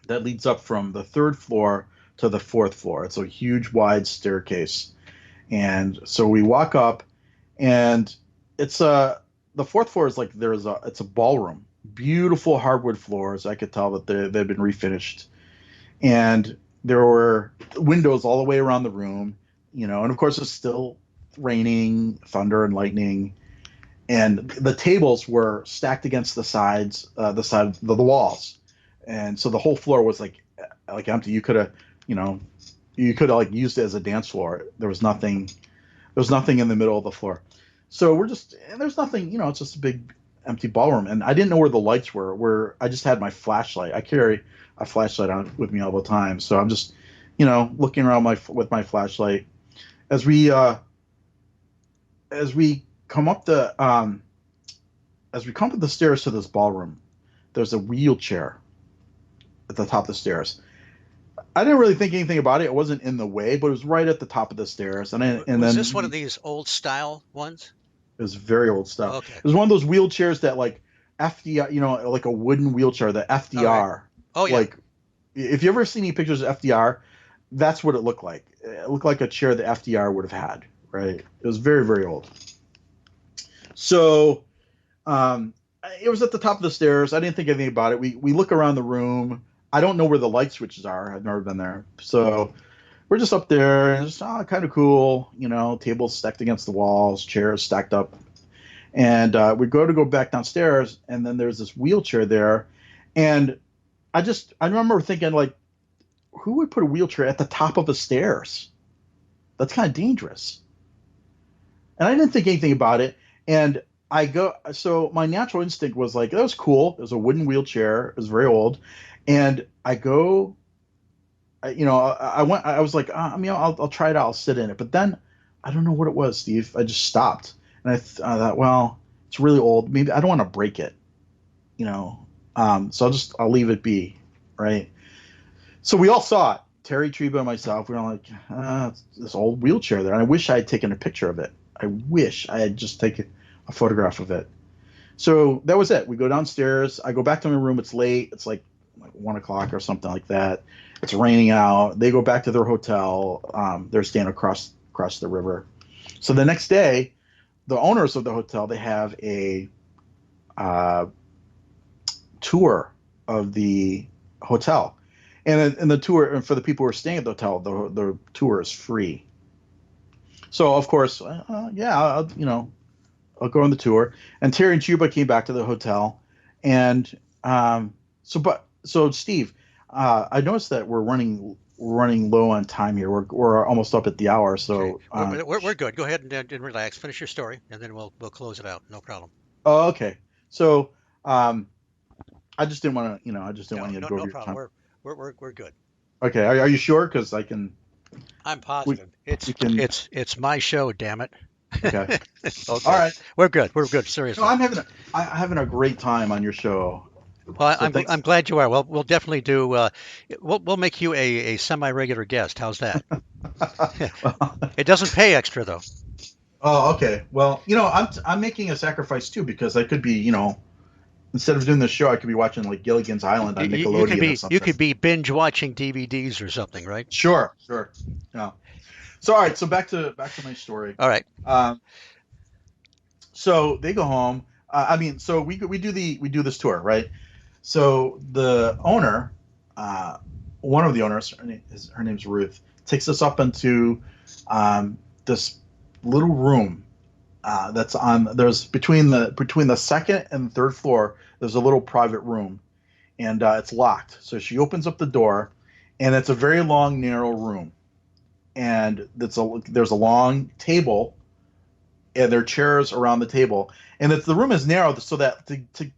that leads up from the third floor to the fourth floor. It's a huge, wide staircase, and so we walk up, and the fourth floor is like it's a ballroom, beautiful hardwood floors. I could tell that they've been refinished, and there were windows all the way around the room, and of course it's still raining, thunder and lightning, and the tables were stacked against the sides, the walls, and so the whole floor was like empty. You could have like used it as a dance floor. There was nothing in the middle of the floor. So and there's nothing, it's just a big empty ballroom. And I didn't know where the lights were, I just had my flashlight. I carry a flashlight on with me all the time. So I'm just, looking around with my flashlight as we come up the stairs to this ballroom. There's a wheelchair at the top of the stairs. I didn't really think anything about it. It wasn't in the way, but it was right at the top of the stairs. Was this one of these old style ones? It was very old stuff. Okay. It was one of those wheelchairs that like FDR, like a wooden wheelchair that FDR. Right. Oh yeah. Like, if you ever seen any pictures of FDR, that's what it looked like. It looked like a chair that FDR would have had. Right. It was very, very old. So, it was at the top of the stairs. I didn't think anything about it. We look around the room. I don't know where the light switches are. I've never been there. So we're just up there, and it's kind of cool. Tables stacked against the walls, chairs stacked up. And we go back downstairs, and then there's this wheelchair there. And I remember thinking, like, who would put a wheelchair at the top of the stairs? That's kind of dangerous. And I didn't think anything about it. And so my natural instinct was like, that was cool. It was a wooden wheelchair. It was very old. And I go, I was like, I'll try it out. I'll sit in it. But then I don't know what it was, Steve. I just stopped. And I thought, well, it's really old. Maybe I don't want to break it, so I'll leave it be. Right. So we all saw it. Terry, Treba, and myself, we were like, this old wheelchair there. And I wish I had taken a picture of it. I wish I had just taken a photograph of it. So that was it. We go downstairs. I go back to my room. It's late. It's like 1 o'clock or something like that. It's raining out. They go back to their hotel. They're staying across the river. So the next day, the owners of the hotel, they have a tour of the hotel. And the tour, and for the people who are staying at the hotel, the tour is free. So of course, I'll go on the tour. And Terry and Juba came back to the hotel, and so Steve, I noticed that we're running low on time here. We're almost up at the hour. So okay. We're good. Go ahead and relax. Finish your story, and then we'll close it out. No problem. Oh, okay. So I just didn't want to, I just didn't want you to go over your time. We're good. Okay. Are you sure? Because I can. I'm positive. It's my show. Damn it. Okay. Okay. All right. We're good. Seriously. No, I'm having a great time on your show. Well, I'm glad you are. Well, we'll definitely do. We'll make you a semi-regular guest. How's that? It doesn't pay extra though. Oh, okay. Well, I'm making a sacrifice too, because I could be, instead of doing the show, I could be watching like Gilligan's Island on Nickelodeon or something. You could be binge watching DVDs or something, right? Sure. Yeah. So all right. So back to my story. All right. So they go home. So we do this tour, right? So the owner, one of the owners, her name's Ruth, takes us up into this little room that's there's between the second and third floor. There's a little private room, and it's locked. So she opens up the door, and it's a very long, narrow room, and there's a long table, and there are chairs around the table, and the room is narrow so that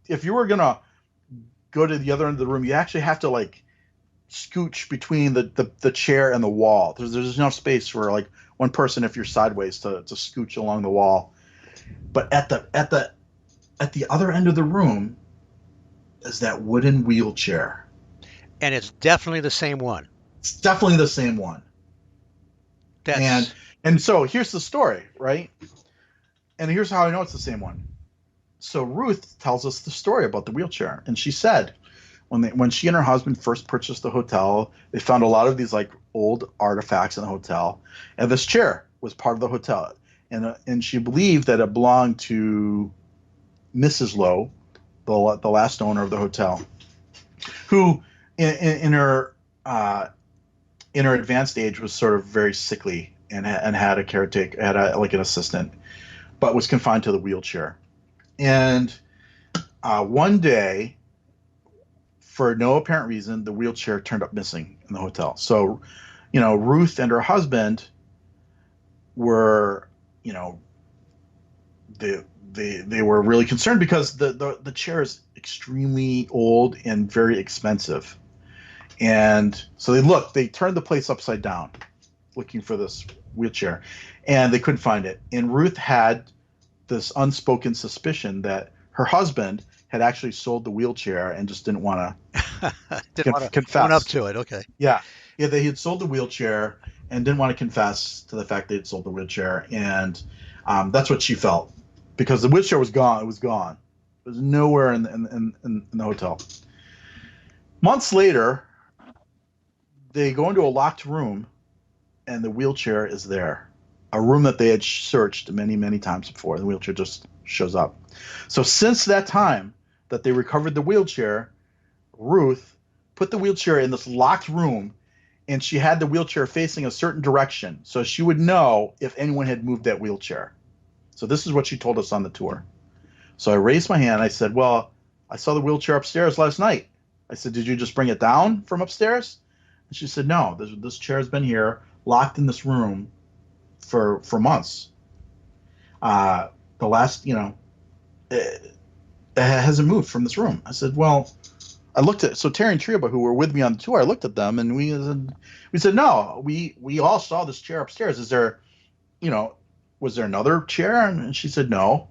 if you were gonna go to the other end of the room, you actually have to like scooch between the chair and the wall. There's enough space for like one person if you're sideways to scooch along the wall. But at the other end of the room is that wooden wheelchair. And it's definitely the same one. It's definitely the same one. And so here's the story, right? And here's how I know it's the same one. So Ruth tells us the story about the wheelchair, and she said when she and her husband first purchased the hotel, they found a lot of these like old artifacts in the hotel, and this chair was part of the hotel, and she believed that it belonged to Mrs. Lowe, the last owner of the hotel, who in her advanced age was sort of very sickly and had a caretaker, like an assistant, but was confined to the wheelchair. And one day, for no apparent reason, the wheelchair turned up missing in the hotel. So, Ruth and her husband were, they were really concerned because the chair is extremely old and very expensive. And so they turned the place upside down looking for this wheelchair, and they couldn't find it. And Ruth had this unspoken suspicion that her husband had actually sold the wheelchair and just didn't want to confess. Own up to it. Okay. Yeah. They had sold the wheelchair and didn't want to confess to the fact they had sold the wheelchair, and that's what she felt, because the wheelchair was gone. It was gone. It was nowhere in the hotel. Months later, they go into a locked room, and the wheelchair is there. A room that they had searched many, many times before. The wheelchair just shows up. So since that time that they recovered the wheelchair, Ruth put the wheelchair in this locked room, and she had the wheelchair facing a certain direction, so she would know if anyone had moved that wheelchair. So this is what she told us on the tour. So I raised my hand. I said, well, I saw the wheelchair upstairs last night. I said, did you just bring it down from upstairs? And she said, no, this chair has been here, locked in this room for months. the last, it hasn't moved from this room. I said, well, I looked at so Terry and Triba, who were with me on the tour. I looked at them and we said no. We all saw this chair upstairs. Is there, was there another chair? And she said no.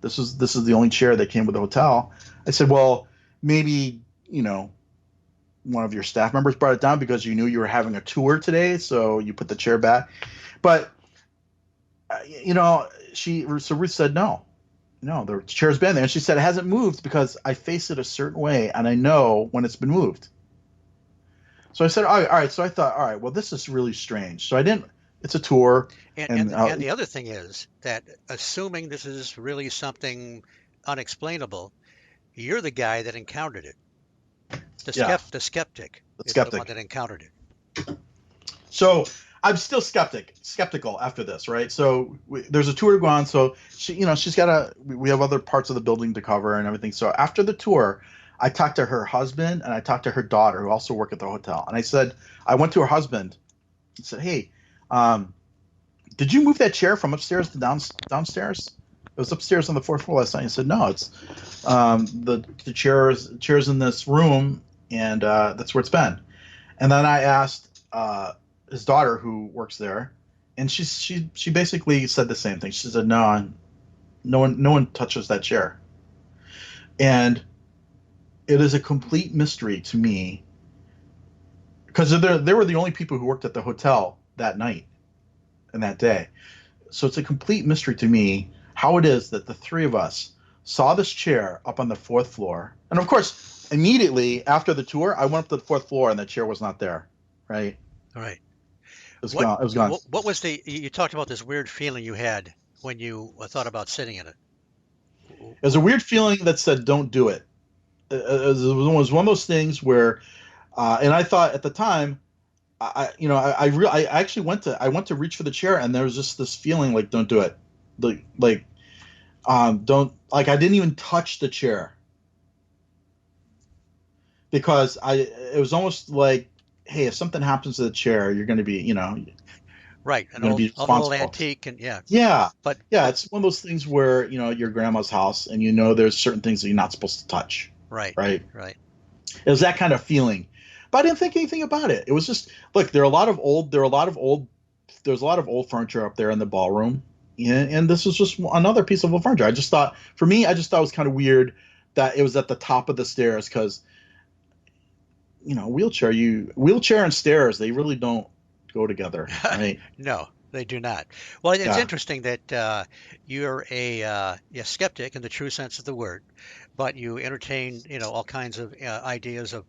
This is the only chair that came with the hotel. I said, well, maybe one of your staff members brought it down because you knew you were having a tour today, so you put the chair back. But so Ruth said no. No, the chair's been there. And she said it hasn't moved because I face it a certain way and I know when it's been moved. So I said, all right. So I thought, all right, well, this is really strange. So I didn't, it's a tour. And the other thing is that assuming this is really something unexplainable, you're the guy that encountered it. The skeptic is the one that encountered it. So I'm still skeptical after this, right? So there's a tour to go on. So we have other parts of the building to cover and everything. So after the tour, I talked to her husband and I talked to her daughter who also work at the hotel. And I went to her husband and said, hey, did you move that chair from upstairs to downstairs? It was upstairs on the fourth floor last night. He said, no, it's the chair's in this room and that's where it's been. And then I asked his daughter who works there, and she basically said the same thing. She said, no one touches that chair. And it is a complete mystery to me because they were the only people who worked at the hotel that night and that day. So it's a complete mystery to me how it is that the three of us saw this chair up on the fourth floor. And of course, immediately after the tour, I went up to the fourth floor and the chair was not there. Right. Right. It was gone. What was you talked about this weird feeling you had when you thought about sitting in it? It was a weird feeling that said, don't do it. It was one of those things where, and I thought at the time, I actually went to reach for the chair and there was just this feeling like, don't do it. I didn't even touch the chair because it was almost like, hey, if something happens to the chair, you're going to be, right, an old antique, and but it's one of those things where your grandma's house, and there's certain things that you're not supposed to touch. Right. It was that kind of feeling, but I didn't think anything about it. It was just look, there's a lot of old furniture up there in the ballroom, and this was just another piece of old furniture. I just thought it was kind of weird that it was at the top of the stairs because. Wheelchair and stairs, they really don't go together, right? No, they do not. Well, it's interesting that you're a skeptic in the true sense of the word, but you entertain, all kinds of ideas of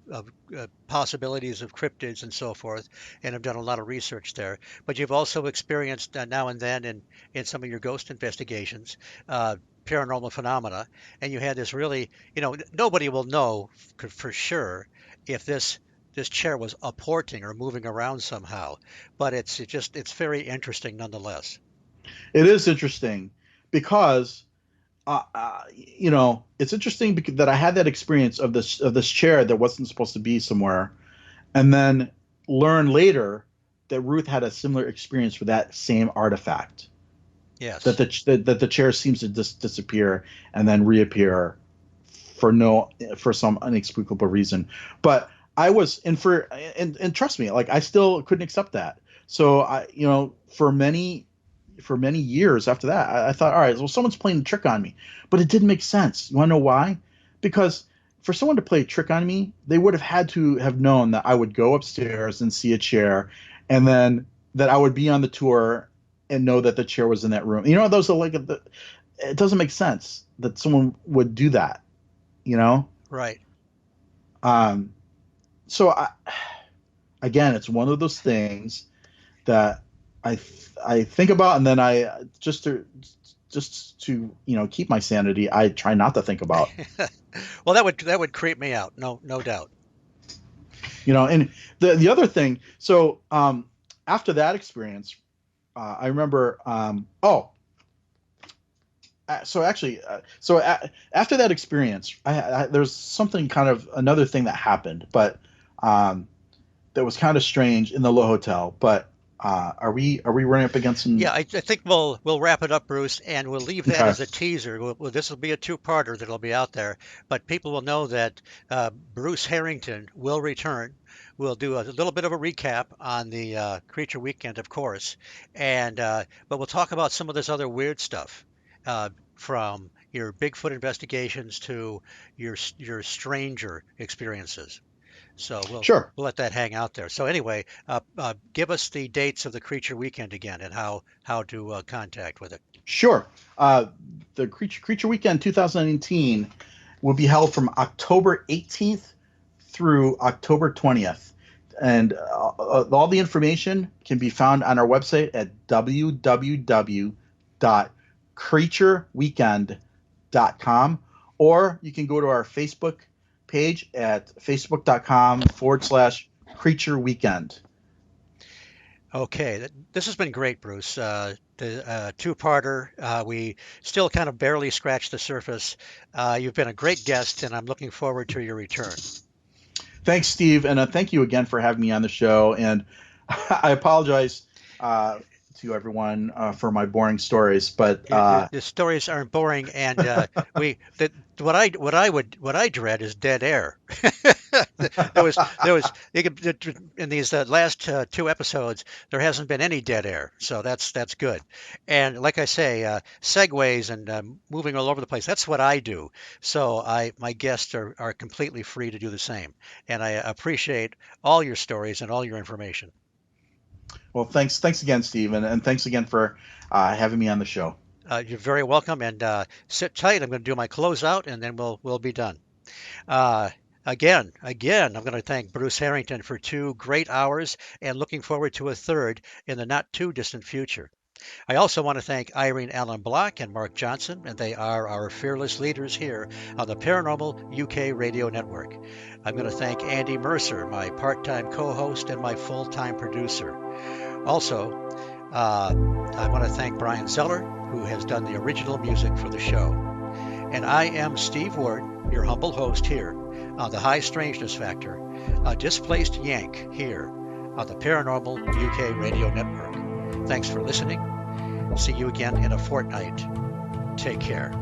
possibilities of cryptids and so forth, and have done a lot of research there. But you've also experienced now and then in some of your ghost investigations, paranormal phenomena, and you had this really, nobody will know for sure if this chair was apporting or moving around somehow, but it's very interesting nonetheless. It is interesting because it's interesting because that I had that experience of this chair that wasn't supposed to be somewhere, and then learn later that Ruth had a similar experience with that same artifact. Yes. That the chair seems to disappear and then reappear for some inexplicable reason. But I was and trust me, like I still couldn't accept that. So for many years after that, I thought, all right, well, someone's playing a trick on me, but it didn't make sense. You want to know why? Because for someone to play a trick on me, they would have had to have known that I would go upstairs and see a chair, and then that I would be on the tour and know that the chair was in that room. Those are it doesn't make sense that someone would do that. Right. So again, it's one of those things that I think about, and then I just to keep my sanity, I try not to think about. Well, that would creep me out, no doubt. And the other thing. So after that experience, I remember. After that experience, there's something kind of another thing that happened, but that was kind of strange in the Low Hotel. But Are we running up against some? Yeah, I think we'll wrap it up, Bruce, and we'll leave that Okay. as a teaser. This will be a two-parter that'll be out there, but people will know that Bruce Harrington will return. We'll do a little bit of a recap on the Creature Weekend, of course, and but we'll talk about some of this other weird stuff, from your Bigfoot investigations to your stranger experiences. So Sure. we'll let that hang out there. So anyway, give us the dates of the Creature Weekend again and how to contact with it. Sure. The Creature Weekend 2019 will be held from October 18th through October 20th. And all the information can be found on our website at www.creatureweekend.com, or you can go to our Facebook page at facebook.com/Creature Weekend. Okay, this has been great, Bruce. The two-parter. We still kind of barely scratched the surface. You've been a great guest, and I'm looking forward to your return. Thanks, Steve, and thank you again for having me on the show. And I apologize to everyone for my boring stories, but The stories aren't boring, and what I dread is dead air. there was in these last two episodes there hasn't been any dead air, so that's good. And like I say, segues and moving all over the place, that's what I do. So my guests are completely free to do the same, and I appreciate all your stories and all your information. well, thanks again, Steve, and thanks again for having me on the show. You're very welcome, and sit tight. I'm going to do my closeout, and then we'll be done. Uh, again, I'm going to thank Bruce Harrington for 2 great hours, and looking forward to a third in the not too distant future. I also want to thank Irene Allen Block and Mark Johnson, and they are our fearless leaders here on the Paranormal UK Radio Network. I'm going to thank Andy Mercer, my part-time co-host and my full-time producer. Also, I want to thank Brian Zeller, who has done the original music for the show. And I am Steve Ward, your humble host here on the High Strangeness Factor, a displaced Yank here on the Paranormal UK Radio Network. Thanks for listening. See you again in a fortnight. Take care.